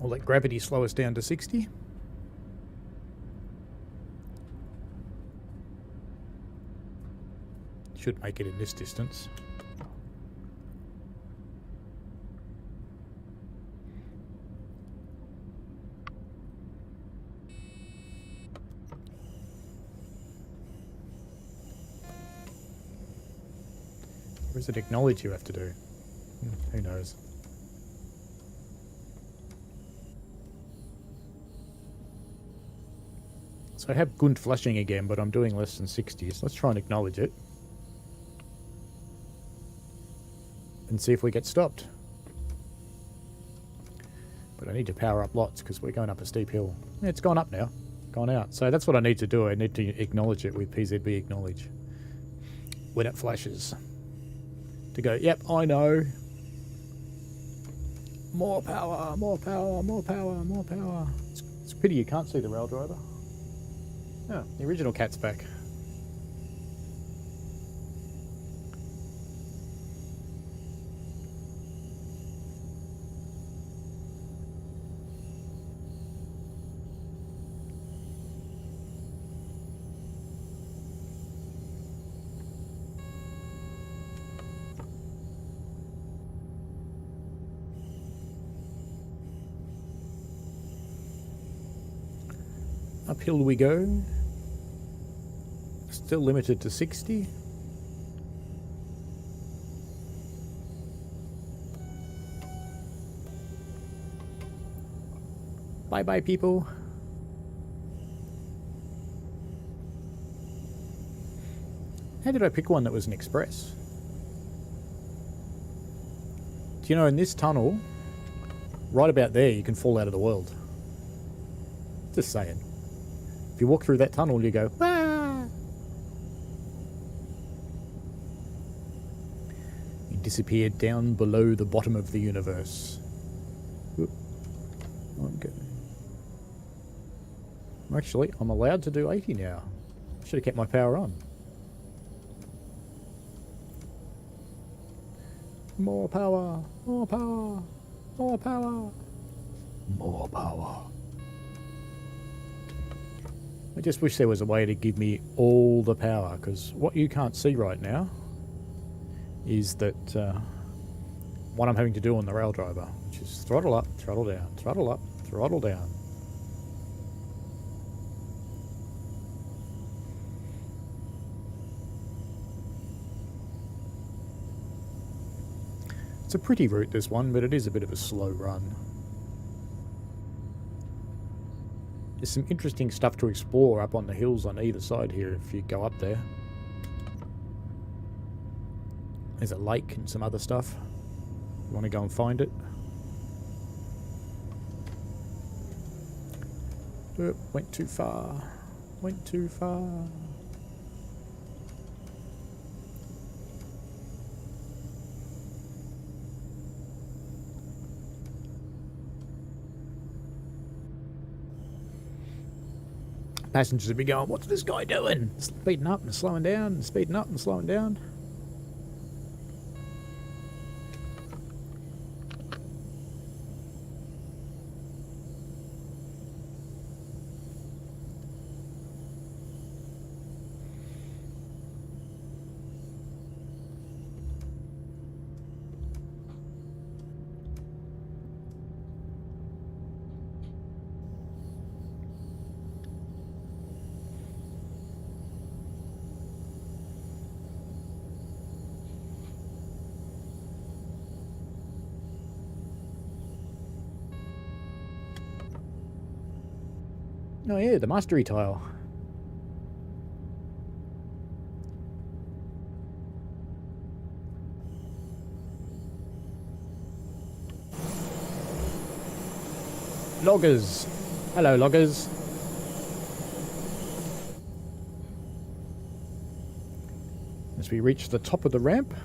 I'll let gravity slow us down to 60. Should make it in this distance. Or is it acknowledge you have to do? Who knows? So I have Gunt flashing again, but I'm doing less than 60, so let's try and acknowledge it. And see if we get stopped. But I need to power up lots because we're going up a steep hill. Yeah, it's gone up now. Gone out. So that's what I need to do. I need to acknowledge it with PZB acknowledge. When it flashes. To go, yep, I know. More power, more power, more power, more power. It's a pity you can't see the rail driver. Oh, the original cat's back. Uphill we go. Still limited to 60. Bye bye, people. How did I pick one that was an express? Do you know, in this tunnel, right about there, you can fall out of the world. Just saying. If you walk through that tunnel, you go, "Wah!" You disappeared down below the bottom of the universe. Oop. Okay. Actually, I'm allowed to do 80 now. I should have kept my power on. More power, more power, more power, more power. I just wish there was a way to give me all the power, because what you can't see right now is that what I'm having to do on the rail driver, which is throttle up, throttle down, throttle up, throttle down. It's a pretty route, this one, but it is a bit of a slow run. There's some interesting stuff to explore up on the hills on either side here if you go up there. There's a lake and some other stuff. You want to go and find it? Went too far. Went too far. Passengers would be going, what's this guy doing? Speeding up and slowing down, and speeding up and slowing down. Oh yeah, the mastery tile. Loggers. Hello, loggers. As we reach the top of the ramp.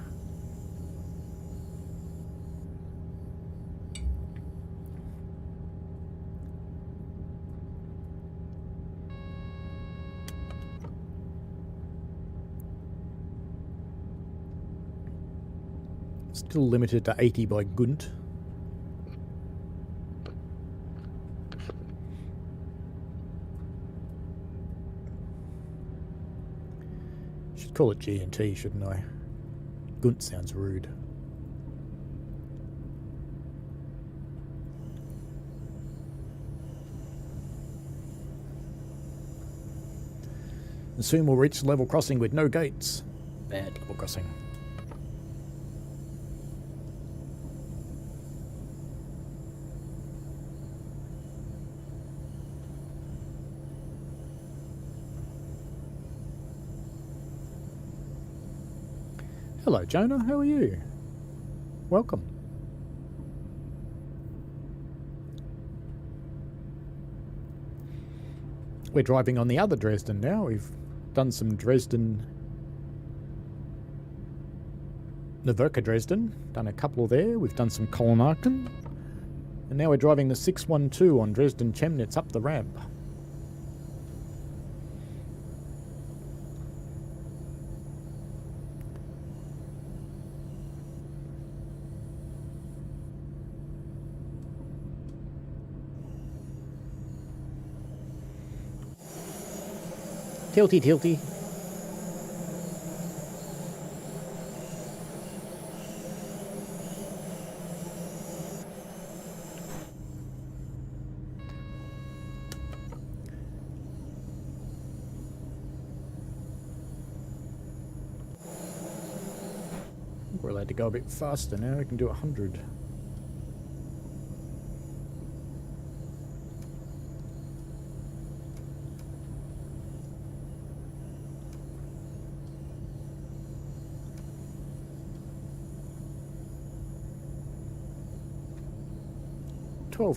Still limited to 80 by Gunt. Should call it G&T, shouldn't I? Gunt sounds rude. And soon we'll reach level crossing with no gates. Bad level crossing. Hello, Jonah. How are you? Welcome. We're driving on the other Dresden now. We've done some Dresden... Naverka Dresden. Done a couple there. We've done some Kolmarken. And now we're driving the 612 on Dresden Chemnitz up the ramp. Tilty, tilty. We're allowed to go a bit faster now. We can do 100.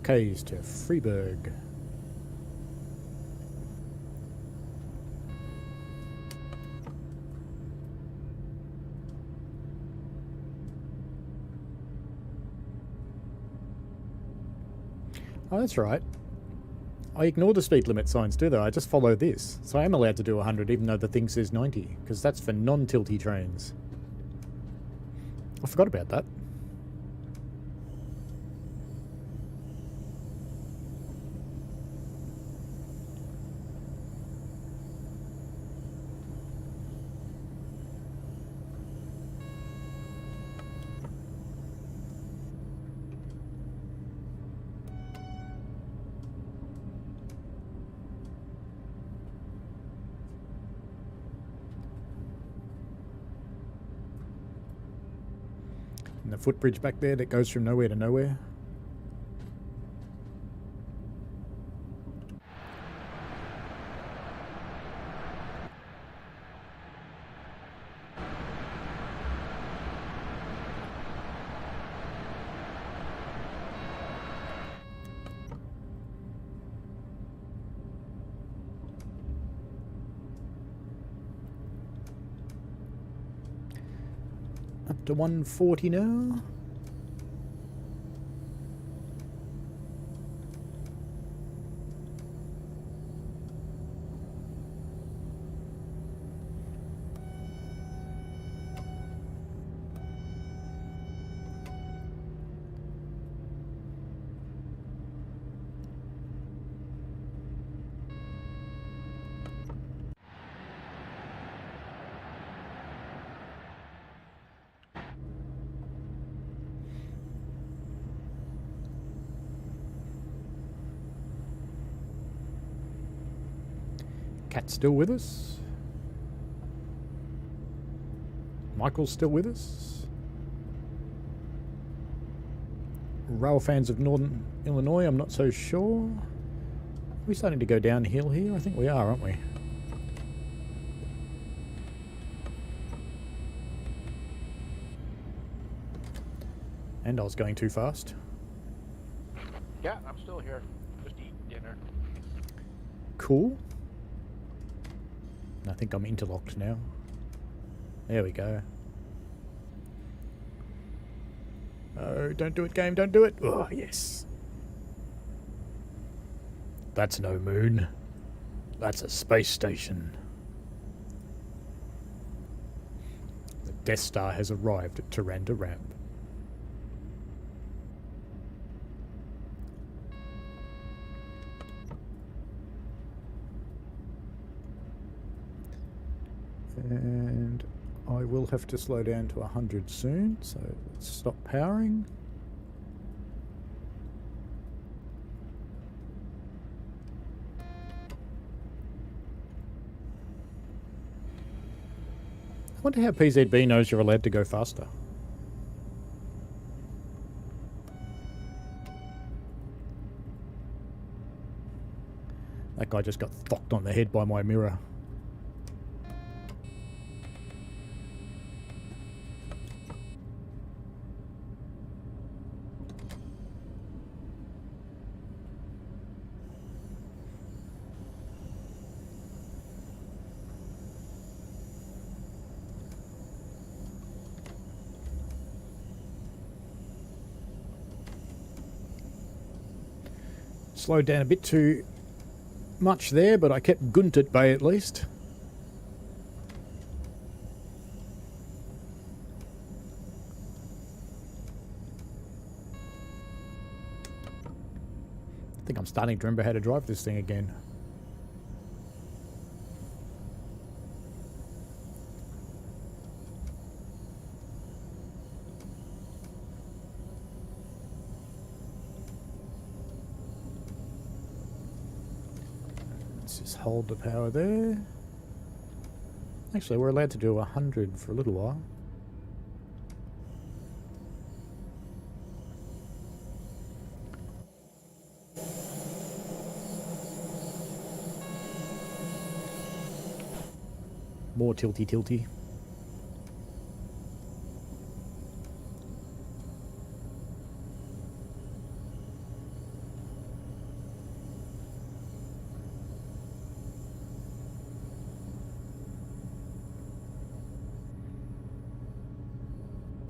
K's to Freiburg. Oh, that's right. I ignore the speed limit signs, do they? I just follow this. So I am allowed to do 100 even though the thing says 90, because that's for non-tilty trains. I forgot about that. And the footbridge back there that goes from nowhere to nowhere. to 140 now. Cat's still with us. Michael's still with us. Rail fans of Northern Illinois, I'm not so sure. Are we starting to go downhill here? I think we are, aren't we? And I was going too fast. Yeah, I'm still here. Just eating dinner. Cool. I think I'm interlocked now. There we go. Oh, don't do it, game, don't do it. Oh, yes. That's no moon. That's a space station. The Death Star has arrived at Tyrande Ramp. And I will have to slow down to 100 soon, so let's stop powering. I wonder how PZB knows you're allowed to go faster. That guy just got thocked on the head by my mirror. Slowed down a bit too much there, but I kept Gunt at bay at least. I think I'm starting to remember how to drive this thing again. Just hold the power there. Actually, we're allowed to do 100 for a little while. More tilty.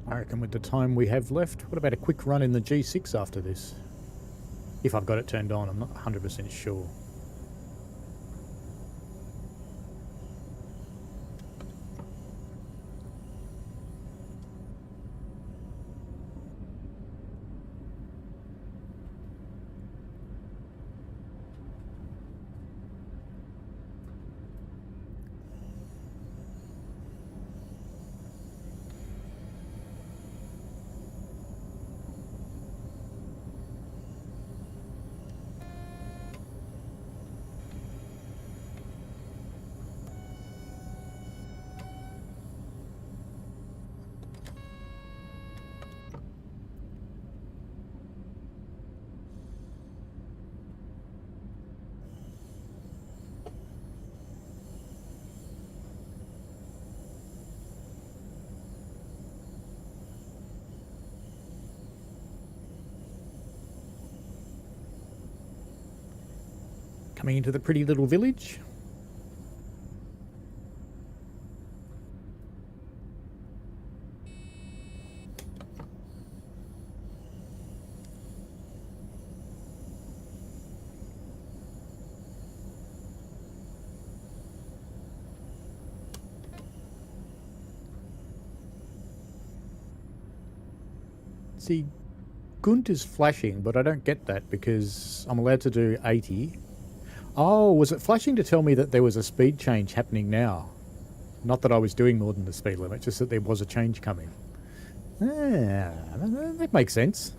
I reckon with the time we have left, what about a quick run in the G6 after this? If I've got it turned on, I'm not 100% sure. Coming into the pretty little village. See, Gunter's flashing, but I don't get that because I'm allowed to do 80. Oh, was it flashing to tell me that there was a speed change happening now? Not that I was doing more than the speed limit, just that there was a change coming. Ah, that makes sense.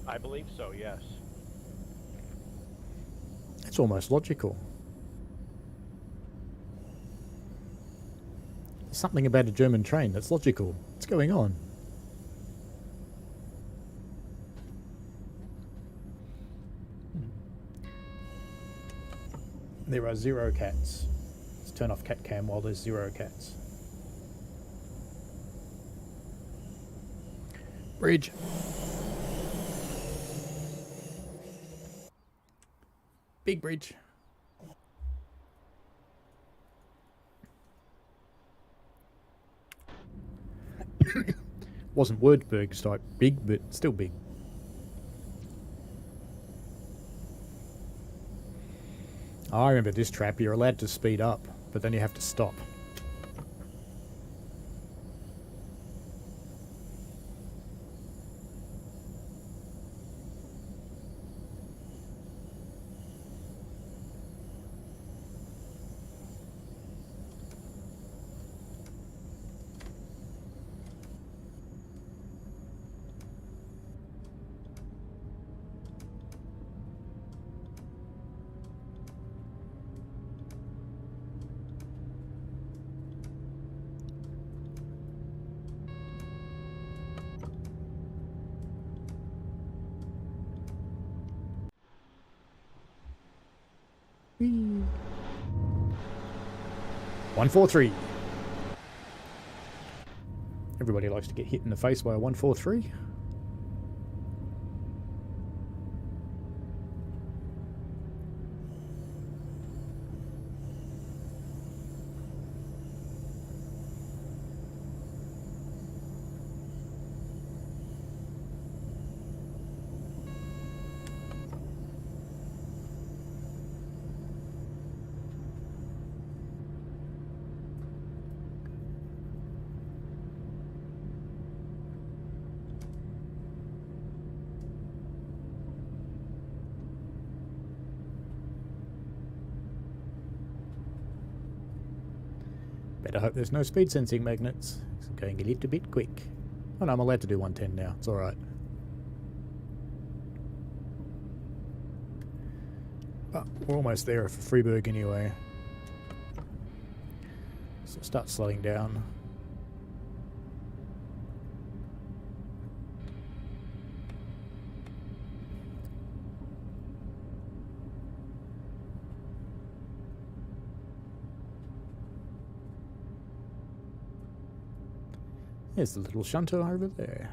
I believe so, yes. It's almost logical. There's something about a German train that's logical. What's going on? There are 0 cats. Let's turn off cat cam while there's 0 cats. Bridge. Big bridge. Wasn't Wordberg's type big, but still big. I remember this trap. You're allowed to speed up, but then you have to stop. Whee. 143. Everybody likes to get hit in the face by a 143. Better hope there's no speed sensing magnets. It's going a little bit quick. Oh no, I'm allowed to do 110 now. It's alright. But we're almost there for Freiburg anyway. So start slowing down. There's the little shunter over there.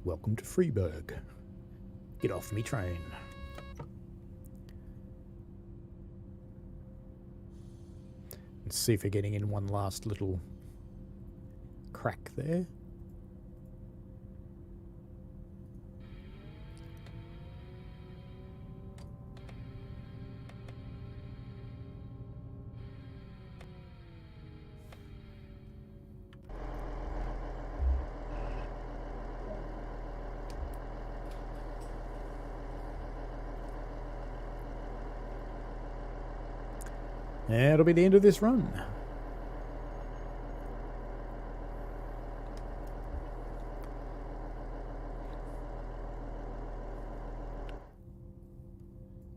Welcome to Freiburg. Get off me train. Let's see if we're getting in one last little crack there. That'll be the end of this run.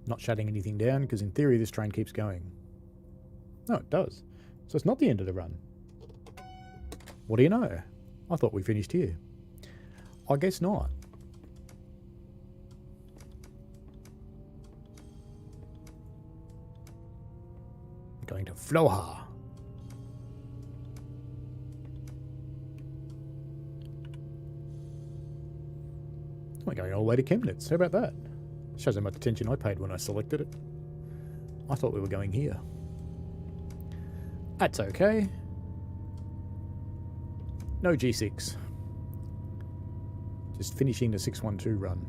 Not shutting anything down because in theory this train keeps going. No, it does. So it's not the end of the run. What do you know? I thought we finished here. I guess not. Going to Floha. We're going all the way to Chemnitz. How about that? Shows how much attention I paid when I selected it. I thought we were going here. That's okay. No G6. Just finishing the 612 run.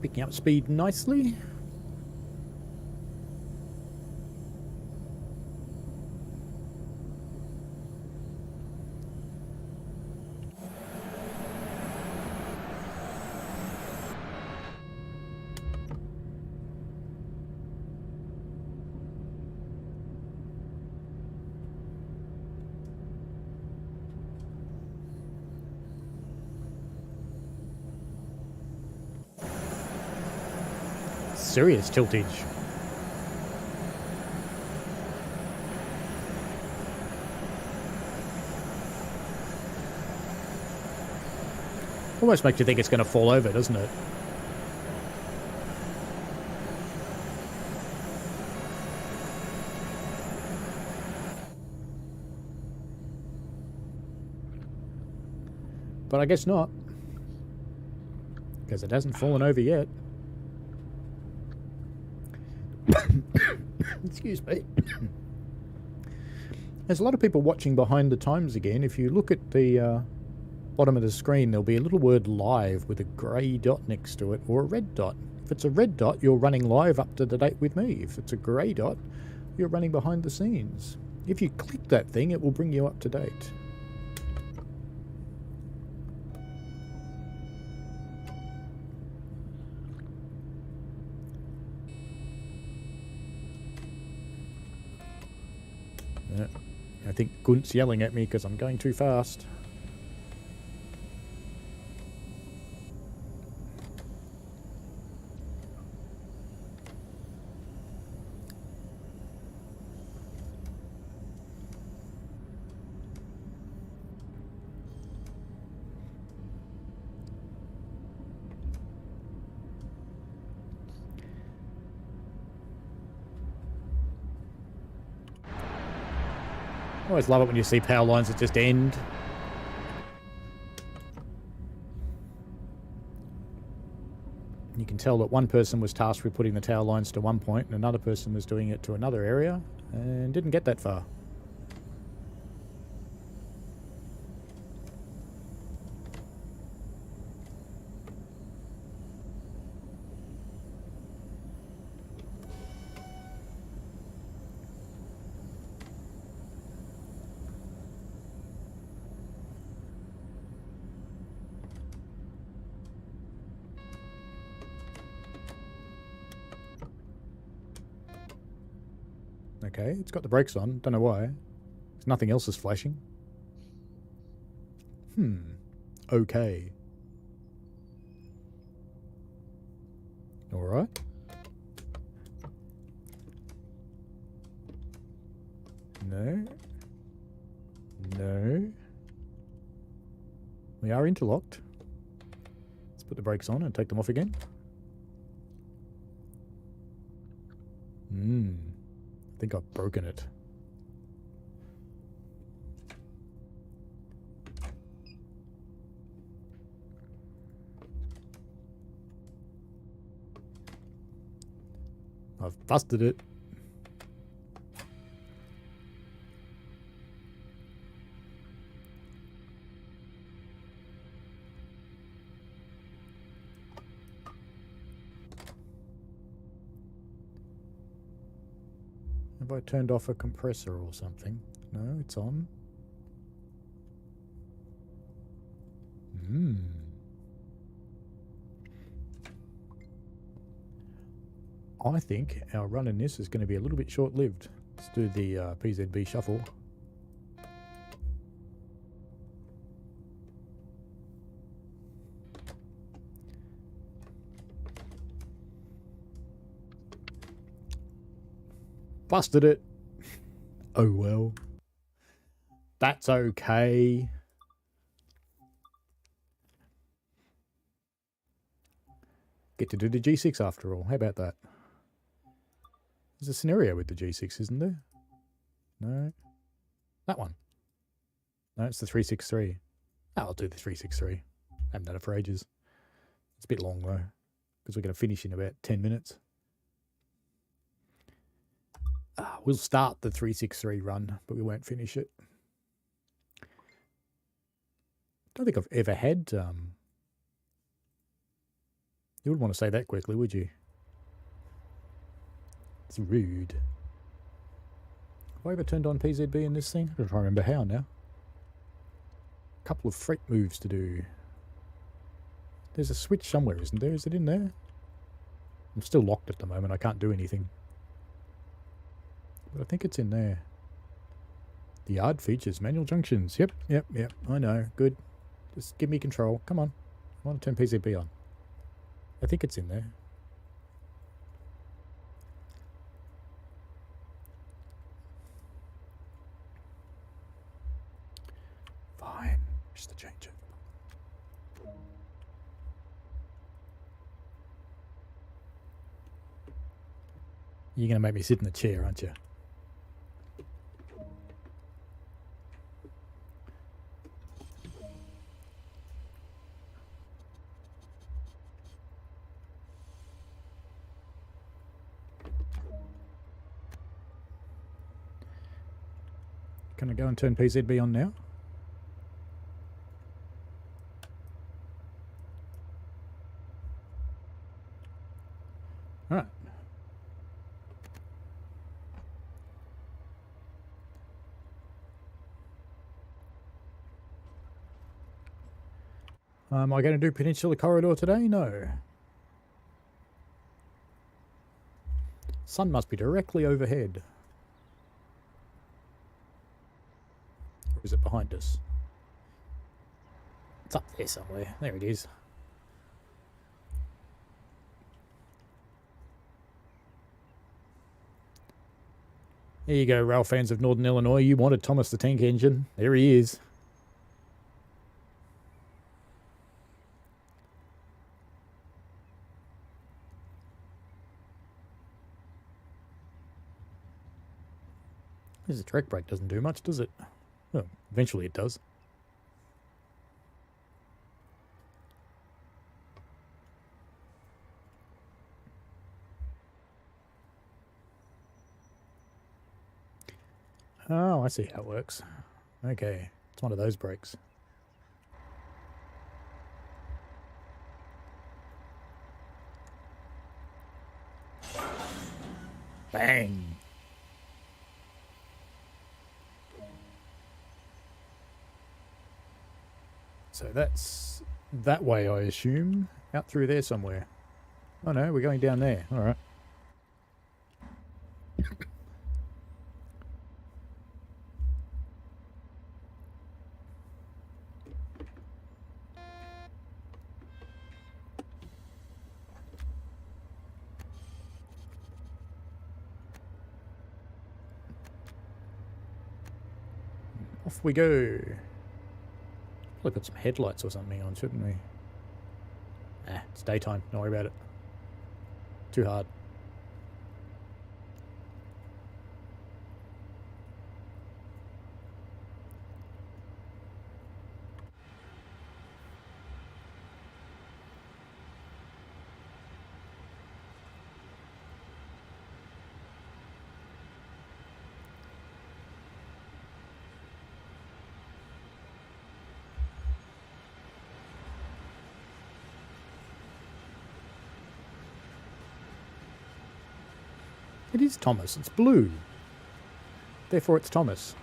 Picking up speed nicely. Serious tiltage. Almost makes you think it's going to fall over, doesn't it? But I guess not. Because it hasn't fallen over yet. Excuse me. There's a lot of people watching behind the times again. If you look at the bottom of the screen, there'll be a little word live with a grey dot next to it, or a red dot. If it's a red dot, you're running live up to the date with me. If it's a grey dot, you're running behind the scenes. If you click that thing, it will bring you up to date. I think Gunt's yelling at me because I'm going too fast. I always love it when you see power lines that just end. You can tell that one person was tasked with putting the tower lines to one point and another person was doing it to another area and didn't get that far. Okay, it's got the brakes on. Don't know why. Nothing else is flashing. Okay. Alright. No. No. We are interlocked. Let's put the brakes on and take them off again. I think I've broken it. I've busted it. Have I turned off a compressor or something? No, it's on. I think our run in this is going to be a little bit short-lived. Let's do the PZB shuffle. Busted it. Oh well. That's okay. Get to do the G6 after all. How about that? There's a scenario with the G6, isn't there? No. That one. No, it's the 363. Oh, I'll do the 363. I haven't done it for ages. It's a bit long though, because we're going to finish in about 10 minutes. We'll start the 363 run, but we won't finish it. Don't think I've ever had... You wouldn't want to say that quickly, would you? It's rude. Have I ever turned on PZB in this thing? I don't remember how now. A couple of freight moves to do. There's a switch somewhere, isn't there? Is it in there? I'm still locked at the moment. I can't do anything. But I think it's in there. The yard features manual junctions. Yep. I know. Good. Just give me control. Come on. I want to turn PZB on. I think it's in there. Fine. Just to change it. You're going to make me sit in the chair, aren't you? Can I go and turn PZB on now? All right. Am I going to do Peninsula Corridor today? No. Sun must be directly overhead. Or is it behind us? It's up there somewhere. There it is. There you go, rail fans of Northern Illinois. You wanted Thomas the Tank Engine. There he is. This direct brake doesn't do much, does it? Well, eventually it does. Oh, I see how it works. Okay, it's one of those brakes. Bang! So that's that way, I assume. Out through there somewhere. Oh no, we're going down there. Alright. Off we go. Probably put some headlights or something on, shouldn't we? It's daytime. Don't worry about it. Too hard. It is Thomas. It's blue. Therefore, it's Thomas.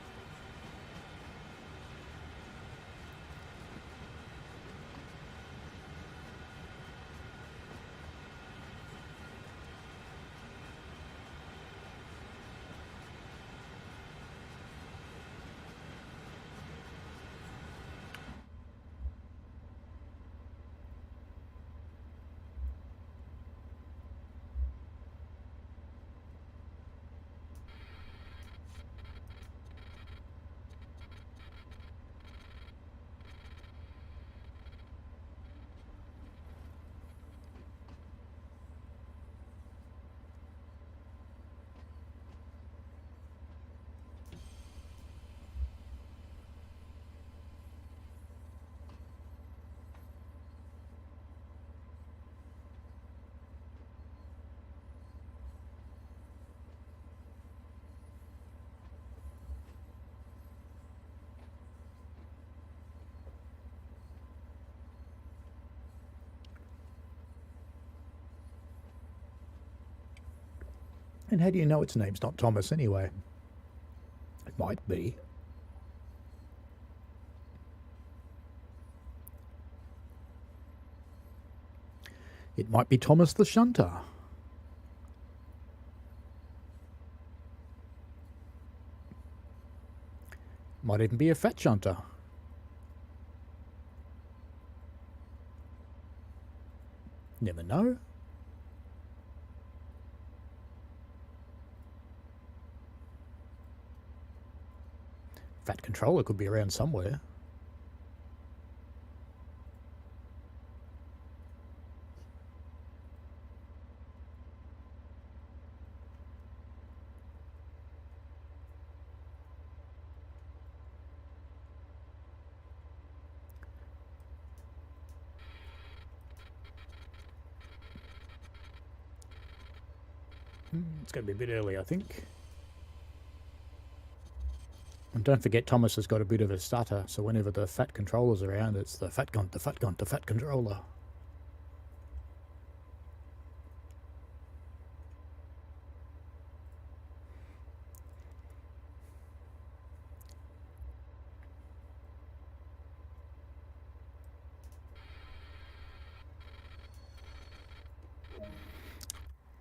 And how do you know its name's not Thomas anyway? It might be. It might be Thomas the Shunter. Might even be a fat shunter. Never know. Fat controller could be around somewhere. It's going to be a bit early, I think. And don't forget, Thomas has got a bit of a stutter, so whenever the fat controller's around, it's the fat gun, the fat gun, the fat controller.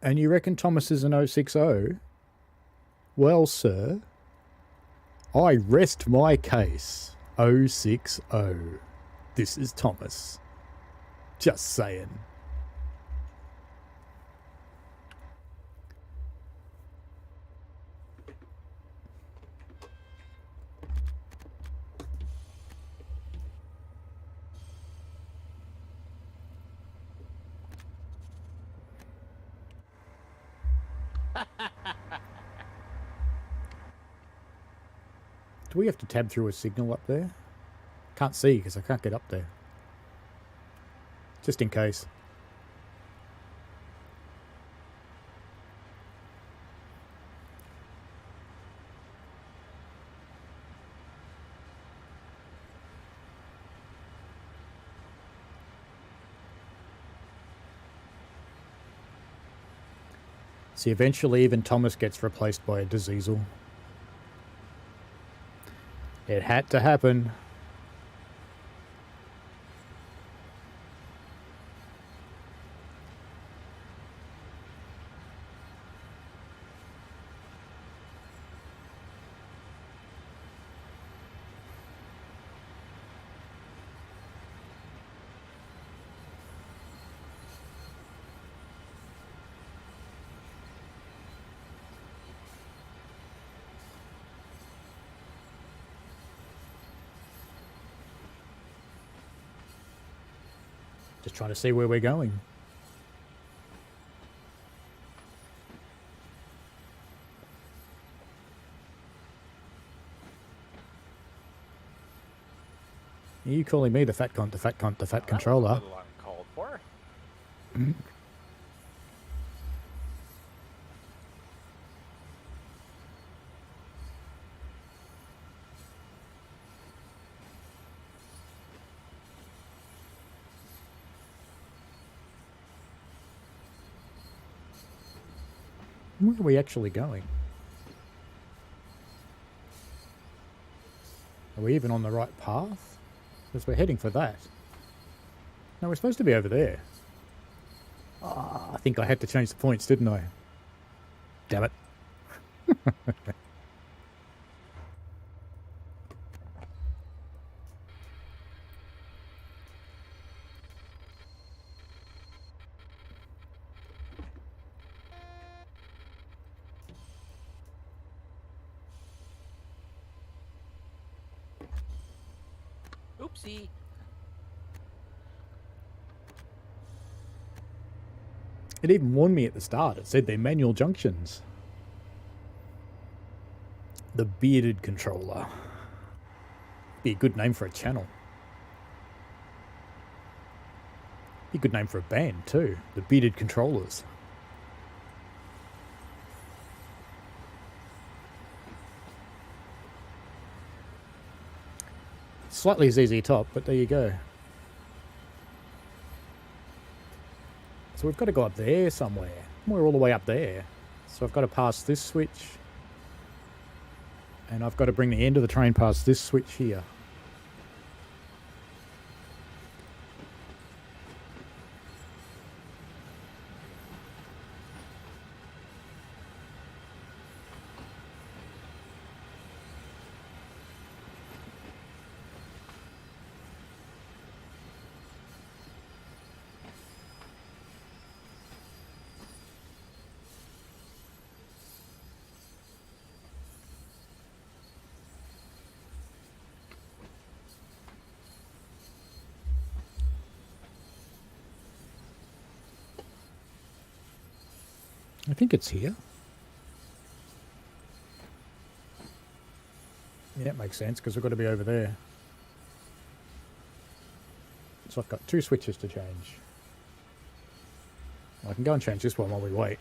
And you reckon Thomas is an 060? Well, sir, I rest my case. 060. This is Thomas. Just saying. Do we have to tab through a signal up there? Can't see because I can't get up there. Just in case. See, eventually even Thomas gets replaced by a Diesel. It had to happen. Just trying to see where we're going. Are you calling me the fat cunt, the fat cunt, the fat controller? That was a little uncalled for. Where are we actually going? Are we even on the right path? Because we're heading for that. No, we're supposed to be over there. Ah, I think I had to change the points, didn't I? Damn it. Oopsie. It even warned me at the start. It said they're manual junctions. The bearded controller. Be a good name for a channel. Be a good name for a band too. The Bearded Controllers. Slightly ZZ Top, but there you go. So we've got to go up there somewhere. We're all the way up there. So I've got to pass this switch. And I've got to bring the end of the train past this switch here. I think it's here. Yeah, it makes sense because we've got to be over there. So I've got 2 switches to change. I can go and change this one while we wait.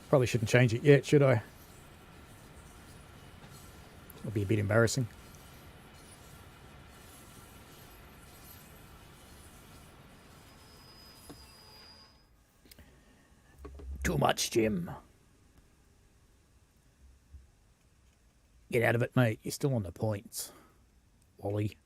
Probably shouldn't change it yet, should I? It'll be a bit embarrassing. Too much, Jim. Get out of it, mate. You're still on the points. Wally.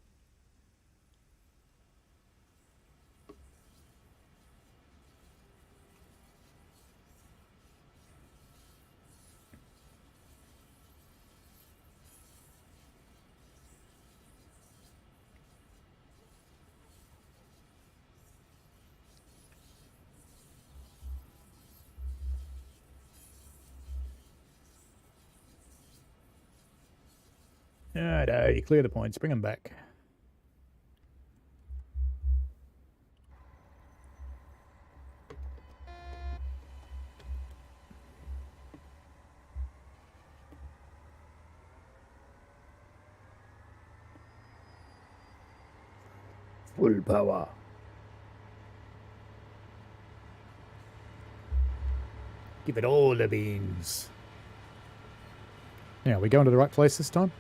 No, you clear the points. Bring them back. Full power. Give it all the beans. Now, are we going to the right place this time?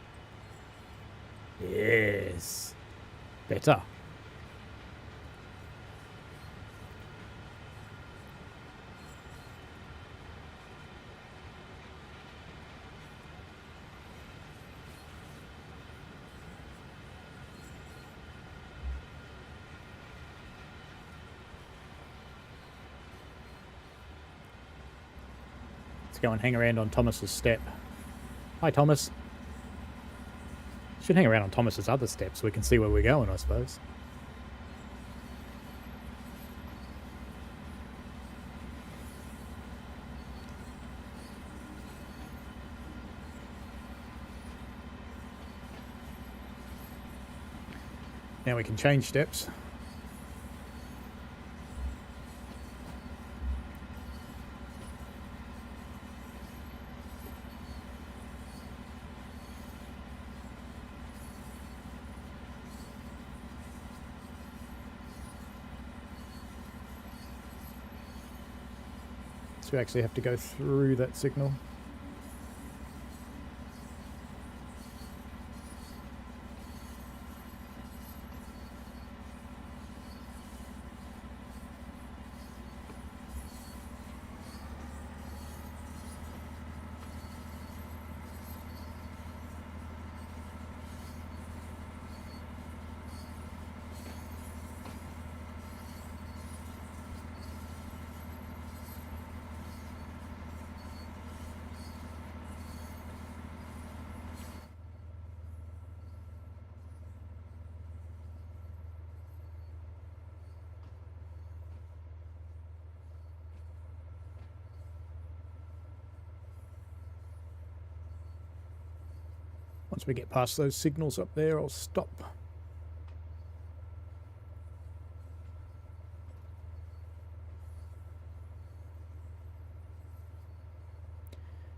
Yes. Better. Let's go and hang around on Thomas's step. Hi, Thomas. Should hang around on Thomas's other step so we can see where we're going, I suppose. Now we can change steps. So we actually have to go through that signal. Once we get past those signals up there, I'll stop.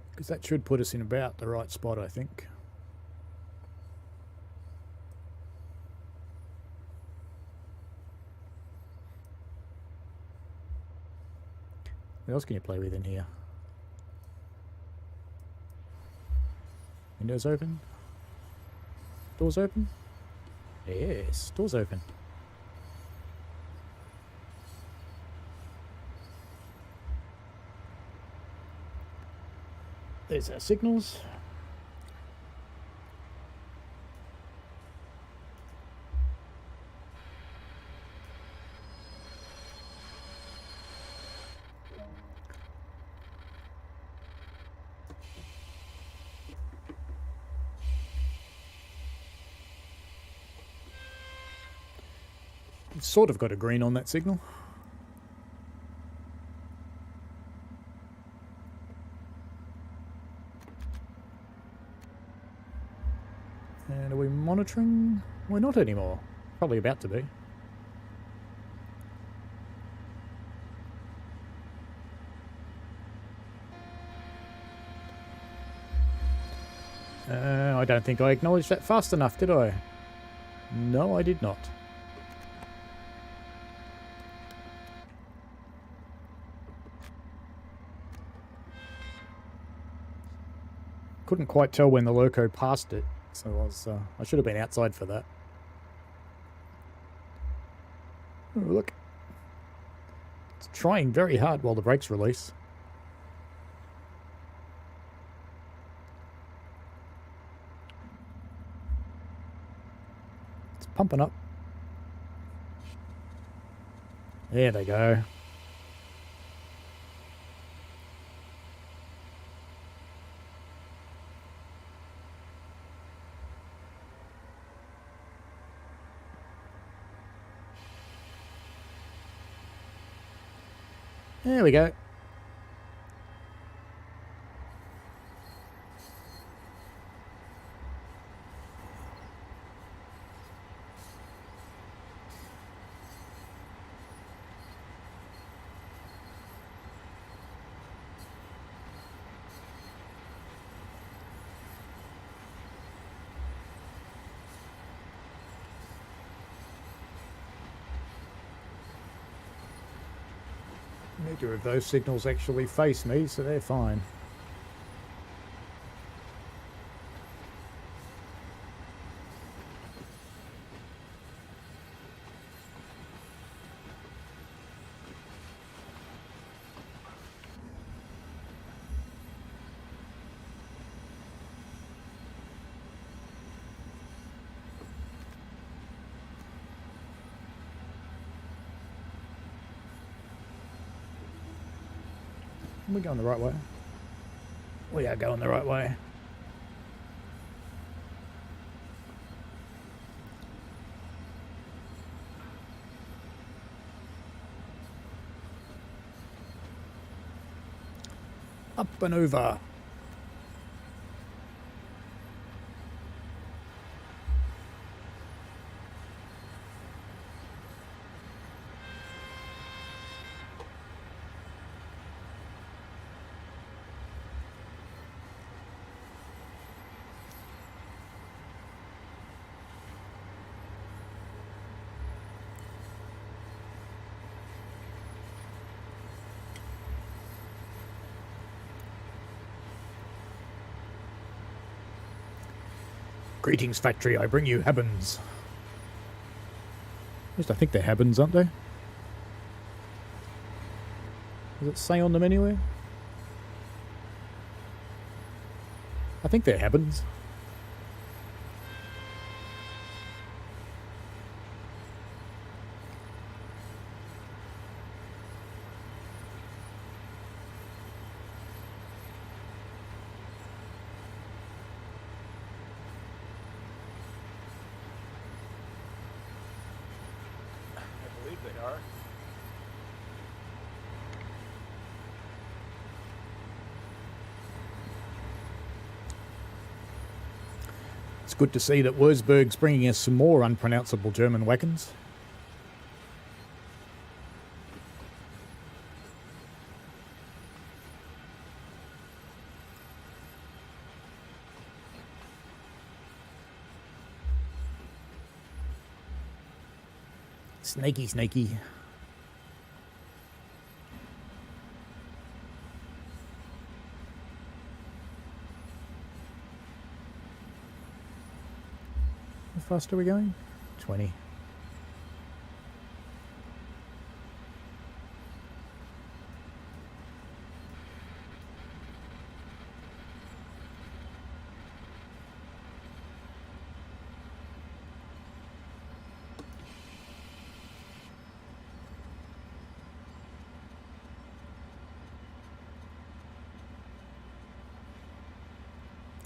Because that should put us in about the right spot, I think. What else can you play with in here? Windows open. Doors open. Yes, doors open. There's our signals. Sort of got a green on that signal. And are we monitoring? We're not anymore. Probably about to be. I don't think I acknowledged that fast enough, did I? No, I did not. Couldn't quite tell when the loco passed it, so I should have been outside for that. Oh, look. It's trying very hard while the brakes release. It's pumping up. There they go. There we go. Neither of those signals actually face me, so they're fine. We're going the right way. We are going the right way. Up and over. Greetings, factory. I bring you habans. At least I think they're habans, aren't they? Does it say on them anywhere? I think they're habans. I believe they are. It's good to see that Wurzburg's bringing us some more unpronounceable German wagons. Snaky, snaky. fast are we going? 20.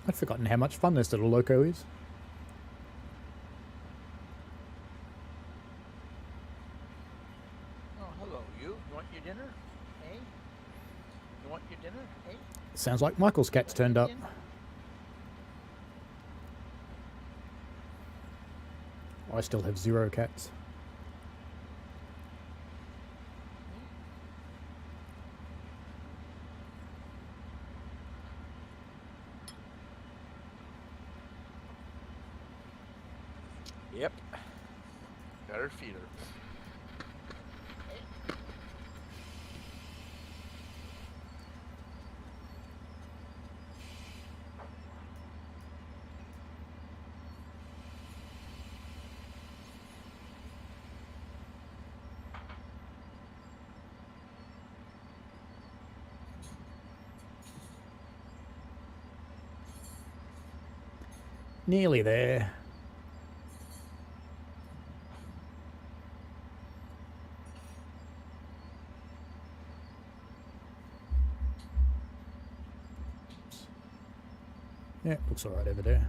I'd forgotten how much fun this little loco is. Oh, hello, you. You want your dinner? Hey? You want your dinner? Hey? Sounds like Michael's cat's turned up. I still have 0 cats. Yep. Better feed her. Nearly there. Yeah, looks alright over there.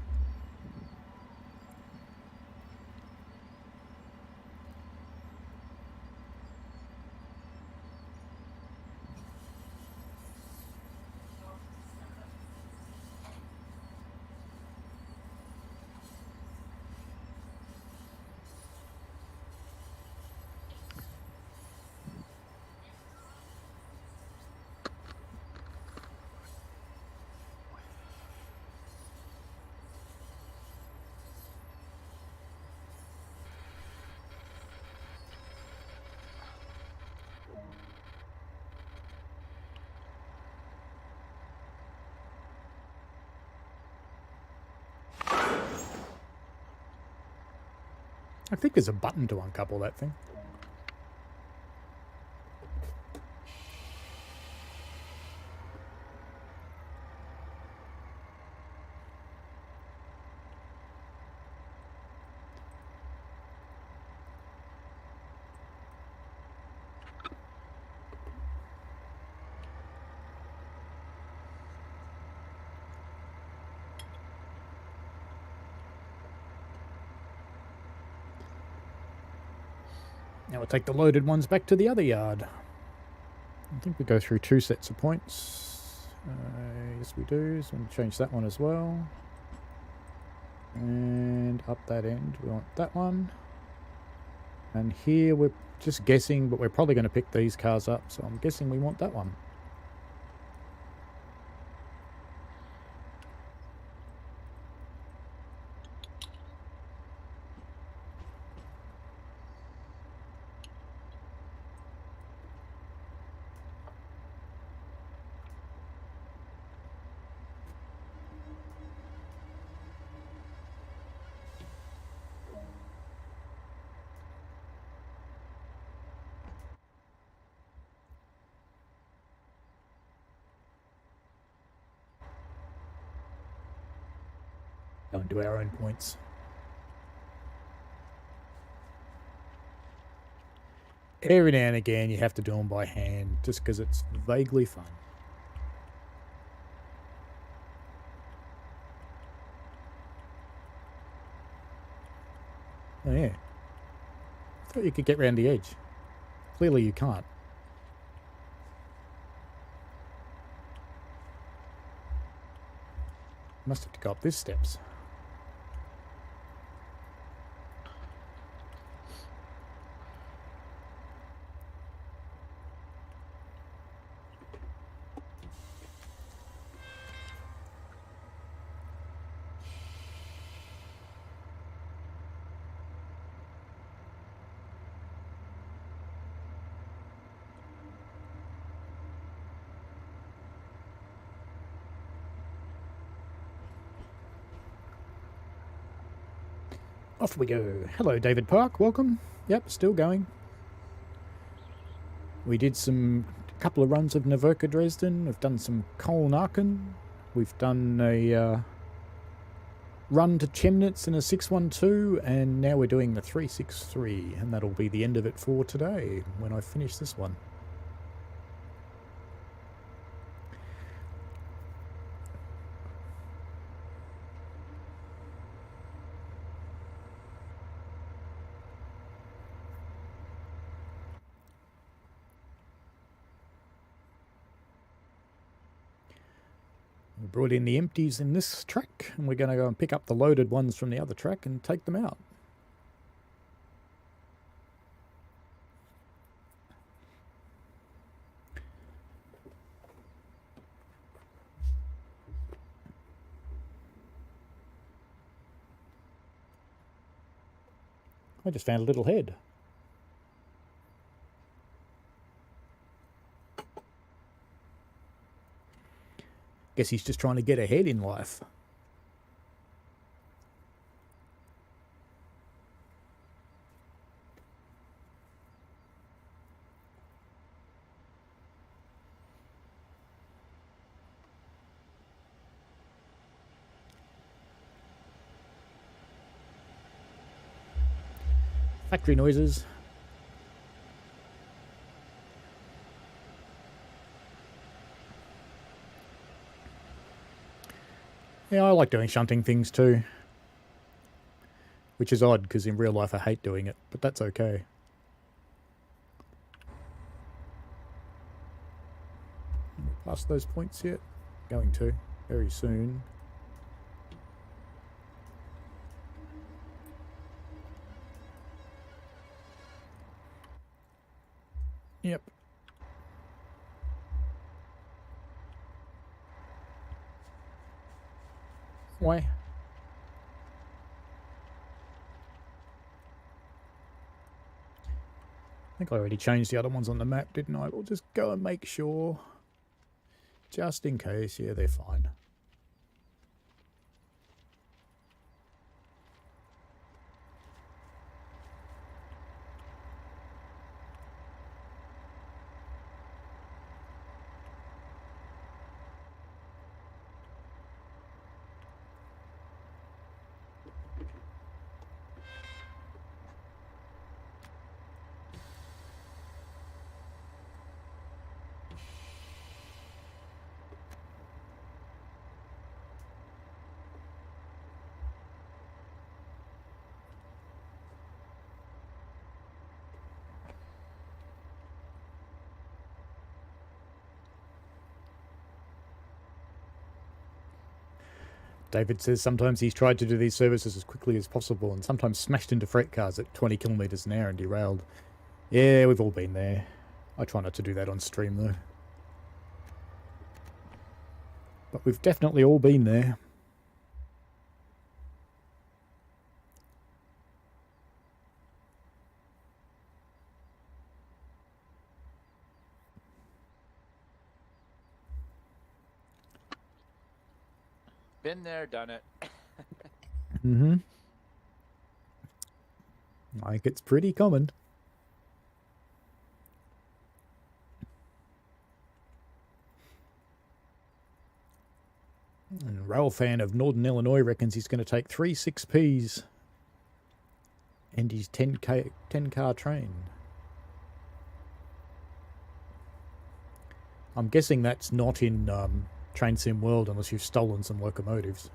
I think there's a button to uncouple that thing. Now we'll take the loaded ones back to the other yard. I think we go through 2 sets of points. Yes, we do. So we'll change that one as well. And up that end, we want that one. And here we're just guessing, but we're probably going to pick these cars up. So I'm guessing we want that one. Go and do our own points. Every now and again you have to do them by hand just because it's vaguely fun. Oh yeah. I thought you could get round the edge. Clearly you can't. Must have to go up these steps. Off we go. Hello, David Park. Welcome. Yep, still going. We did a couple of runs of Naverka Dresden. We've done some Kolnaken. We've done a run to Chemnitz in a 612, and now we're doing the 363, and that'll be the end of it for today when I finish this one. We brought in the empties in this track, and we're going to go and pick up the loaded ones from the other track and take them out. I just found a little head. Guess he's just trying to get ahead in life. Factory noises. Yeah, I like doing shunting things too. Which is odd, because in real life I hate doing it, but that's okay. Past those points yet? Going to, very soon. Yep. Why? I think I already changed the other ones on the map, didn't I? We'll just go and make sure. Just in case. Yeah, they're fine. David says sometimes he's tried to do these services as quickly as possible and sometimes smashed into freight cars at 20 kilometres an hour and derailed. Yeah, we've all been there. I try not to do that on stream though. But we've definitely all been there. Been there, done it. Mm-hmm. Like, it's pretty common. And Rail Fan of Northern Illinois reckons he's going to take 3 6Ps and his 10-car train. I'm guessing that's not in Train Sim World unless you've stolen some locomotives.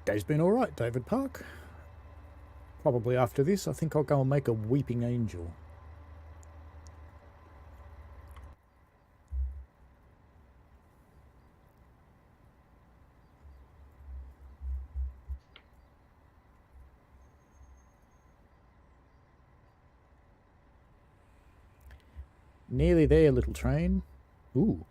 Day's been alright, David Park. Probably after this, I think I'll go and make a weeping angel. Nearly there, little train. Ooh.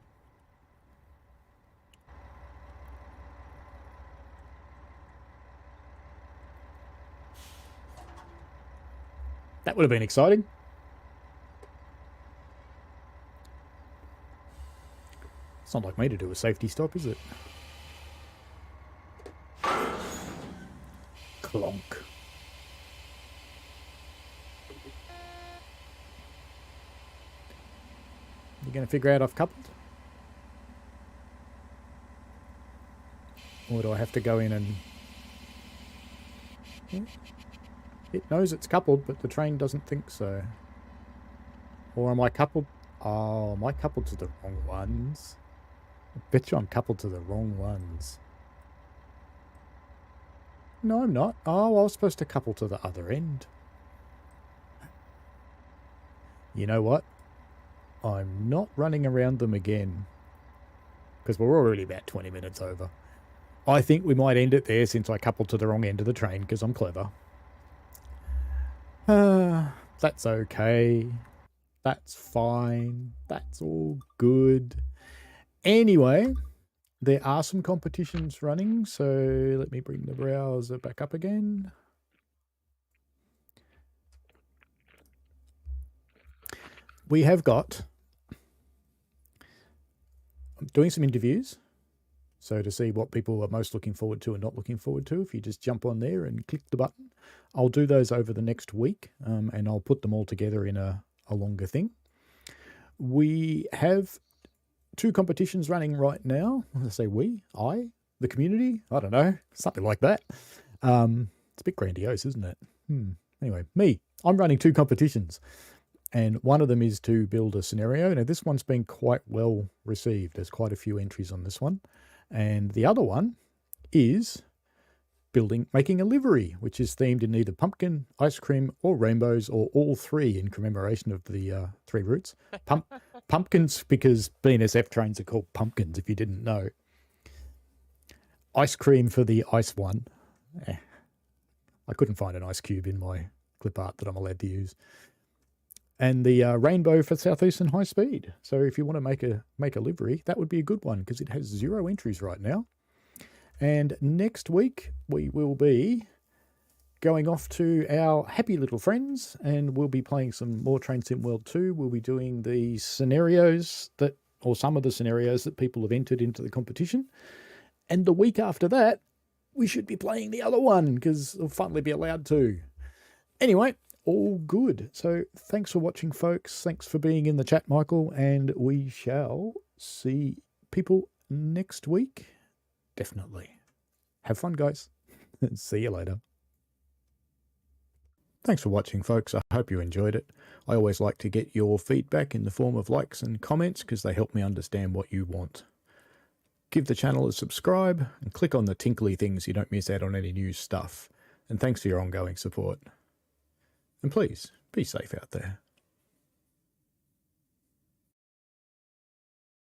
That would have been exciting. It's not like me to do a safety stop, is it? Clonk. You going to figure out I've coupled? Or do I have to go in and... Yeah. It knows it's coupled, but the train doesn't think so. Or am I coupled? Oh, am I coupled to the wrong ones? I bet you I'm coupled to the wrong ones. No, I'm not. Oh, I was supposed to couple to the other end. You know what? I'm not running around them again. Because we're already about 20 minutes over. I think we might end it there since I coupled to the wrong end of the train because I'm clever. That's okay. That's fine. That's all good. Anyway, there are some competitions running, so let me bring the browser back up again. We have got... I'm doing some interviews. So to see what people are most looking forward to and not looking forward to, if you just jump on there and click the button, I'll do those over the next week, and I'll put them all together in a longer thing. We have 2 competitions running right now. I say we, the community, I don't know, something like that. It's a bit grandiose, isn't it? Anyway, I'm running 2 competitions. And one of them is to build a scenario. Now, this one's been quite well received. There's quite a few entries on this one. And the other one is making a livery, which is themed in either pumpkin, ice cream, or rainbows, or all 3 in commemoration of the 3 routes. Pumpkins, because BNSF trains are called pumpkins, if you didn't know. Ice cream for the ice one. I couldn't find an ice cube in my clip art that I'm allowed to use. And the rainbow for Southeastern High Speed. So if you want to make a livery, that would be a good one because it has 0 entries right now. And next week we will be going off to our happy little friends, and we'll be playing some more Train Sim World 2. We'll be doing the scenarios or some of the scenarios that people have entered into the competition. And the week after that, we should be playing the other one because we'll finally be allowed to. Anyway, all good. So thanks for watching, folks. Thanks for being in the chat, Michael, and we shall see people next week. Definitely. Have fun, guys. See you later. Thanks for watching, folks. I hope you enjoyed it. I always like to get your feedback in the form of likes and comments because they help me understand what you want. Give the channel a subscribe and click on the tinkly things so you don't miss out on any new stuff. And thanks for your ongoing support. And please, be safe out there.